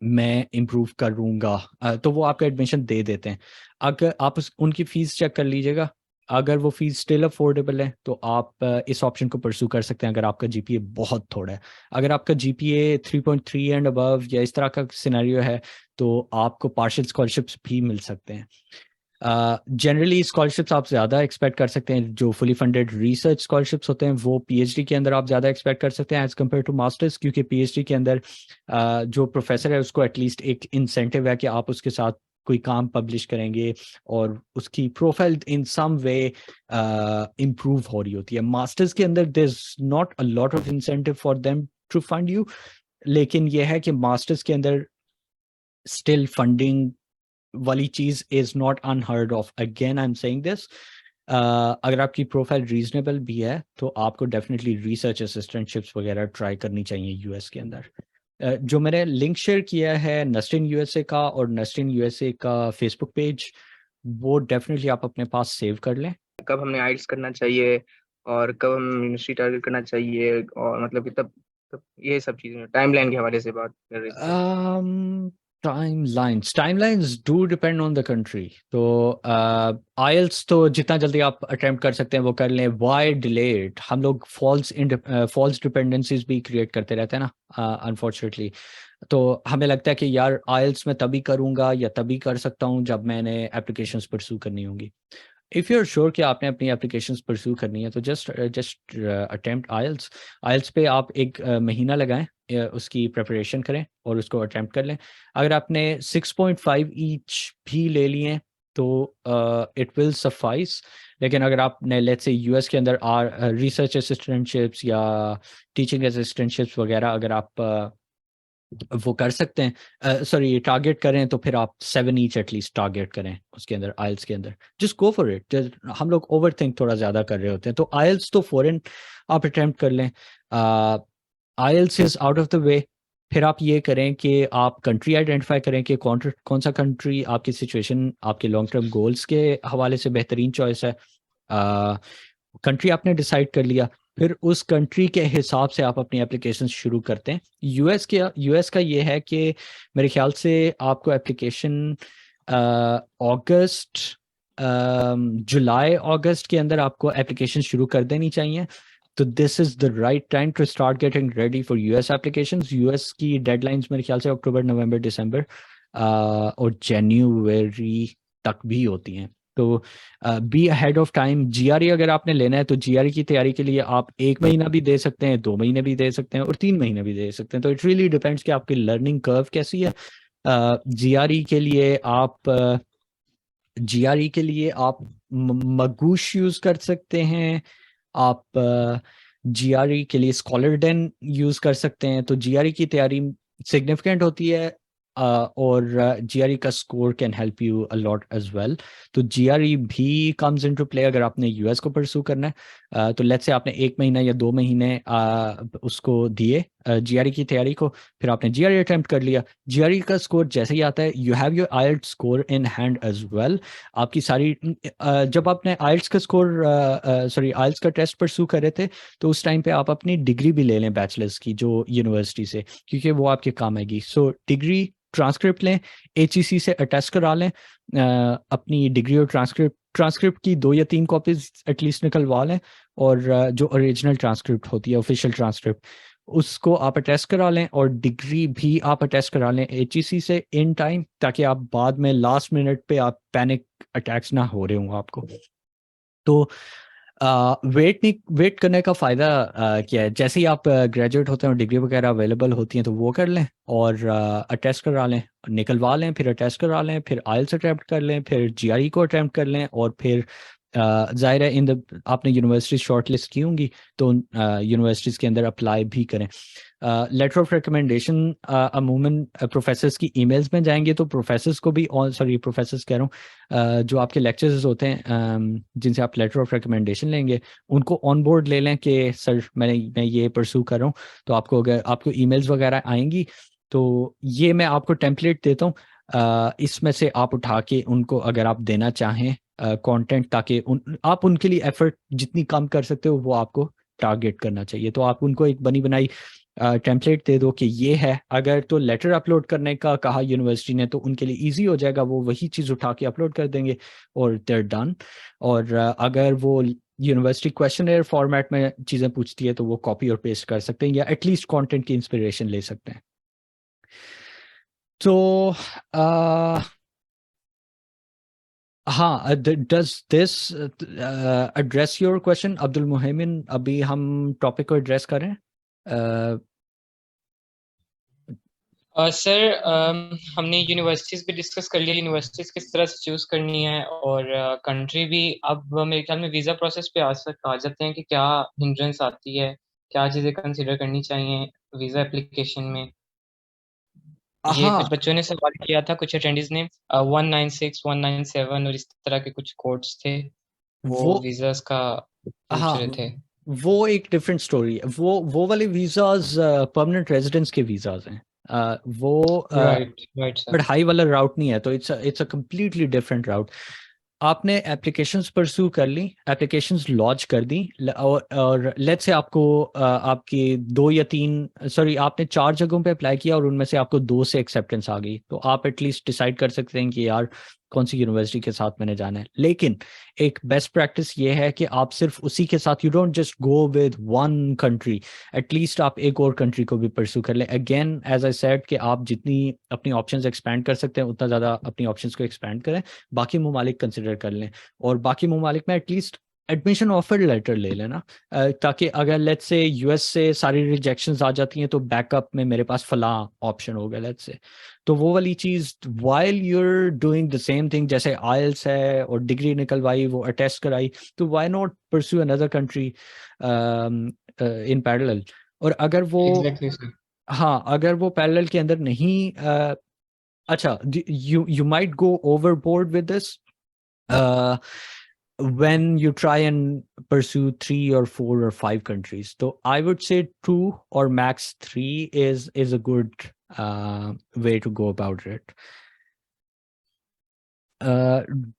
मैं इम्प्रूव करूँगा, तो वो आपका एडमिशन दे देते हैं। अगर आप उनकी फ़ीस चेक कर लीजिएगा, अगर वो फीस स्टिल अफोर्डेबल है तो आप इस ऑप्शन को परस्यू कर सकते हैं अगर आपका जीपीए बहुत थोड़ा है। अगर आपका जीपीए 3.3 एंड अबव या इस तरह का सिनेरियो है तो आपको पार्शियल स्कॉलरशिप्स भी मिल सकते हैं। जनरली स्कॉलरशिप्स आप ज़्यादा एक्सपेक्ट कर सकते हैं, जो फुली फंडेड रिसर्च स्कॉलरशिप्स होते हैं वो पीएचडी के अंदर आप ज़्यादा एक्सपेक्ट कर सकते हैं एज़ कम्पेयर टू मास्टर्स, क्योंकि पीएचडी के अंदर जो प्रोफेसर है उसको एटलीस्ट एक इंसेंटिव है कि आप उसके साथ कोई काम पब्लिश करेंगे और उसकी profile in some way improve हो रही होती है। मास्टर्स के अंदर there is not a lot of incentive for them to fund you, लेकिन यह है कि मास्टर्स के अंदर स्टिल फंडिंग वाली चीज is not unheard of. Again I am saying this, अगर आपकी प्रोफाइल रीजनेबल भी है तो आपको डेफिनेटली रिसर्च असिस्टेंटशिप्स वगैरह ट्राई करनी चाहिए यूएस के अंदर। जो मैंने लिंक शेयर किया है नस्टिन यूएसए का और नस्टिन यूएसए का फेसबुक पेज, वो डेफिनेटली आप अपने पास सेव कर लें। कब हमने आइल्स करना चाहिए और कब हम यूनिवर्सिटी टारगेट करना चाहिए, और मतलब कि तब ये सब चीज़ें टाइमलाइन के हवाले से बात कर रहे थे। Timelines do depend on the country. तो आइल्स तो जितना जल्दी आप अटेम्प्ट कर सकते हैं वो कर लें। वाई डिलेड, हम लोग फॉल्स डिपेंडेंसीज भी क्रिएट करते रहते हैं ना अनफॉर्चुनेटली। तो हमें लगता है कि यार आइल्स में तभी करूँगा या तभी कर सकता हूँ जब मैंने एप्लीकेशंस परस्यू करनी होंगी। इफ यू आर श्योर कि आपने अपनी एप्लीकेशंस परस्यू करनी है तो जस्ट अटेम्प्ट आइल्स। आइल्स पे आप एक महीना लगाएं, उसकी प्रिपरेशन करें और उसको अटेम्प्ट कर लें। अगर आपने 6.5 ईच भी ले लिए तो इट विल सफाइस। लेकिन अगर आपने लेट्स से यूएस के अंदर रिसर्च असिस्टेंटशिप्स या टीचिंग असिस्टेंटशिप्स वगैरह अगर आप वो कर सकते हैं, सॉरी टारगेट करें, तो फिर आप 7 ईच एटलीस्ट टारगेट करें उसके अंदर, आइल्स के अंदर। Just go for it. हम लोग ओवर थिंक थोड़ा ज़्यादा कर रहे होते हैं, तो आइल्स तो फॉरेन आप अटेम्प्ट कर लें। IELTS is out of the way. फिर आप ये करें कि आप कंट्री आइडेंटिफाई करें कि कौन सा कंट्री आपकी सिचुएशन, आपके लॉन्ग टर्म गोल्स के हवाले से बेहतरीन चॉइस है। कंट्री आपने डिसाइड कर लिया, फिर उस कंट्री के हिसाब से आप अपनी एप्लीकेशन शुरू करते हैं। यूएस का ये है कि मेरे ख्याल से आपको एप्लीकेशन अगस्त, जुलाई अगस्त के अंदर आपको एप्लीकेशन शुरू कर देनी चाहिए। तो this is the right time to start getting ready for US applications. US की डेडलाइंस मेरे ख्याल से अक्टूबर, नवंबर, दिसंबर और जनवरी तक भी होती हैं। तो be ahead of time. GRE अगर आपने लेना है तो जीआरई की तैयारी के लिए आप 1 महीना भी दे सकते हैं, 2 महीने भी दे सकते हैं और 3 महीने भी दे सकते हैं। तो इट रियली डिपेंड्स कि आपकी लर्निंग कर्व कैसी है। जीआरई के लिए आप मगूश यूज कर सकते हैं। आप जीआरई के लिए स्कॉलरडेन यूज कर सकते हैं। तो जीआरई की तैयारी सिग्निफिकेंट होती है और जीआरई का score can help you a lot as well. तो जीआरई भी कम्स इनटू प्ले अगर आपने यूएस को परस्यू करना है। तो लेट्स से आपने 1 महीना या 2 महीने उसको दिए जीआरई की तैयारी को, फिर आपने जीआरई अटेम्प्ट कर लिया। जीआरई का स्कोर जैसे ही आता है, you have your IELTS score in hand as well. आपकी सारी जब आपने आइल्ट्स का स्कोर, सॉरी आइल्ट्स का टेस्ट परस्यू कर रहे थे, तो उस टाइम पे आप अपनी डिग्री भी ले लें बैचलर्स की जो यूनिवर्सिटी से, क्योंकि वो आपके काम आएगी। सो डिग्री, ट्रांसक्रिप्ट लें, एचईसी से अटेस्ट करा लें अपनी डिग्री और ट्रांसक्रिप्ट की 2 या 3 कॉपीज एटलीस्ट निकलवा लें। और जो ओरिजिनल ट्रांसक्रिप्ट होती है, ऑफिशियल ट्रांसक्रिप्ट, उसको आप अटेस्ट करा लें और डिग्री भी आप अटेस्ट करा लें एचईसी से इन टाइम, ताकि आप बाद में लास्ट मिनट पे आप पैनिक अटैक्स ना हो रहे हों आपको। तो वेट करने का फ़ायदा क्या है? जैसे ही आप ग्रेजुएट होते हैं और डिग्री वगैरह अवेलेबल होती हैं तो वो कर लें और अटेस्ट करा लें, निकलवा लें, फिर अटेस्ट करा लें, फिर आइल्स अटेम्प्ट कर लें, फिर जीआरई को अटेम्प्ट कर लें और फिर ज़ाहिर है आपने यूनिवर्सिटी शॉर्ट लिस्ट की होंगी तो यूनिवर्सिटीज़ के अंदर अप्लाई भी करें। लेटर ऑफ रिकमेंडेशन अमूमन प्रोफेसर्स की ईमेल्स में जाएंगे, तो प्रोफेसर्स को भी, प्रोफेसर्स कह रहा हूँ, जो आपके लेक्चर्स होते हैं जिनसे आप लेटर ऑफ रिकमेंडेशन लेंगे, उनको ऑन बोर्ड ले लें कि सर मैं ये परस्यू कर रहा हूँ। तो अगर आपको ईमेल्स वगैरह आएंगी तो ये मैं आपको टेम्पलेट देता हूँ, इसमें से आप उठा के उनको अगर आप देना चाहें कंटेंट, ताकि आप उनके लिए एफर्ट जितनी कम कर सकते हो वो आपको टारगेट करना चाहिए। तो आप उनको एक बनी बनाई टेम्पलेट दे दो कि ये है। अगर तो लेटर अपलोड करने का कहा यूनिवर्सिटी ने तो उनके लिए इजी हो जाएगा, वो वही चीज़ उठा के अपलोड कर देंगे और देयर डन। और अगर वो यूनिवर्सिटी क्वेश्चनर फॉर्मेट में चीज़ें पूछती है तो वो कॉपी और पेस्ट कर सकते हैं या एटलीस्ट कंटेंट की इंस्पिरेशन ले सकते हैं। तो हाँ, does this address your question Abdul Momin? अभी हम टॉपिक को एड्रेस करें। सर हमने यूनिवर्सिटीज़ भी डिस्कस कर लिया, यूनिवर्सिटीज़ किस तरह से चूज़ करनी है और कंट्री भी। अब मेरे ख्याल में वीज़ा प्रोसेस पे आ जाते हैं कि क्या हिंड्रेंस आती है, क्या चीज़ें कंसिडर करनी चाहिए वीज़ा एप्लीकेशन में। ये हाँ, कुछ बच्चों ने सवाल किया था, कुछ अटेंडीज ने 196, 197 और इस तरह के कुछ कोड्स थे, वो वीज़ास का पूछ रहे थे। वो एक डिफरेंट स्टोरी है। वो वाले वीज़ाज परमानेंट रेजिडेंस के वीज़ाज हैं। वो राइट बट हाई वाला राउट नहीं है, तो इट्स अ कम्प्लीटली डिफरेंट राउट। आपने एप्लीकेशंस परस्यू कर ली, एप्लीकेशंस लॉन्च कर दी और लेट्स से आपको आपके 2 या 3, सॉरी आपने 4 जगहों पे अप्लाई किया और उनमें से आपको 2 से एक्सेप्टेंस आ गई, तो आप एटलीस्ट डिसाइड कर सकते हैं कि यार कौन सी यूनिवर्सिटी के साथ मैंने जाना है। लेकिन एक बेस्ट प्रैक्टिस ये है कि आप सिर्फ उसी के साथ, you don't just go with one country, at least आप एक और कंट्री को भी परस्यू कर लें। अगेन एज आई सेड कि आप जितनी अपनी ऑप्शंस एक्सपैंड कर सकते हैं उतना ज़्यादा अपनी ऑप्शंस को एक्सपैंड करें, बाकी ममालिक कंसिडर कर लें, और बाकी ममालिक में एटलीस्ट एडमिशन ऑफर लेटर ले लेना, ताकि अगर लेट्स से यूएस से सारी रिजेक्शंस आ जाती हैं तो बैकअप में मेरे पास फलां ऑप्शन होगा लेट्स से। तो वो वाली चीज़ while you are doing the same thing, जैसे आइल्स है और डिग्री निकलवाई, वो अटेस्ट कराई, तो why not pursue another country in parallel. और अगर वो एग्जैक्टली सर। हाँ, अगर वो पैरेलल के अंदर नहीं अच्छा, you might go overboard with this when you try and pursue 3 or 4 or 5 countries. So I would say 2 or max 3 is a good way to go about it.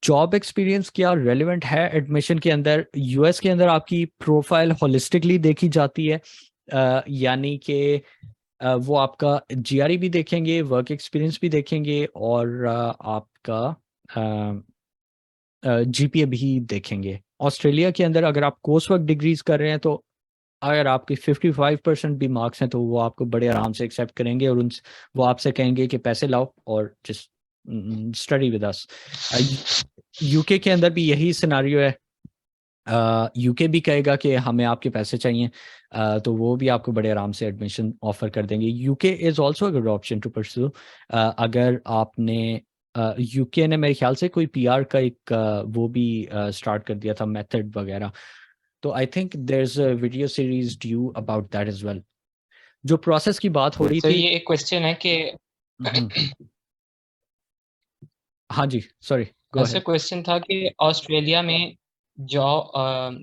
Job experience क्या relevant है admission के अंदर? US के अंदर आपकी profile holistically देखी जाती है, यानी कि वो आपका जीआरई भी देखेंगे, वर्क एक्सपीरियंस भी देखेंगे, और आपका जीपीए भी देखेंगे। ऑस्ट्रेलिया के अंदर अगर आप कोर्स वर्क डिग्रीज कर रहे हैं तो अगर आपके 55% भी मार्क्स हैं तो वो आपको बड़े आराम से एक्सेप्ट करेंगे, और वो आपसे कहेंगे कि पैसे लाओ और just study with us. UK के अंदर भी यही सिनारियो है, यूके भी कहेगा कि हमें आपके पैसे चाहिए, तो वो भी आपको बड़े आराम से एडमिशन ऑफर कर देंगे। UK is also a good option to pursue. अगर आपने यूके ने मेरे ख्याल से कोई पीआर का एक वो भी स्टार्ट कर दिया था मेथड वगैरह, तो I think there is a video series due about that as well. जो प्रोसेस की बात हो रही सर थी, ये एक क्वेश्चन है कि हाँ जी, सॉरी, गो ऐसा अहेड। क्वेश्चन था कि ऑस्ट्रेलिया में जॉब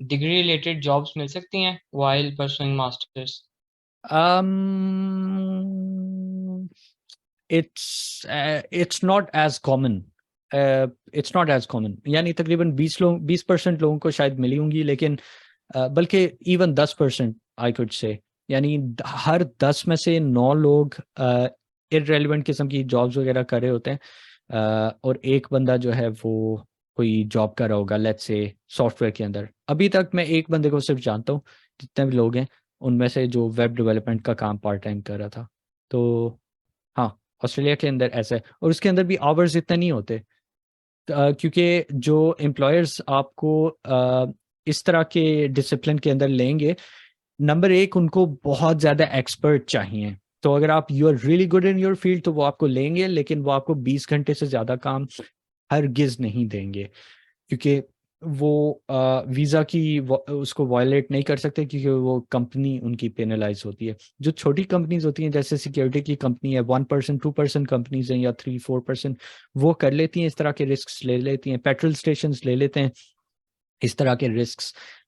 डिग्री रिलेटेड जॉब्स मिल सकती हैं while pursuing masters? It's not as common. It's not as common, यानी तकरीबन 20% लोगों को शायद मिली होंगी, लेकिन बल्कि इवन 10% आई कुड से, यानी हर 10 में से 9 लोग इररेलेवेंट किस्म की जॉब्स वगैरह कर रहे होते हैं, और एक बंदा जो है वो कोई जॉब कर रहा होगा लेट्स से सॉफ्टवेयर के अंदर। अभी तक मैं एक बंदे को सिर्फ जानता हूँ, जितने भी लोग हैं उनमें से, जो वेब डेवलपमेंट का काम पार्ट टाइम कर रहा था। तो हाँ, ऑस्ट्रेलिया के अंदर ऐसा है, और उसके अंदर भी आवर्स इतने नहीं होते, क्योंकि जो एम्प्लॉयर्स आपको इस तरह के डिसिप्लिन के अंदर लेंगे, नंबर एक उनको बहुत ज़्यादा एक्सपर्ट चाहिए। तो अगर आप you are really good in your field तो वो आपको लेंगे, लेकिन वो आपको 20 घंटे से ज़्यादा काम हरगिज़ नहीं देंगे, क्योंकि वो वीज़ा की उसको वायलेट नहीं कर सकते, क्योंकि वो कंपनी उनकी पेनलाइज होती है। जो छोटी कंपनीज होती हैं, जैसे सिक्योरिटी की कंपनी है, 1% 2% कंपनीज हैं, या 3-4%, वो कर लेती हैं, इस तरह के रिस्क ले लेती हैं, पेट्रोल स्टेशन ले लेते हैं इस तरह के रिस्क,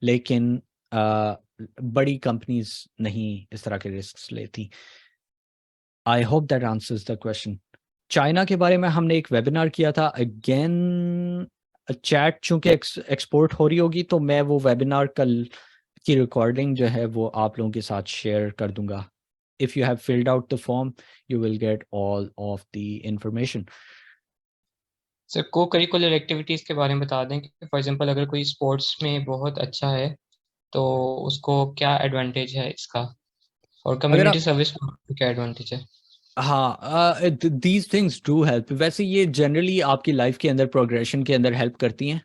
लेकिन बड़ी कंपनीज नहीं इस तरह के रिस्क लेती। I hope that answers the question. China के बारे में हमने एक वेबिनार किया था, अगेन चैट चूंकि एक्सपोर्ट हो रही होगी, तो मैं वो वेबिनार कल की रिकॉर्डिंग जो है वो आप लोगों के साथ शेयर कर दूंगा। If you have filled out the form you will get all of the information. Sir को करिकुलर एक्टिविटीज के बारे में बता दें कि फॉर एग्जांपल अगर कोई स्पोर्ट्स में बहुत अच्छा है तो उसको क्या एडवांटेज है इसका, और अगर कम्युनिटी आप सर्विस में क्या एडवांटेज है? हाँ, दीज थिंग्स डू हेल्प। वैसे ये जनरली आपकी लाइफ के अंदर प्रोग्रेशन के अंदर हेल्प करती हैं,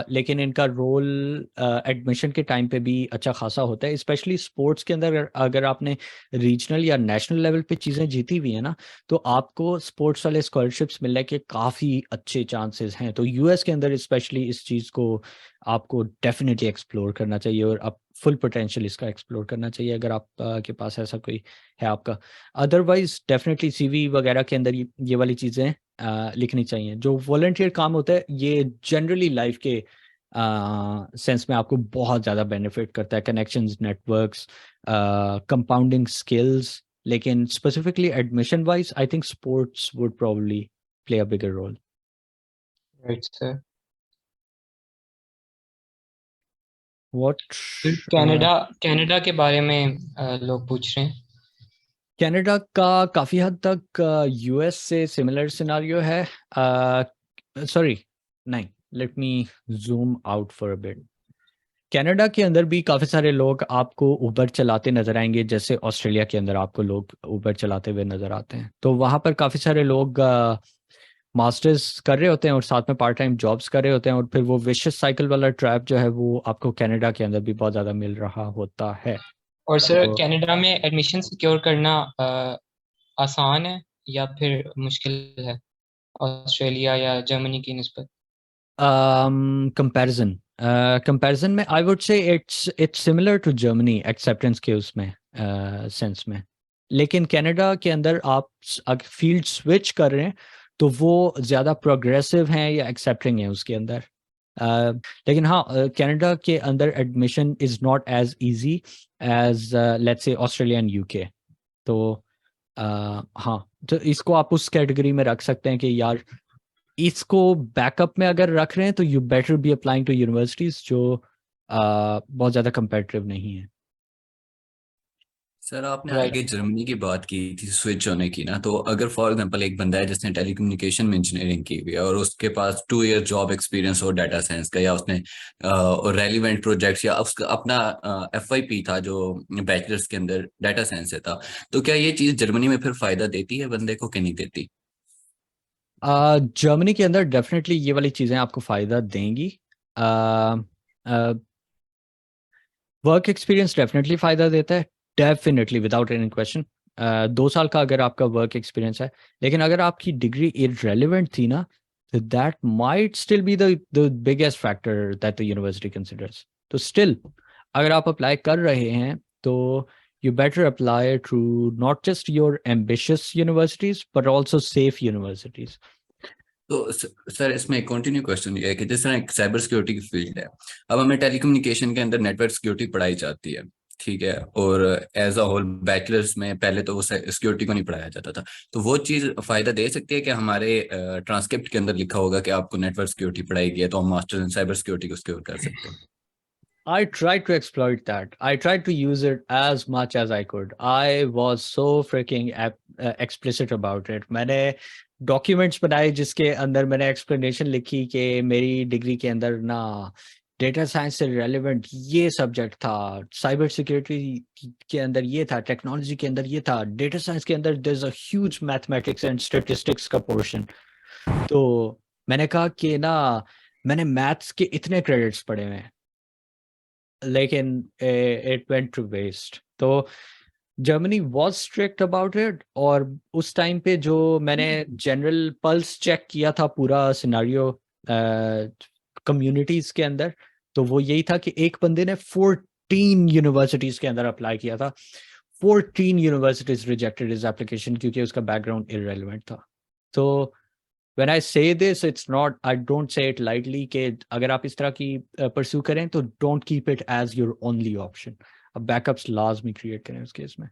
लेकिन इनका रोल एडमिशन के टाइम पे भी अच्छा खासा होता है, स्पेशली स्पोर्ट्स के अंदर। अगर आपने रीजनल या नेशनल लेवल पे चीज़ें जीती हुई हैं ना, तो आपको स्पोर्ट्स वाले स्कॉलरशिप्स मिलने के काफ़ी अच्छे चांसेस हैं। तो यूएस के अंदर स्पेशली इस चीज़ को आपको डेफिनेटली एक्सप्लोर करना चाहिए, और आप फुल पोटेंशियल इसका एक्सप्लोर करना चाहिए अगर आप के पास ऐसा कोई है आपका। अदरवाइज डेफिनेटली सीवी वगैरह के अंदर ये वाली चीज़ें लिखनी चाहिए। जो वॉलंटियर काम होता है ये जनरली लाइफ के सेंस में आपको बहुत ज़्यादा बेनिफिट करता है, कनेक्शंस, नेटवर्क्स, कंपाउंडिंग स्किल्स, लेकिन specifically admission wise I think sports would probably play a bigger role. Right sir. What Canada के बारे में लोग पूछ रहे हैं। कनाडा का काफ़ी हद तक यूएस से सिमिलर सिनारियो है। सॉरी नहीं, let me zoom out for a bit. Canada के अंदर भी काफ़ी सारे लोग आपको ऊबर चलाते नज़र आएंगे, जैसे ऑस्ट्रेलिया के अंदर आपको लोग ऊबर चलाते हुए नज़र आते हैं। तो वहाँ पर काफ़ी सारे लोग मास्टर्स कर रहे होते हैं और साथ में पार्ट टाइम जॉब्स कर रहे होते हैं, और फिर वो विशियस साइकिल वाला ट्रैप जो है वो आपको कनाडा के अंदर भी बहुत ज़्यादा मिल रहा होता है। और सर तो कनाडा में एडमिशन सिक्योर करना आसान है या फिर मुश्किल है ऑस्ट्रेलिया या जर्मनी की निस्बत? कंपैरिजन में I would say it's similar to Germany acceptance के उसमें सेंस में। लेकिन कनाडा के अंदर आप अगर फील्ड स्विच कर रहे हैं तो वो ज़्यादा प्रोग्रेसिव हैं या एक्सेप्टिंग है उसके अंदर। लेकिन हाँ, कनाडा के अंदर admission is not as easy as let's say Australia and UK. तो हाँ, तो इसको आप उस कैटेगरी में रख सकते हैं कि यार इसको बैकअप में अगर रख रहे हैं तो you better be applying to universities जो बहुत ज़्यादा कंपेटिटिव नहीं है। सर आपने राइट। आगे जर्मनी की बात की थी स्विच होने की ना, तो अगर फॉर एग्जांपल एक बंदा है जिसने टेलीकम्युनिकेशन में इंजीनियरिंग की हुई है और उसके पास 2 ईयर जॉब एक्सपीरियंस हो डाटा साइंस का, या उसने रेलिवेंट प्रोजेक्ट्स या उसका अपना FYP था जो बैचलर्स के अंदर डाटा साइंस से था, तो क्या ये चीज़ जर्मनी में फिर फायदा देती है बंदे को कि नहीं देती? जर्मनी के अंदर डेफिनेटली ये वाली चीज़ें आपको फ़ायदा देंगी। वर्क एक्सपीरियंस डेफिनेटली फ़ायदा देता है, डेफिनेटली विदाउट एनी क्वेश्चन। 2 साल का अगर आपका वर्क एक्सपीरियंस है, लेकिन अगर आपकी डिग्री इररेलेवेंट थी ना, तो that might still be the biggest factor that the university considers. तो स्टिल अगर आप अप्लाई कर रहे हैं तो you better apply to not just your ambitious universities but also safe universities. तो सर इसमें एक कंटिन्यू क्वेश्चन ये है कि जिस तरह एक साइबर सिक्योरिटी की फील्ड है, अब हमें टेलीकम्युनिकेशन के अंदर नेटवर्क सिक्योरिटी पढ़ाई जाती है, ठीक है, और एज अ होल बैचलर्स में पहले तो वो सिक्योरिटी को नहीं पढ़ाया जाता था, तो वो चीज़ फायदा दे सकती है कि हमारे ट्रांसक्रिप्ट के अंदर लिखा होगा कि आपको नेटवर्क सिक्योरिटी पढ़ाई गई है तो हम मास्टर्स इन साइबर सिक्योरिटी को सिक्योर कर सकते हैं? I tried to exploit that. I tried to use it as much as I could. I was so freaking explicit about it. मैंने डॉक्यूमेंट्स बनाए जिसके अंदर मैंने एक्सप्लेनेशन लिखी कि मेरी डिग्री के अंदर ना डेटा साइंस से रेलेवेंट ये सब्जेक्ट था, साइबर सिक्योरिटी के अंदर ये था, टेक्नोलॉजी के अंदर ये था, डेटा साइंस के अंदर there is a huge mathematics and statistics का पोर्शन। तो मैंने कहा कि ना मैंने मैथ्स के इतने क्रेडिट्स पढ़े हुए हैं, लेकिन इट वेंट टू वेस्ट। तो Germany was strict about it, और उस टाइम पे जो मैंने जनरल पल्स चेक किया था पूरा सिनारियो कम्युनिटीज के अंदर, तो वो यही था कि एक बंदे ने 14 यूनिवर्सिटीज के अंदर अप्लाई किया था। 14 यूनिवर्सिटीज रिजेक्टेड हिज एप्लीकेशन क्योंकि उसका बैकग्राउंड इररेलेवेंट था। तो when I say this, it's not, I don't say it lightly कि अगर आप इस तरह की pursue करें तो don't keep it as your only option. अब backups लाजमी create करें उस केस में।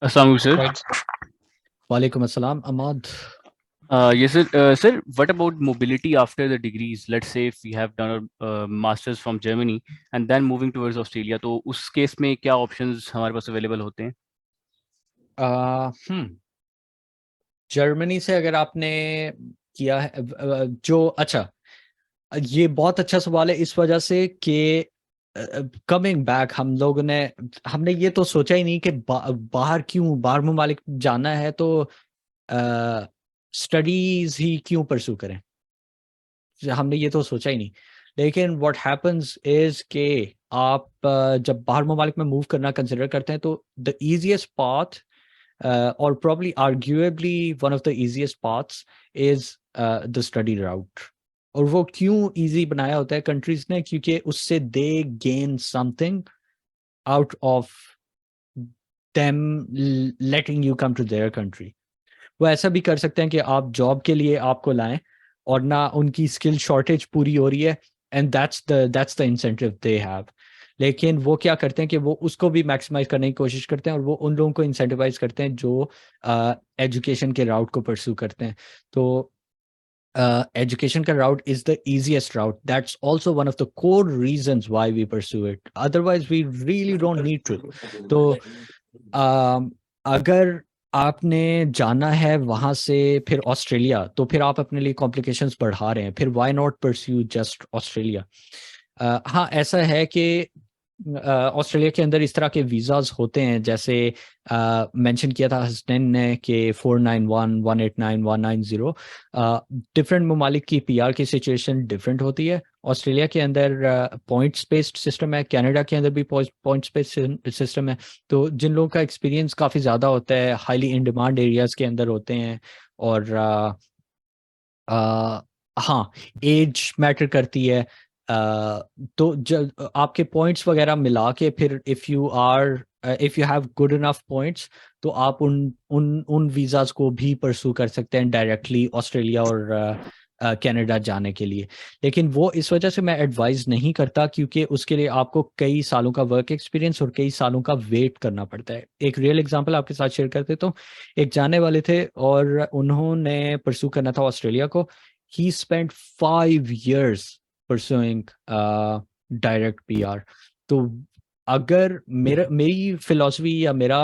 Assalamu sir. Right. वालेकुम अस्सलाम अमाद। Yes sir. Sir, what about mobility after the degrees? Let's say if we have done a masters from Germany and then moving towards Australia, तो उस case में क्या options हमारे पास available होते हैं? जर्मनी से अगर आपने किया है जो, अच्छा ये बहुत अच्छा सवाल है इस वजह से कि कमिंग बैक हमने ये तो सोचा ही नहीं कि बाहर ममालिक जाना है तो स्टडीज ही क्यों परस्यू करें, हमने ये तो सोचा ही नहीं। लेकिन व्हाट हैपेंस इज के आप जब बाहर ममालिक में मूव करना कंसिडर करते हैं तो the easiest path or probably arguably one of the easiest paths is the study route. और वो क्यों easy बनाया होता है countries ने, क्योंकि उससे they gain something out of them letting you come to their country. वो ऐसा भी कर सकते हैं कि आप जॉब के लिए आपको लाएं और ना उनकी स्किल शॉर्टेज पूरी हो रही है, and that's the incentive they have. लेकिन वो क्या करते हैं कि वो उसको भी मैक्सिमाइज करने की कोशिश करते हैं और वो उन लोगों को इंसेंटिवाइज करते हैं जो एजुकेशन के राउट को परस्यू करते हैं। तो education का route is the easiest route. That's also one of the core reasons why we pursue it. Otherwise, we really don't need to. तो अगर आपने जाना है वहां से फिर ऑस्ट्रेलिया, तो फिर आप अपने लिए कॉम्प्लिकेशंस बढ़ा रहे हैं, फिर why not pursue just Australia. हाँ, ऐसा है कि ऑस्ट्रेलिया के अंदर इस तरह के वीज़ाज होते हैं, जैसे मेंशन किया था हसनैन ने कि 491, 189, 190। डिफरेंट ममालिक की पीआर की सिचुएशन डिफरेंट होती है। ऑस्ट्रेलिया के अंदर पॉइंट्स बेस्ड सिस्टम है, कनाडा के अंदर भी पॉइंट्स बेस्ड सिस्टम है। तो जिन लोगों का एक्सपीरियंस काफ़ी ज़्यादा होता है, हाईली इन डिमांड एरियाज़ के अंदर होते हैं, और अ, हाँ, एज मैटर करती है। तो जब आपके पॉइंट्स वगैरह मिला के फिर if you have good enough points, तो आप उन उन उन वीज़ाज को भी परसू कर सकते हैं डायरेक्टली ऑस्ट्रेलिया और कनाडा जाने के लिए। लेकिन वो इस वजह से मैं एडवाइस नहीं करता, क्योंकि उसके लिए आपको कई सालों का वर्क एक्सपीरियंस और कई सालों का वेट करना पड़ता है। एक रियल एग्जांपल आपके साथ शेयर करते, तो एक जाने वाले थे और उन्होंने परसू करना था ऑस्ट्रेलिया को। ही spent 5 years pursuing direct PR. तो अगर मेरी फिलॉसफी या मेरा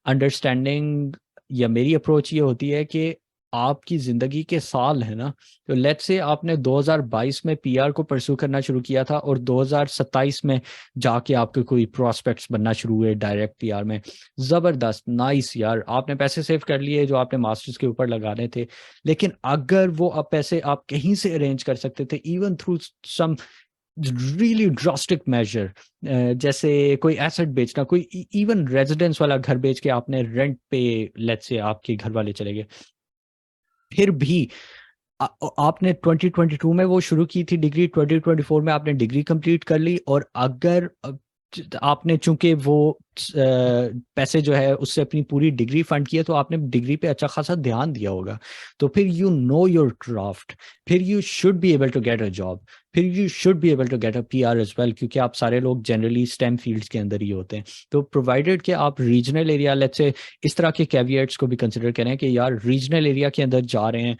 अंडरस्टैंडिंग या मेरी अप्रोच ये होती है कि आपकी जिंदगी के साल है ना, तो लेट्स से आपने 2022 में पीआर को परसू करना शुरू किया था और 2027 में जाके आपके कोई प्रोस्पेक्ट्स बनना शुरू हुए डायरेक्ट पीआर में, जबरदस्त, नाइस यार, आपने पैसे सेव कर लिए जो आपने मास्टर्स के ऊपर लगाने थे। लेकिन अगर वो आप पैसे आप कहीं से अरेंज कर सकते थे, even through some really drastic measure, जैसे कोई एसेट बेचना, कोई इवन रेजिडेंस वाला घर बेच के आपने रेंट पे, लेट्स से आपके घर वाले चले गए, फिर भी आपने 2022 में वो शुरू की थी डिग्री, 2024 में आपने डिग्री कंप्लीट कर ली, और अगर आपने चूंकि वो पैसे जो है उससे अपनी पूरी डिग्री फंड की है, तो आपने डिग्री पे अच्छा खासा ध्यान दिया होगा, तो फिर यू नो योर क्राफ्ट, फिर you should be able to get a job, फिर you should be able to get a PR as well, क्योंकि आप सारे लोग जनरली स्टेम फील्ड्स के अंदर ही होते हैं। तो प्रोवाइडेड कि आप रीजनल एरिया, लेट्स से इस तरह के कैविएट्स को भी कंसिडर करें कि यार रीजनल एरिया के अंदर जा रहे हैं,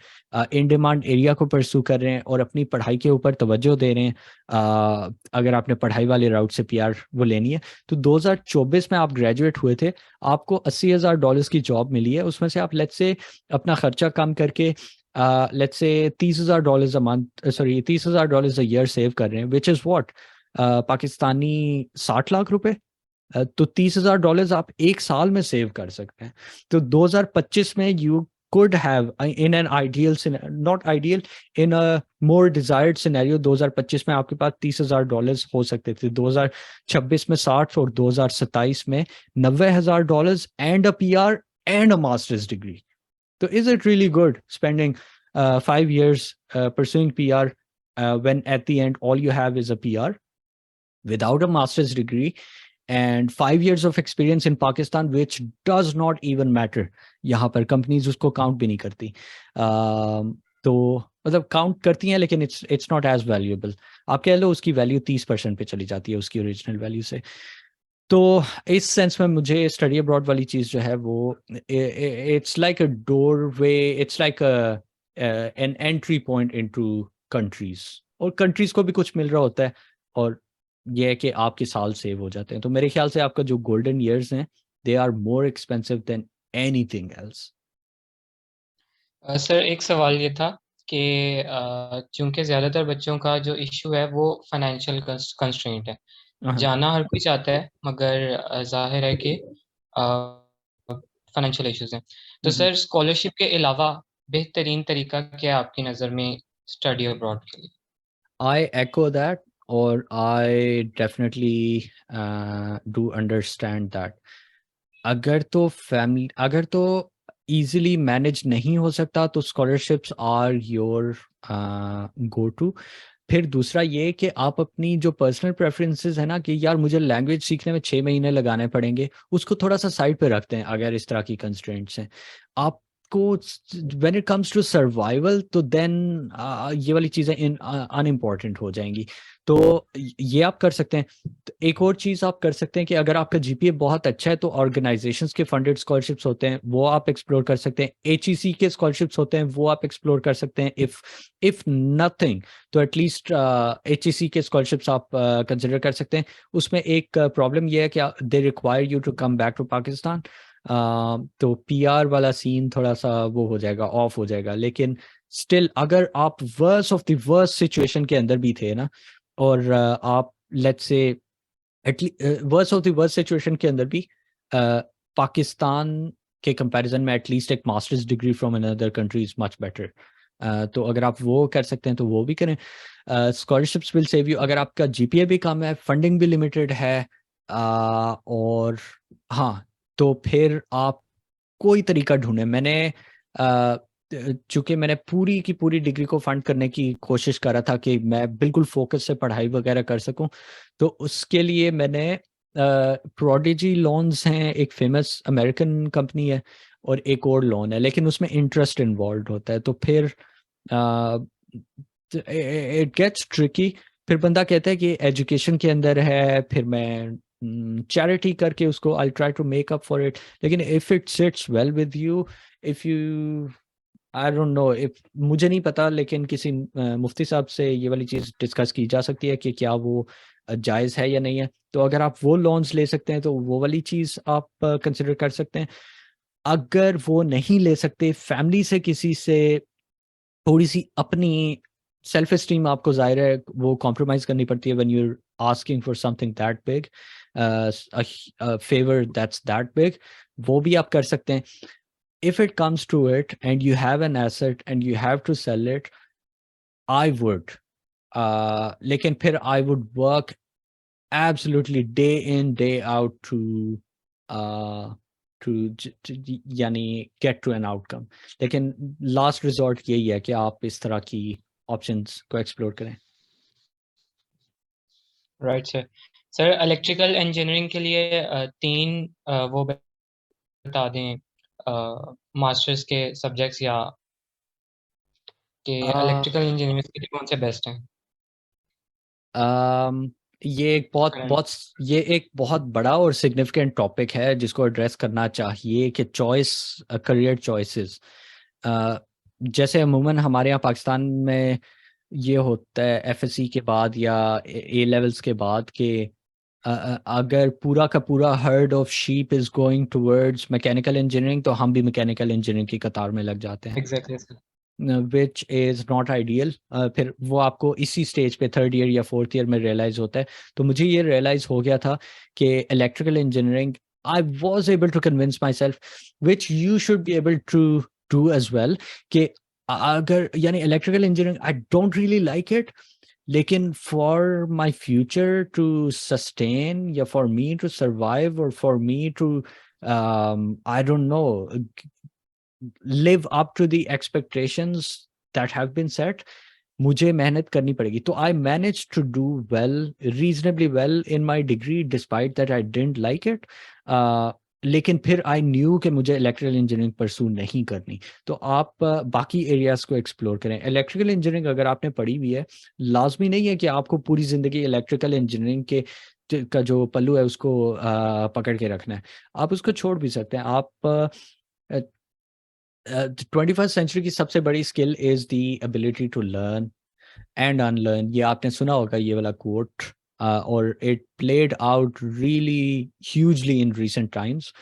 इन डिमांड एरिया को परसू कर रहे हैं और अपनी पढ़ाई के ऊपर तवज्जो दे रहे हैं, अगर आपने पढ़ाई वाले राउट से पीआर वो लेनी है, तो 2024 में आप ग्रेजुएट हुए थे, आपको $80,000 की जॉब मिली है, उसमें से आप लेट्स से अपना खर्चा कम करके let's say $30,000 a month, sorry $30,000 a year save कर रहे हैं, which is what, Pakistani 60 lakh रुपए। तो $30,000 आप एक साल में सेव कर सकते हैं। तो 2025 में you could have in an ideal not ideal, in a more desired scenario, 2025 में आपके पास $30,000 हो सकते थे, 2026 में 60 और 2027 में $90,000 and a PR and a master's degree. So is it really good spending 5 years pursuing PR when at the end all you have is a PR without a master's degree and 5 years of experience in Pakistan, which does not even matter. यहाँ पर companies उसको count भी नहीं करती, तो मतलब count करती हैं लेकिन इट्स नॉट एज वैल्यूएबल। आप कह लो उसकी वैल्यू 30% पे चली जाती है उसकी ओरिजिनल वैल्यू से। तो इस सेंस में मुझे स्टडी अब्रॉड वाली चीज़ जो है वो it's like a door way, it's like an entry point into countries, और कंट्रीज को भी कुछ मिल रहा होता है, और ये है कि आपके साल सेव हो जाते हैं। तो मेरे ख्याल से आपका जो गोल्डन ईयर्स हैं, they are more expensive than anything else. Sir एक सवाल ये था कि चूंकि ज़्यादातर बच्चों का जो इशू है वो फाइनेंशियल कंस्ट्रेंट है, जाना हर कोई चाहता है मगर जाहिर है कि फाइनेंशियल इश्यूज हैं। तो सर स्कॉलरशिप के अलावा बेहतरीन तरीका क्या है आपकी नज़र में स्टडी अब्रॉड के लिए? I echo that, or I definitely do understand that. अगर तो easily manage नहीं हो सकता, तो scholarships are your go to। फिर दूसरा ये कि आप अपनी जो पर्सनल प्रेफरेंसेस है ना, कि यार मुझे लैंग्वेज सीखने में 6 महीने लगाने पड़ेंगे, उसको थोड़ा सा साइड पे रखते हैं अगर इस तरह की कंस्ट्रेंट्स हैं आपको। When it comes to survival, तो देन ये वाली चीज़ें अनइम्पॉर्टेंट हो जाएंगी। तो ये आप कर सकते हैं। तो एक और चीज़ आप कर सकते हैं कि अगर आपका जीपीए बहुत अच्छा है, तो ऑर्गेनाइजेशंस के फंडेड स्कॉलरशिप्स होते हैं, वो आप एक्सप्लोर कर सकते हैं। एचईसी के स्कॉलरशिप्स होते हैं, वो आप एक्सप्लोर कर सकते हैं। इफ नथिंग, तो एटलीस्ट एचईसी के स्कॉलरशिप्स आप कंसिडर कर सकते हैं। उसमें एक प्रॉब्लम ये है कि they require you to come back to Pakistan. तो पीआर वाला सीन थोड़ा सा वो हो जाएगा, ऑफ हो जाएगा। लेकिन स्टिल अगर आप worst of the worst situation के अंदर भी थे ना, और आप let's say worst of the worst situation के अंदर भी पाकिस्तान के कंपैरिजन में एटलीस्ट एक masters degree from another country is much better. तो अगर आप वो कर सकते हैं तो वो भी करें। Scholarships will save you. अगर आपका जीपीए भी कम है, फंडिंग भी लिमिटेड है, और हाँ, तो फिर आप कोई तरीका ढूंढें। मैंने चूंकि मैंने पूरी की पूरी डिग्री को फंड करने की कोशिश करा था कि मैं बिल्कुल फोकस से पढ़ाई वगैरह कर सकूं, तो उसके लिए मैंने प्रोडिजी लोन्स हैं, एक फेमस अमेरिकन कंपनी है, और एक और लोन है, लेकिन उसमें इंटरेस्ट इन्वॉल्व होता है, तो फिर इट गेट्स ट्रिकी। फिर बंदा कहता है कि एजुकेशन के अंदर है, फिर मैं चैरिटी करके उसको I try to make up for it. लेकिन if it sits well with you, if you I don't know, if मुझे नहीं पता, लेकिन किसी मुफ्ती साहब से ये वाली चीज़ डिस्कस की जा सकती है कि क्या वो जायज़ है या नहीं है। तो अगर आप वो लोन्स ले सकते हैं तो वो वाली चीज़ आप कंसिडर कर सकते हैं। अगर वो नहीं ले सकते, फैमिली से किसी से थोड़ी सी अपनी सेल्फ एस्टीम आपको जाहिर है वो कॉम्प्रोमाइज करनी पड़ती है when you are asking for something that big, favour that's that big, वो भी आप कर सकते हैं। if it comes to it and you have an asset and you have to sell it, I would, लेकिन फिर I would work absolutely day in day out uh, यानी get to an outcome। लेकिन last resort यही है कि आप इस तरह की options को explore करें। Right sir. Sir electrical engineering के लिए तीन वो बता दें मास्टर्स के सब्जेक्ट्स, या कि इलेक्ट्रिकल इंजीनियरिंग के लिए कौन से बेस्ट हैं? ये एक बहुत बड़ा और सिग्निफिकेंट टॉपिक है जिसको एड्रेस करना चाहिए कि चॉइस, करियर चॉइसेस। जैसे अमूमन हमारे यहाँ पाकिस्तान में ये होता है एफएससी के बाद या ए लेवल्स के बाद कि अगर पूरा का पूरा heard of sheep is going towards mechanical engineering, तो हम भी मैकेनिकल इंजीनियरिंग की कतार में लग जाते हैं, exactly sir. Which is not ideal. फिर वो आपको इसी स्टेज पे थर्ड ईयर या फोर्थ ईयर में रियलाइज होता है। तो मुझे ये रियलाइज हो गया था कि electrical engineering, I was able to convince myself, which you should be able to do as well, कि अगर यानी electrical engineering I don't really like it, लेकिन for my future to sustain या for me to survive और for me to I don't know live up to the expectations that have been set, मुझे मेहनत करनी पड़ेगी। तो I managed to do well, reasonably well in my degree despite that I didn't like it, लेकिन फिर I knew कि मुझे electrical engineering परसू नहीं करनी। तो आप बाकी एरियाज को एक्सप्लोर करें। इलेक्ट्रिकल इंजीनियरिंग अगर आपने पढ़ी हुई है, लाजमी नहीं है कि आपको पूरी ज़िंदगी इलेक्ट्रिकल इंजीनियरिंग के का जो पल्लू है उसको पकड़ के रखना है। आप उसको छोड़ भी सकते हैं। आप 21st सेंचुरी की सबसे बड़ी skill is the ability to learn and unlearn. ये आपने सुना होगा ये वाला कोट, और it played out really hugely in recent times.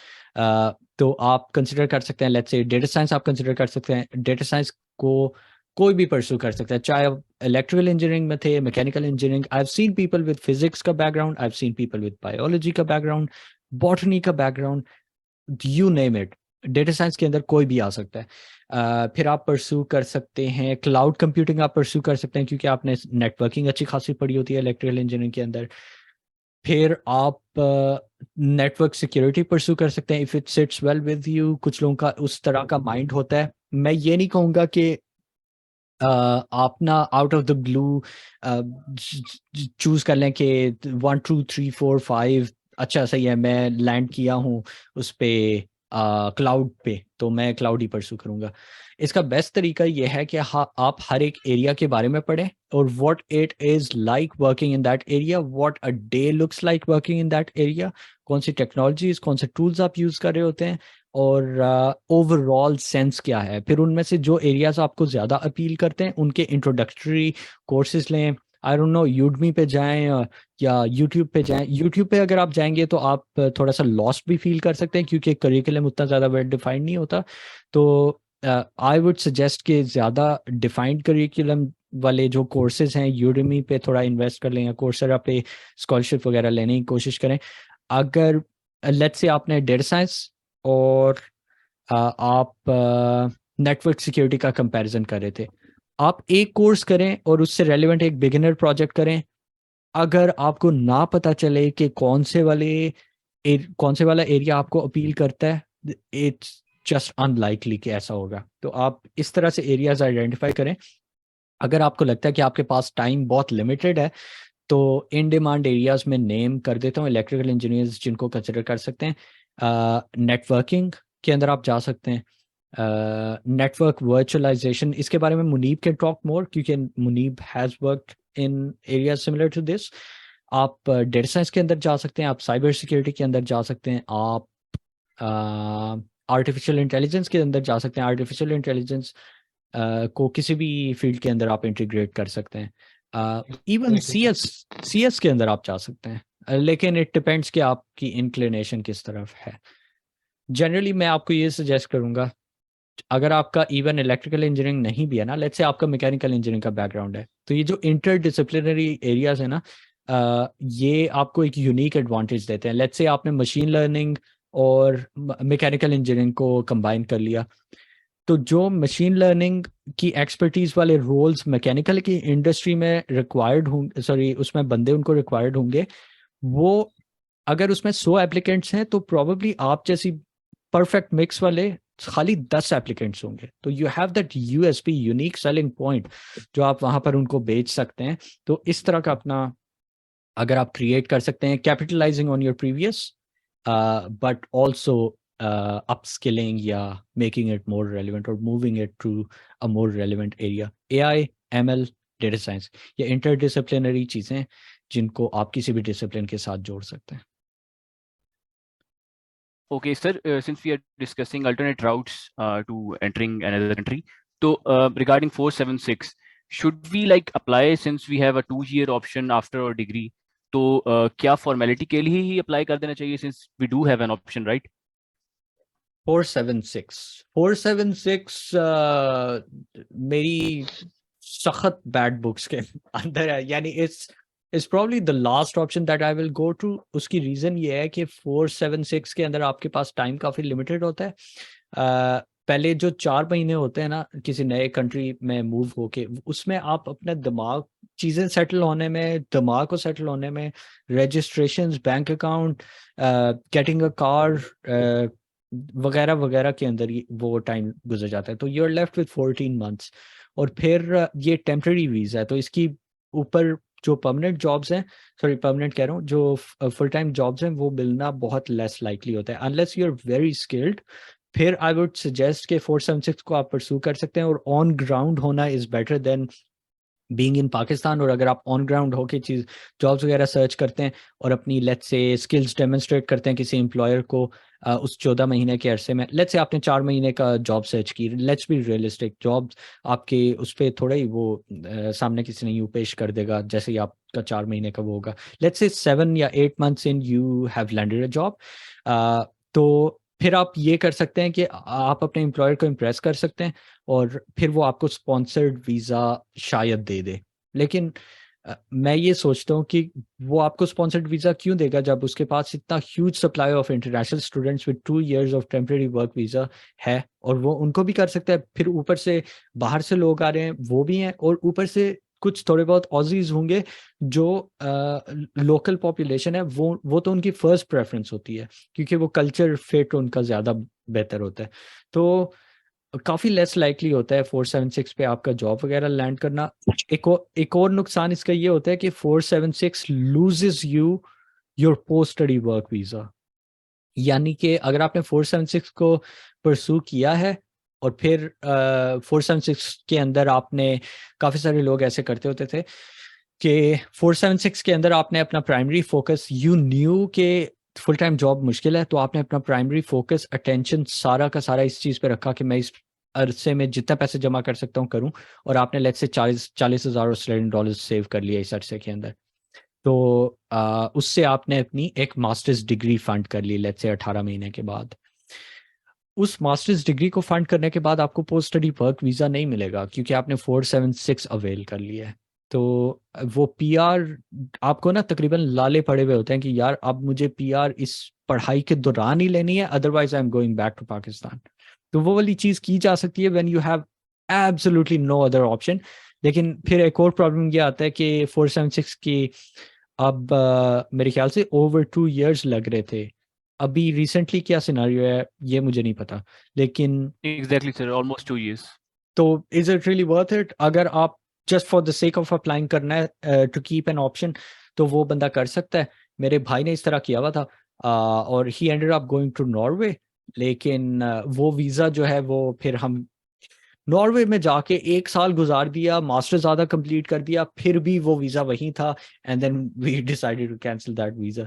तो आप कंसिडर कर सकते हैं, लेट्स से डेटा साइंस आप कंसिडर कर सकते हैं। डेटा साइंस को कोई भी परस्यू कर सकता है, चाहे आप इलेक्ट्रिकल इंजीनियरिंग में थे, mechanical engineering. I have seen people with physics का background, I have seen people with biology का बैकग्राउंड, बॉटनी का background, you name it, data science के अंदर कोई भी आ सकता है। फिर आप परस्यू कर सकते हैं क्लाउड कंप्यूटिंग, आप परस्यू कर सकते हैं क्योंकि आपने नेटवर्किंग अच्छी खासी पढ़ी होती है इलेक्ट्रिकल इंजीनियरिंग के अंदर। फिर आप नेटवर्क सिक्योरिटी परस्यू कर सकते हैं if it sits well with you. कुछ लोगों का उस तरह का माइंड होता है। मैं ये नहीं कहूँगा कि आप ना out of the blue choose कर लें कि 1 2 3 4 5 अच्छा सही है, मैं लैंड किया हूँ उस पे क्लाउड पे, तो मैं क्लाउड ही परस्यू करूँगा। इसका बेस्ट तरीका ये है कि आप हर एक एरिया के बारे में पढ़ें और what it is like working in that area, what a day looks like working in that area, कौन सी टेक्नोलॉजीज, कौन से टूल्स आप यूज़ कर रहे होते हैं, और ओवरऑल सेंस क्या है। फिर उनमें से जो एरियाज आपको ज़्यादा अपील करते हैं उनके इंट्रोडक्टरी कोर्सेज लें, आई डोंट नो यूडमी पे जाएं या यूट्यूब पे जाएं। यूट्यूब पे अगर आप जाएंगे तो आप थोड़ा सा लॉस्ट भी फील कर सकते हैं क्योंकि करिकुलम उतना ज़्यादा वेल डिफाइंड नहीं होता। तो आई वुड सजेस्ट कि ज़्यादा डिफाइंड करिकुलम वाले जो कोर्सेज हैं यूडमी पे थोड़ा इन्वेस्ट कर लें या कोर्सेरा पे स्कॉलरशिप वगैरह लेने की कोशिश करें। अगर लेट्स से आपने डेटा साइंस और आप नेटवर्क सिक्योरिटी का कंपैरिजन कर रहे थे, आप एक कोर्स करें और उससे रेलिवेंट एक बिगिनर प्रोजेक्ट करें। अगर आपको ना पता चले कि कौन से वाला एरिया आपको अपील करता है, इट्स जस्ट अनलाइकली कि ऐसा होगा। तो आप इस तरह से एरियाज आइडेंटिफाई करें। अगर आपको लगता है कि आपके पास टाइम बहुत लिमिटेड है तो इन डिमांड एरियाज में नेम कर देता हूँ इलेक्ट्रिकल इंजीनियर्स जिनको कंसिडर कर सकते हैं। नेटवर्किंग के अंदर आप जा सकते हैं। नेटवर्क वर्चुअलाइजेशन, इसके बारे में मुनीब कैन टॉक मोर क्योंकि Munib has worked in area similar to this. आप डेटा साइंस के अंदर जा सकते हैं, आप साइबर सिक्योरिटी के अंदर जा सकते हैं, आप आर्टिफिशियल इंटेलिजेंस के अंदर जा सकते हैं। आर्टिफिशियल इंटेलिजेंस को किसी भी फील्ड के अंदर आप इंटीग्रेट कर सकते हैं। इवन सीएस के अंदर आप जा सकते हैं, लेकिन इट डिपेंड्स कि आपकी इंक्लिनेशन किस तरफ है। जनरली मैं आपको ये सजेस्ट करूंगा, अगर आपका इवन इलेक्ट्रिकल इंजीनियरिंग नहीं भी है ना, लेट्स से आपका मैकेनिकल इंजीनियरिंग का बैकग्राउंड है, तो ये जो इंटर डिसिप्लिनरी एरियाज है ना, ये आपको एक यूनिक एडवांटेज देते हैं। लेट्स से आपने मशीन लर्निंग और मैकेनिकल इंजीनियरिंग को कंबाइन कर लिया, तो जो मशीन लर्निंग की एक्सपर्टीज वाले रोल्स मैकेनिकल की इंडस्ट्री में रिक्वायर्ड होंगे, सॉरी उसमें बंदे उनको रिक्वायर्ड होंगे, वो अगर उसमें 100 एप्लीकेंट्स हैं तो प्रोबेबली आप जैसी परफेक्ट मिक्स वाले खाली 10 एप्लीकेंट्स होंगे। तो you have that USP, unique selling point, जो आप वहां पर उनको बेच सकते हैं। तो इस तरह का अपना अगर आप क्रिएट कर सकते हैं, capitalising on your previous but also upskilling या making it more relevant or moving it to a more relevant area। AI, ML, data science, ये interdisciplinary चीज़ें जिनको आप किसी भी डिसिप्लिन के साथ जोड़ सकते हैं। Okay, sir, since we are discussing alternate routes to entering another country, so regarding 476, should we like apply since we have a 2-year option after our degree? तो क्या फॉर्मेलिटी के लिए ही अप्लाई कर देना चाहिए since we do have an option, right? 476 मेरी सख्त bad books के अंदर है, यानी it's probably the last option that I will go to. उसकी रीज़न ये है कि 476 के अंदर आपके पास टाइम काफ़ी लिमिटेड होता है। पहले जो 4 महीने होते हैं ना किसी नए कंट्री में मूव होके, उसमें आप अपना चीज़ें सेटल होने में, दिमाग को सेटल होने में, registrations, bank account, getting a car वगैरह वगैरह के अंदर वो टाइम गुजर जाता है। तो you are left with 14 months. और फिर ये टेम्पररी वीज़ा है, तो इसकी ऊपर जो परमानेंट जॉब्स हैं, सॉरी परमानेंट कह रहा हूँ, जो फुल टाइम जॉब्स हैं वो मिलना बहुत लेस लाइकली होता है unless you are very skilled. फिर आई वुड सजेस्ट कि 476 को आप परस्यू कर सकते हैं, और ऑन ग्राउंड होना is better than being in Pakistan. और अगर आप ऑन ग्राउंड होके चीज़ जॉब्स वगैरह सर्च करते हैं और अपनी लेट्स से स्किल्स डेमोन्स्ट्रेट करते हैं किसी एम्प्लॉयर को उस 14 महीने के अरसे में, लेट्स से आपने 4 महीने का जॉब सर्च की, लेट्स बी रियलिस्टिक, जॉब आपके उस पर थोड़ा ही वो सामने किसी ने यूँ पेश कर देगा जैसे ही आपका 4 महीने का वो होगा। लेट्स से 7 या 8 months in you have landed a job, तो फिर आप ये कर सकते हैं कि आप अपने एम्प्लॉयर को इम्प्रेस कर सकते हैं और फिर वो आपको स्पॉन्सर्ड वीज़ा शायद दे दे। लेकिन मैं ये सोचता हूँ कि वो आपको स्पॉन्सर्ड वीज़ा क्यों देगा जब उसके पास इतना huge supply of international students with 2 years of temporary work visa है, और वो उनको भी कर सकता है। फिर ऊपर से बाहर से लोग आ रहे हैं वो भी हैं, और ऊपर से कुछ थोड़े बहुत ऑजीज होंगे जो लोकल पॉपुलेशन है, वो तो उनकी फर्स्ट प्रेफरेंस होती है क्योंकि वो कल्चर फिट उनका ज़्यादा बेहतर होता है। तो काफ़ी लेस लाइकली होता है 476 पे आपका जॉब वगैरह लैंड करना। एक और नुकसान इसका ये होता है कि 476 loses you your post study work visa. यानी कि अगर आपने 476 को परसू किया है और फिर 476 के अंदर आपने, काफ़ी सारे लोग ऐसे करते होते थे कि 476 के अंदर आपने अपना प्राइमरी फोकस, यू न्यू के फुल टाइम जॉब मुश्किल है, तो आपने अपना प्राइमरी फोकस, अटेंशन सारा का सारा इस चीज़ पे रखा कि मैं इस अरसे में जितना पैसे जमा कर सकता हूँ करूँ, और आपने let's say 40,000 Australian dollar save कर लिया इस अरसे के अंदर, तो उससे आपने अपनी एक मास्टर्स डिग्री फंड कर ली लेट्स से 18 महीने के बाद। उस मास्टर्स डिग्री को फंड करने के बाद आपको पोस्ट स्टडी वर्क वीज़ा नहीं मिलेगा क्योंकि आपने 476 अवेल कर लिया है। तो वो पीआर आपको ना तकरीबन लाले पड़े हुए होते हैं कि यार अब मुझे पीआर इस पढ़ाई के दौरान ही लेनी है, otherwise I am going back to Pakistan. तो वो वाली चीज़ की जा सकती है when you have absolutely no other option. लेकिन फिर एक और प्रॉब्लम ये आता है कि 476 की अब मेरे ख्याल से ओवर 2 years लग रहे थे। अभी रिसेंटली क्या सिनारियो है ये मुझे नहीं पता, लेकिन एग्जैक्टली सर, ऑलमोस्ट 2 years। तो is it really worth it? अगर आप just for the sake of applying करना है टू कीप एन ऑप्शन, तो वो बंदा कर सकता है। मेरे भाई ने इस तरह किया हुआ था और he ended up going to Norway. लेकिन वो वीज़ा जो है वो फिर हम नॉर्वे में जाके 1 साल गुजार दिया, मास्टर ज़्यादा कंप्लीट कर दिया, फिर भी वो वीज़ा वहीं था, and then we decided to cancel that visa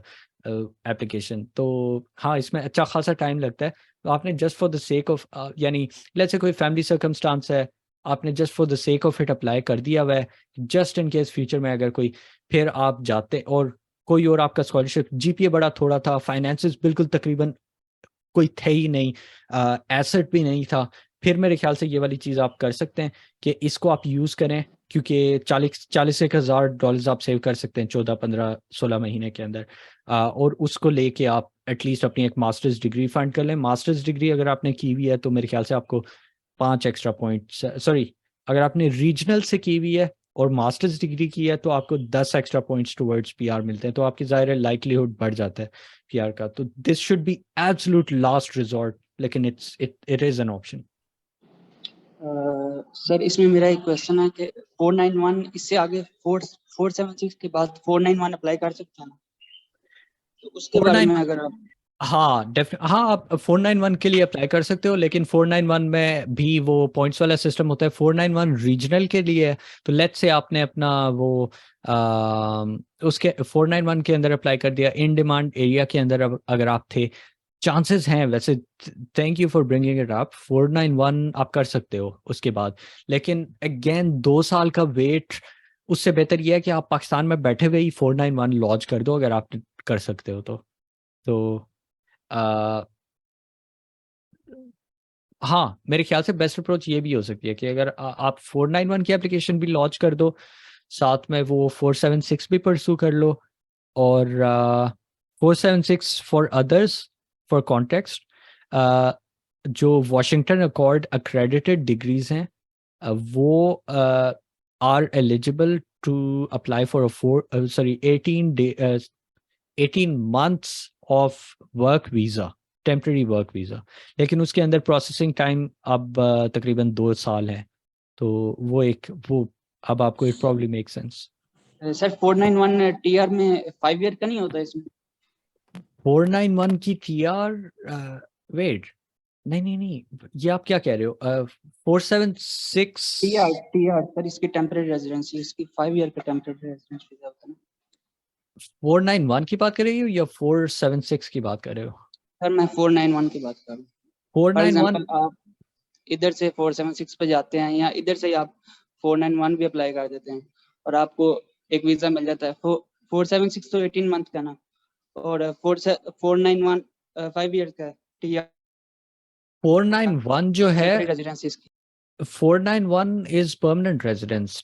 application. तो हाँ, इसमें अच्छा खासा टाइम लगता है। तो आपने just for the sake of यानी लेट्स से कोई फैमिली सर्कमस्टांस है, आपने just for the sake of it apply कर दिया हुआ है, जस्ट इन केस फ्यूचर में अगर कोई फिर आप जाते और कोई और आपका स्कॉलरशिप जीपीए बड़ा थोड़ा था, फाइनेंसेस बिल्कुल तकरीबन कोई थे ही नहीं, एसेट भी नहीं था, फिर मेरे ख्याल से ये वाली चीज़ आप कर सकते हैं कि इसको आप यूज़ करें, क्योंकि 40,000 डॉलर्स आप सेव कर सकते हैं 14, 15, 16 महीने के अंदर। और उसको लेके आप एटलीस्ट अपनी एक मास्टर्स डिग्री फंड कर लें। मास्टर्स डिग्री अगर आपने की हुई है तो मेरे ख्याल से आपको 5 एक्स्ट्रा पॉइंट्स, सॉरी, अगर आपने रीजनल से की हुई है और मास्टर्स डिग्री की है तो आपको 10 एक्स्ट्रा पॉइंट्स टुवर्ड्स पीआर मिलते हैं, तो आपकी ज़ाहिर लाइक्लीहुड बढ़ जाता है पीआर का। तो this should be absolute last resort, लेकिन it is an option. Sir इसमें मेरा एक क्वेश्चन है कि 491 इससे आगे 476 के बाद 491 अप्लाई कर सकते हैं, तो उसके बारे में अगर आप हाँ हाँ, आप 491 के लिए अप्लाई कर सकते हो, लेकिन 491 में भी वो पॉइंट्स वाला सिस्टम होता है। 491 रीजनल के लिए है, तो लेट्स से आपने अपना वो उसके 491 के अंदर अप्लाई कर दिया, इन डिमांड एरिया के अंदर अगर आप थे, चांसेस हैं वैसे, thank you for bringing it up, 491 आप कर सकते हो उसके बाद। लेकिन अगेन 2 साल का वेट, उससे बेहतर यह है कि आप पाकिस्तान में बैठे हुए ही 491 लॉन्च कर दो अगर आप कर सकते हो तो हाँ, मेरे ख्याल से बेस्ट अप्रोच ये भी हो सकती है कि अगर आप 491 की एप्लीकेशन भी लॉन्च कर दो, साथ में वो 476 भी परसू कर लो, और 476 फॉर अदर्स, फॉर कॉन्टेक्स्ट, जो वाशिंगटन अकॉर्ड अक्रेडिटेड डिग्रीज हैं, वो are eligible to apply for 18 months of work visa, temporary work visa. लेकिन उसके अंदर प्रोसेसिंग टाइम अब तकरीबन 2 साल है, तो वो अब आपको it probably make sense. Sir 491 TR में 5 ईयर का नहीं होता इसमें? 491 की टीआर, वेट, नहीं, ये आप क्या कह रहे हो? 476 टीआर सर, इसकी टेम्परेरी रेजिडेंसी, इसकी 5 ईयर का टेम्परेरी रेजिडेंस वीजा होता है। 491 की बात कर रही हो या 476 की बात कर रहे हो? सर मैं 491 की बात कर रहा हूँ। 491 आप इधर से 476 पे जाते हैं या इधर से आप 491 भी अप्लाई कर देते हैं और आपको एक वीजा मिल जाता है। 476 तो 18 मंथ का ना, और 491 5 ईयर का टीआर। 491 जो है, रेजिडेंसी इसकी 491 इज परमानेंट रेजिडेंस,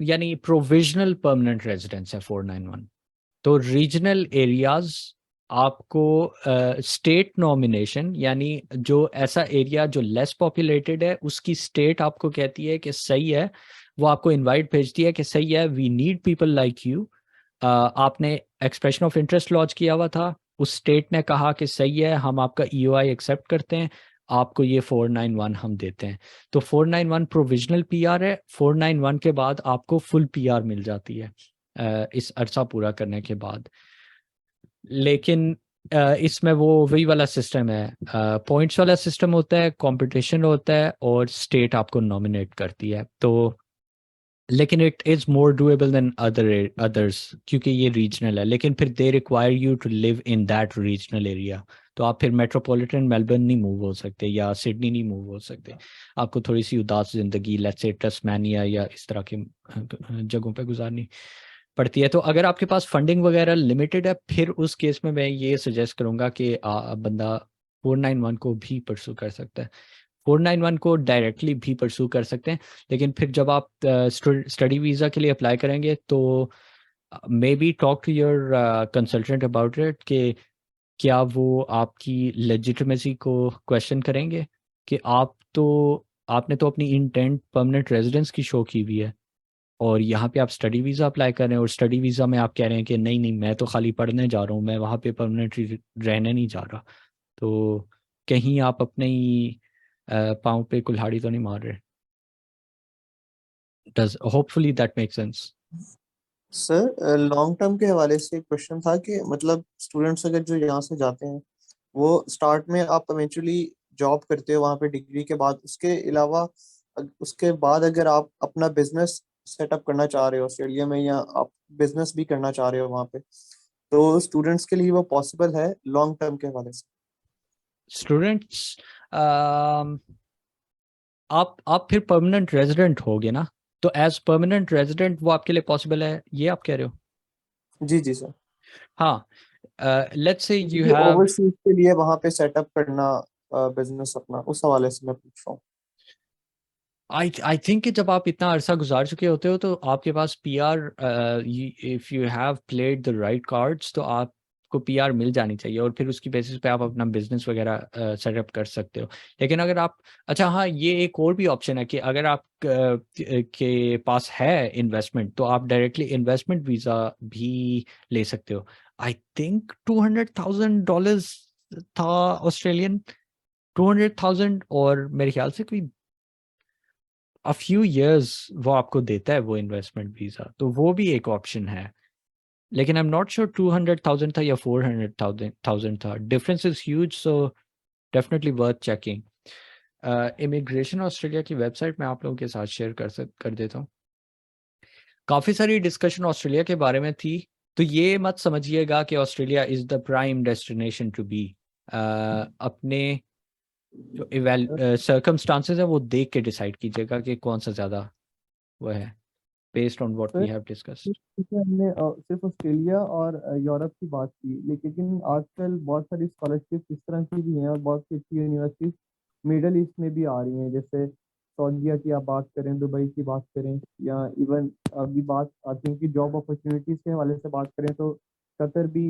यानी प्रोविजनल परमानेंट रेजिडेंस है 491। तो रीजनल एरियाज आपको स्टेट नॉमिनेशन, यानी जो ऐसा एरिया जो लेस पॉपुलेटेड है उसकी स्टेट आपको कहती है कि सही है, वो आपको इनवाइट भेजती है कि सही है, we need people like you. आपने एक्सप्रेशन ऑफ इंटरेस्ट लॉन्च किया हुआ था, उस स्टेट ने कहा कि सही है, हम आपका ईओआई एक्सेप्ट करते हैं, आपको ये 491 हम देते हैं। तो 491 प्रोविजनल पीआर है, 491 के बाद आपको फुल पीआर मिल जाती है इस अरसा पूरा करने के बाद। लेकिन इसमें वो वही वाला सिस्टम है, पॉइंट्स वाला सिस्टम होता है, कंपटीशन होता है और स्टेट आपको नॉमिनेट करती है। तो लेकिन it is more doable than others क्योंकि ये रीजनल है, लेकिन फिर they require you to live in that regional area, तो आप फिर मेट्रोपॉलिटन मेलबर्न नहीं मूव हो सकते या सिडनी नहीं मूव हो सकते। आपको थोड़ी सी उदास ज़िंदगी लेट्स से टस्मानिया या इस तरह के जगहों पे गुजारनी पड़ती है। तो अगर आपके पास फंडिंग वगैरह लिमिटेड है, फिर उस केस में मैं ये सजेस्ट करूँगा कि बंदा 491 को भी परसू कर सकता है। 491 को डायरेक्टली भी परसू कर सकते हैं, लेकिन फिर जब आप स्टडी वीज़ा के लिए अप्लाई करेंगे तो maybe talk to your consultant about it कि क्या वो आपकी लेजिटिमेसी को क्वेश्चन करेंगे कि आपने तो अपनी इंटेंट परमानेंट रेजिडेंस की शो की हुई है और यहाँ पे आप स्टडी वीज़ा अप्लाई कर रहे हैं और स्टडी वीज़ा में आप कह रहे हैं कि नहीं नहीं मैं तो खाली पढ़ने जा रहा हूँ, मैं वहाँ पे परमानेंटली रहने नहीं जा रहा। तो कहीं आप अपने ही पाँव पे कुल्हाड़ी तो नहीं मार रहे। Does hopefully that make sense. Sir long term के हवाले से एक क्वेश्चन था कि मतलब स्टूडेंट्स अगर जो यहाँ से जाते हैं वो स्टार्ट में आप इवेंचुअली जॉब करते हो वहाँ पे डिग्री के बाद, उसके अलावा उसके बाद अगर आप अपना बिजनेस सेटअप करना चाह रहे हो ऑस्ट्रेलिया में या आप बिजनेस भी करना चाह रहे हो वहाँ पे, तो स्टूडेंट्स के लिए वो पॉसिबल है लॉन्ग टर्म के हवाले से? स्टूडेंट्स आप फिर परमानेंट रेजिडेंट होगे ना, तो एज परमानेंट रेजिडेंट वो आपके लिए पॉसिबल है, ये आप कह रहे हो? जी जी सर। हाँ, let's say you have overseas के लिए वहाँ पे सेटअप करना बिजनेस अपना, उस हवाले से मैं पूछ रहा हूँ। आई थिंक कि जब आप इतना अरसा गुजार चुके होते हो तो आपके पास PR, if you have played the right cards तो आपको पीआर मिल जानी चाहिए और फिर उसकी बेसिस पे आप अपना बिजनेस वगैरह सेटअप कर सकते हो। लेकिन अगर आप, अच्छा हाँ, ये एक और भी ऑप्शन है कि अगर आप के पास है इन्वेस्टमेंट तो आप डायरेक्टली इन्वेस्टमेंट वीज़ा भी ले सकते हो। आई थिंक $200,000 था ऑस्ट्रेलियन, 200,000, और मेरे ख्याल से कोई a few years वो आपको देता है वो इन्वेस्टमेंट वीज़ा, तो वो भी एक ऑप्शन है। लेकिन आई एम नॉट श्योर 200,000 था या 400,000 था। Difference is huge, so definitely worth checking. Immigration Australia की वेबसाइट मैं आप लोगों के साथ शेयर कर देता हूँ। काफ़ी सारी डिस्कशन ऑस्ट्रेलिया के बारे में थी, तो ये मत समझिएगा कि Australia is the prime destination to be. अपने जो सर्कमस्टांसेस है वो देख के डिसाइड कीजिएगा कि कौन सा ज़्यादा वो है, based on what sir we have discussed. जैसे हमने सिर्फ ऑस्ट्रेलिया और यूरोप की बात की, लेकिन आजकल बहुत सारी स्कॉलरशिप इस तरह की भी हैं और बहुत सी अच्छी यूनिवर्सिटीज मिडल ईस्ट में भी आ रही हैं, जैसे सऊदीया की आप बात करें, दुबई की बात करें, या इवन अभी बात आती है कि जॉब अपॉर्चुनिटीज के हवाले से बात करें तो कतर भी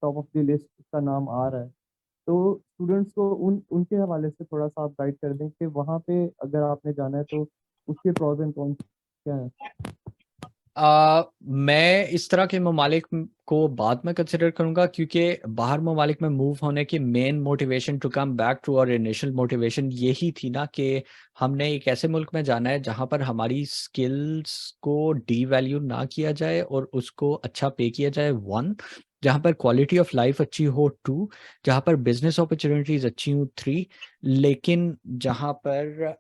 टॉप ऑफ द लिस्ट का नाम आ रहा है। तो स्टूडेंट्स को उनके हवाले से थोड़ा सा आप गाइड कर दें कि वहाँ पे अगर आपने जाना है तो उसके प्रोज एंड कॉन्स क्या है? मैं इस तरह के ममालिक को बाद में कंसिडर करूंगा, क्योंकि बाहर ममालिक में मूव होने की main motivation to come back to और इनिशियल मोटिवेशन यही थी ना कि हमने एक ऐसे मुल्क में जाना है जहां पर हमारी स्किल्स को डी वैल्यू ना किया जाए और उसको अच्छा पे किया जाए, वन, जहां पर क्वालिटी ऑफ लाइफ अच्छी हो, टू, जहां पर बिजनेस अपॉर्चुनिटीज अच्छी हो, थ्री, लेकिन जहां पर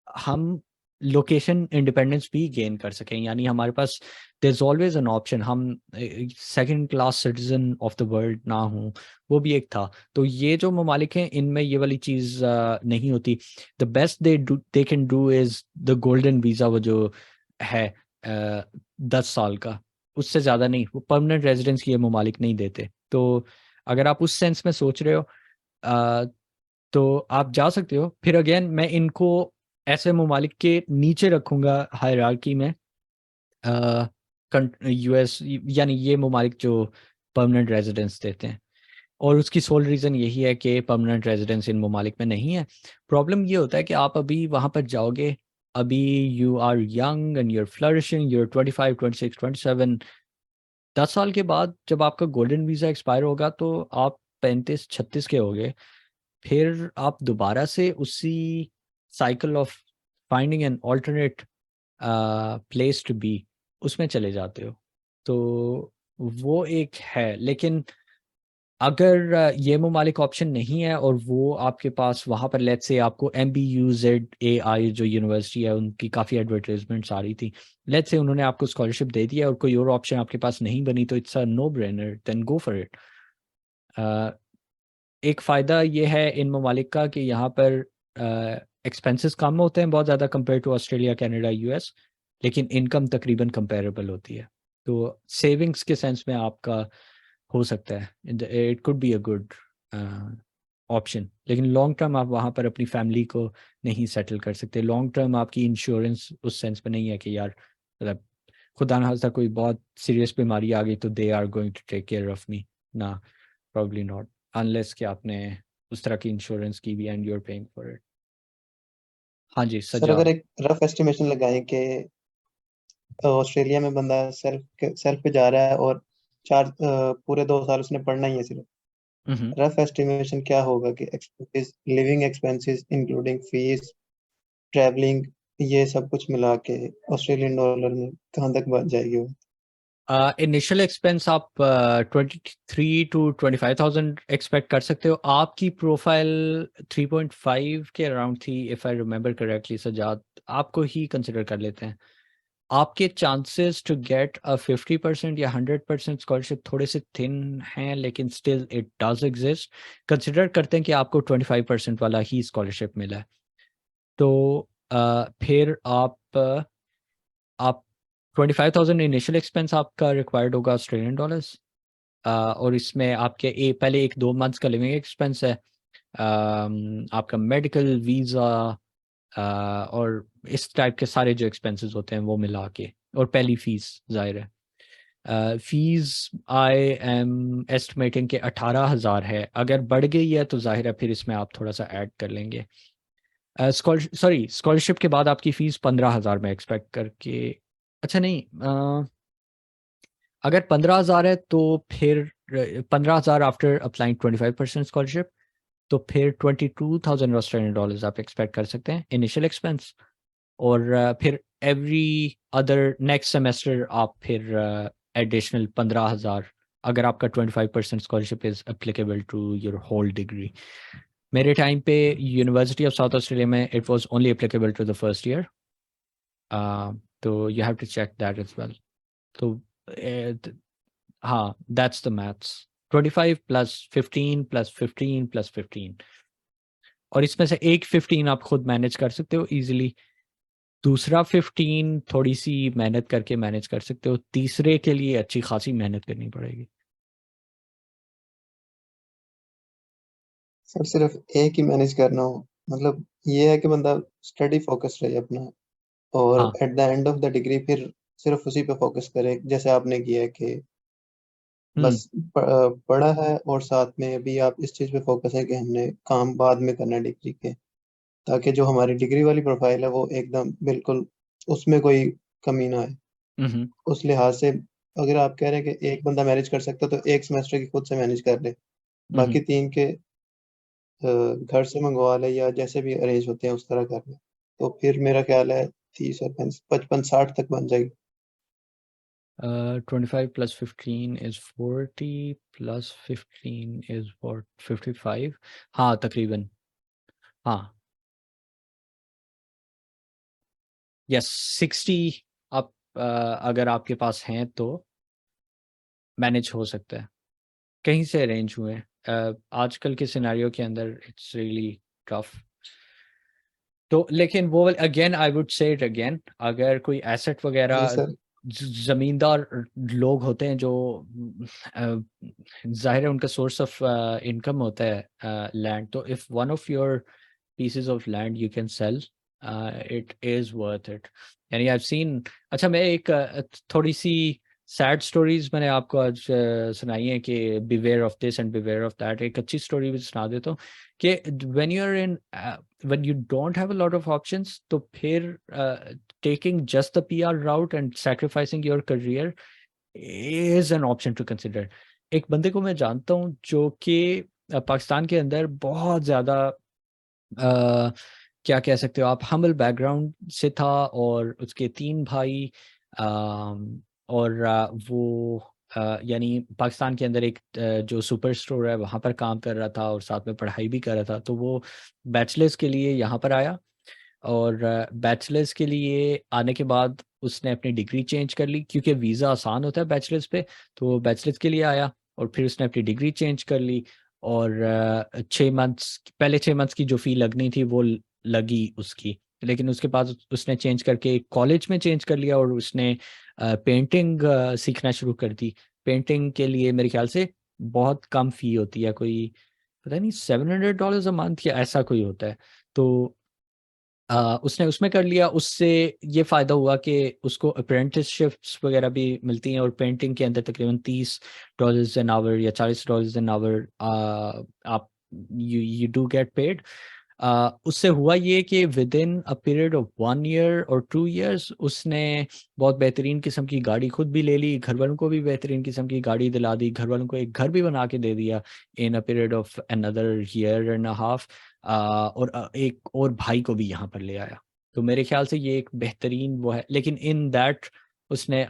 हम लोकेशन इंडिपेंडेंस भी गेन कर सकें, यानी हमारे पास there is always an option, हम second class citizen of the world ना हो, वो भी एक था। तो ये जो ममालिक हैं इनमें ये वाली चीज़ नहीं होती। The best they can do is the golden visa, वो जो है 10 साल का, उससे ज़्यादा नहीं, वो परमानेंट रेजिडेंस की ये ममालिक नहीं देते। तो अगर आप उस सेंस में सोच रहे हो तो आप जा सकते हो। फिर अगेन मैं इनको ऐसे ममालिक के नीचे रखूंगा हायरार्की में, यूएस, यानी ये ममालिक जो परमानेंट रेजिडेंस देते हैं, और उसकी सोल रीज़न यही है कि परमानेंट रेजिडेंस इन ममालिक में नहीं है। प्रॉब्लम ये होता है कि आप अभी वहाँ पर जाओगे, अभी you are young and you are flourishing, you are 25, 26, 27, 10 साल के बाद जब आपका गोल्डन वीज़ा एक्सपायर होगा तो आप 35-36 के होगे, फिर आप दोबारा से उसी cycle of finding an alternate place to be, उसमें चले जाते हो। तो वो एक है। लेकिन अगर ये ममालिक ऑप्शन नहीं है और वो आपके पास वहाँ पर, लेट्स से आपको MBUZAI जो यूनिवर्सिटी है उनकी काफ़ी एडवर्टाइजमेंट्स आ रही थी, लेट्स से उन्होंने आपको स्कॉलरशिप दे दिया और कोई और ऑप्शन आपके पास नहीं बनी, तो it's a no brainer, then go for it. एक फ़ायदा ये है इन ममालिक का कि यहाँ पर एक्सपेंसेस कम होते हैं बहुत ज़्यादा compare to Australia, Canada, US, लेकिन इनकम तकरीबन कंपेरेबल होती है। तो सेविंग्स के सेंस में आपका हो सकता है, it could be a good option, लेकिन लॉन्ग टर्म आप वहाँ पर अपनी फैमिली को नहीं सेटल कर सकते। लॉन्ग टर्म आपकी इंश्योरेंस उस सेंस में नहीं है कि यार मतलब खुदा ना खास्ता कोई बहुत सीरियस बीमारी आ गई तो they are going to take care of me, ना, प्रॉब्ली नॉट, अनलेस कि आपने उस तरह की इंश्योरेंस की भी and you are paying for it. हाँ जी, सर अगर सजाद। एक रफ एस्टिमेशन लगाएं कि ऑस्ट्रेलिया में बंदा सेल्फ पे जा रहा है और पूरे 2 साल उसने पढ़ना ही है सिर्फ, हम्म। रफ एस्टिमेशन क्या होगा कि expenses, living expenses including fees, travelling, ये सब कुछ मिला के ऑस्ट्रेलियन डॉलर में कहाँ तक बच जाएगी वो? इनिशियल एक्सपेंस आप 23,000 to 25,000 एक्सपेक्ट कर सकते हो। आपकी प्रोफाइल 3.5 के अराउंड थी if I remember correctly Sajjad, आपको ही कंसिडर कर लेते हैं। आपके चांसेस टू गेट अ 50% या 100% स्कॉलरशिप थोड़े से थिन हैं, लेकिन still it does exist. Consider करते हैं कि आपको 25% वाला ही स्कॉलरशिप मिला है, तो फिर आप 25,000 इनिशियल एक्सपेंस आपका रिक्वायर्ड होगा ऑस्ट्रेलियन डॉलर्स, और इसमें आपके पहले 1-2 मंथ्स का लिविंग एक्सपेंस है, आपका मेडिकल, वीज़ा और इस टाइप के सारे जो एक्सपेंसेस होते हैं वो मिला के, और पहली फ़ीस ज़ाहिर है। फ़ीस आई एम एस्टिमेटिंग कि 18,000 है। अगर बढ़ गई है तो ज़ाहिर है फिर इसमें आप थोड़ा सा ऐड कर लेंगे। स्कॉलरशिप के बाद आपकी फ़ीस 15,000 में एक्सपेक्ट करके, अच्छा नहीं, अगर 15,000 है तो फिर 15,000 आफ्टर अप्लाइंग 25% स्कॉलरशिप, तो फिर 22,000 ऑस्ट्रेलियन डॉलर्स आप एक्सपेक्ट कर सकते हैं इनिशियल एक्सपेंस। और फिर एवरी अदर नेक्स्ट सेमेस्टर आप फिर एडिशनल 15,000, अगर आपका 25% scholarship is applicable to your whole degree. मेरे टाइम पे यूनिवर्सिटी ऑफ साउथ ऑस्ट्रेलिया में it was only applicable to the first year, तो you have to check that as well. तो हाँ, that's the maths, 25 plus 15 plus 15 plus 15, और इसमें से एक 15 आप खुद मैनेज कर सकते हो इजीली, दूसरा 15 थोड़ी सी मेहनत करके मैनेज कर सकते हो, तीसरे के लिए अच्छी खासी मेहनत करनी पड़ेगी। सर सिर्फ एक ही मैनेज करना हो, मतलब ये है कि बंदा स्टडी फोकस रहे अपना, और हाँ। Eight the end of the degree फिर सिर्फ उसी पे फोकस करे जैसे आपने किया है कि बस पढ़ा है, और साथ में अभी आप इस चीज़ पे फोकस है कि हमने काम बाद में करना है डिग्री के, ताकि जो हमारी डिग्री वाली प्रोफाइल है वो एकदम बिल्कुल उसमें कोई कमी ना आए। हम्म। उस लिहाज से अगर आप कह रहे हैं कि एक बंदा मैनेज कर सकता है तो एक सेमेस्टर की खुद से मैनेज कर ले, बाकी 3 के घर से मंगवा ले या जैसे भी अरेंज होते हैं उस तरह कर ले, तो फिर मेरा ख्याल है 30 और 55 60 तक बन जाएगी। 25 plus 15 is 40 plus 15 is what, 55, हाँ तकरीबन, हाँ, यस 60 आप अगर आपके पास हैं तो मैनेज हो सकता है, कहीं से अरेंज हुए हैं। आजकल के सिनेरियो के अंदर इट्स रियली टफ। तो लेकिन वो अगेन आई वुड से इट अगेन, अगर कोई एसेट जी वगैरह सर। जमींदार लोग होते हैं जो जाहिर है उनका सोर्स ऑफ इनकम होता है लैंड, तो if one of your pieces of land you can sell, it is worth it. यानी आई हैव सीन, अच्छा मैं एक थोड़ी सी सैड स्टोरीज मैंने आपको आज सुनाई है कि beware of this and beware of that. एक अच्छी स्टोरी भी सुना देता हूँ कि when you are in, when you don't have a lot of options, तो फिर taking just the PR route and sacrificing your career is an option to consider। एक बंदे को मैं जानता हूँ जो कि पाकिस्तान के अंदर बहुत ज़्यादा क्या कह सकते हो आप, हम्बल बैकग्राउंड से था, और उसके 3 भाई, और वो यानी पाकिस्तान के अंदर एक जो सुपर स्टोर है वहाँ पर काम कर रहा था और साथ में पढ़ाई भी कर रहा था। तो वो बैचलर्स के लिए यहाँ पर आया, और बैचलर्स के लिए आने के बाद उसने अपनी डिग्री चेंज कर ली, क्योंकि वीज़ा आसान होता है बैचलर्स पे, तो वो बैचलर्स के लिए आया और फिर उसने अपनी डिग्री चेंज कर ली। और 6 मंथ्स पहले 6 मंथ्स की जो फ़ी लगनी थी वो लगी उसकी, लेकिन उसके बाद उसने चेंज करके कॉलेज में चेंज कर लिया और उसने पेंटिंग सीखना शुरू कर दी। पेंटिंग के लिए मेरे ख्याल से बहुत कम फ़ी होती है, कोई पता नहीं $700 अ मंथ या ऐसा कोई होता है। तो उसने उसमें कर लिया। उससे ये फ़ायदा हुआ कि उसको अप्रेंटिसशिप्स वगैरह भी मिलती हैं और पेंटिंग के अंदर तकरीबन $30 एन आवर या $40 एन आवर आप यू डू गेट पेड। उससे हुआ ये कि within a period of 1 year और 2 इयर्स उसने बहुत बेहतरीन किस्म की गाड़ी खुद भी ले ली, घर वालों को भी बेहतरीन किस्म की गाड़ी दिला दी, घर वालों को एक घर भी बना के दे दिया in a period of another year and a half. और एक और भाई को भी यहाँ पर ले आया। तो मेरे ख्याल से ये एक बेहतरीन वो है, लेकिन इन दैट उसने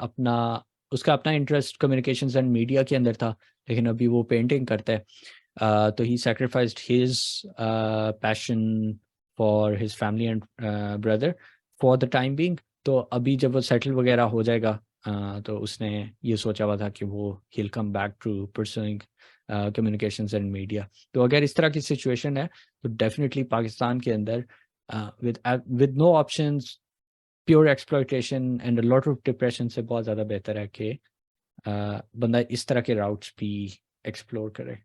उसका अपना इंटरेस्ट कम्युनिकेशंस एंड मीडिया के अंदर था, लेकिन अभी वो पेंटिंग करता है। तो he sacrificed his passion for his family and brother for the time being. तो अभी जब वो सेटल वगैरह हो जाएगा तो उसने ये सोचा हुआ था कि वो he'll come back to pursuing communications and media। तो अगर इस तरह की सिचुएशन है तो डेफिनेटली पाकिस्तान के अंदर with no options, pure exploitation and a lot of depression से बहुत ज़्यादा बेहतर है कि बंदा इस तरह के राउट्स भी एक्सप्लोर करे।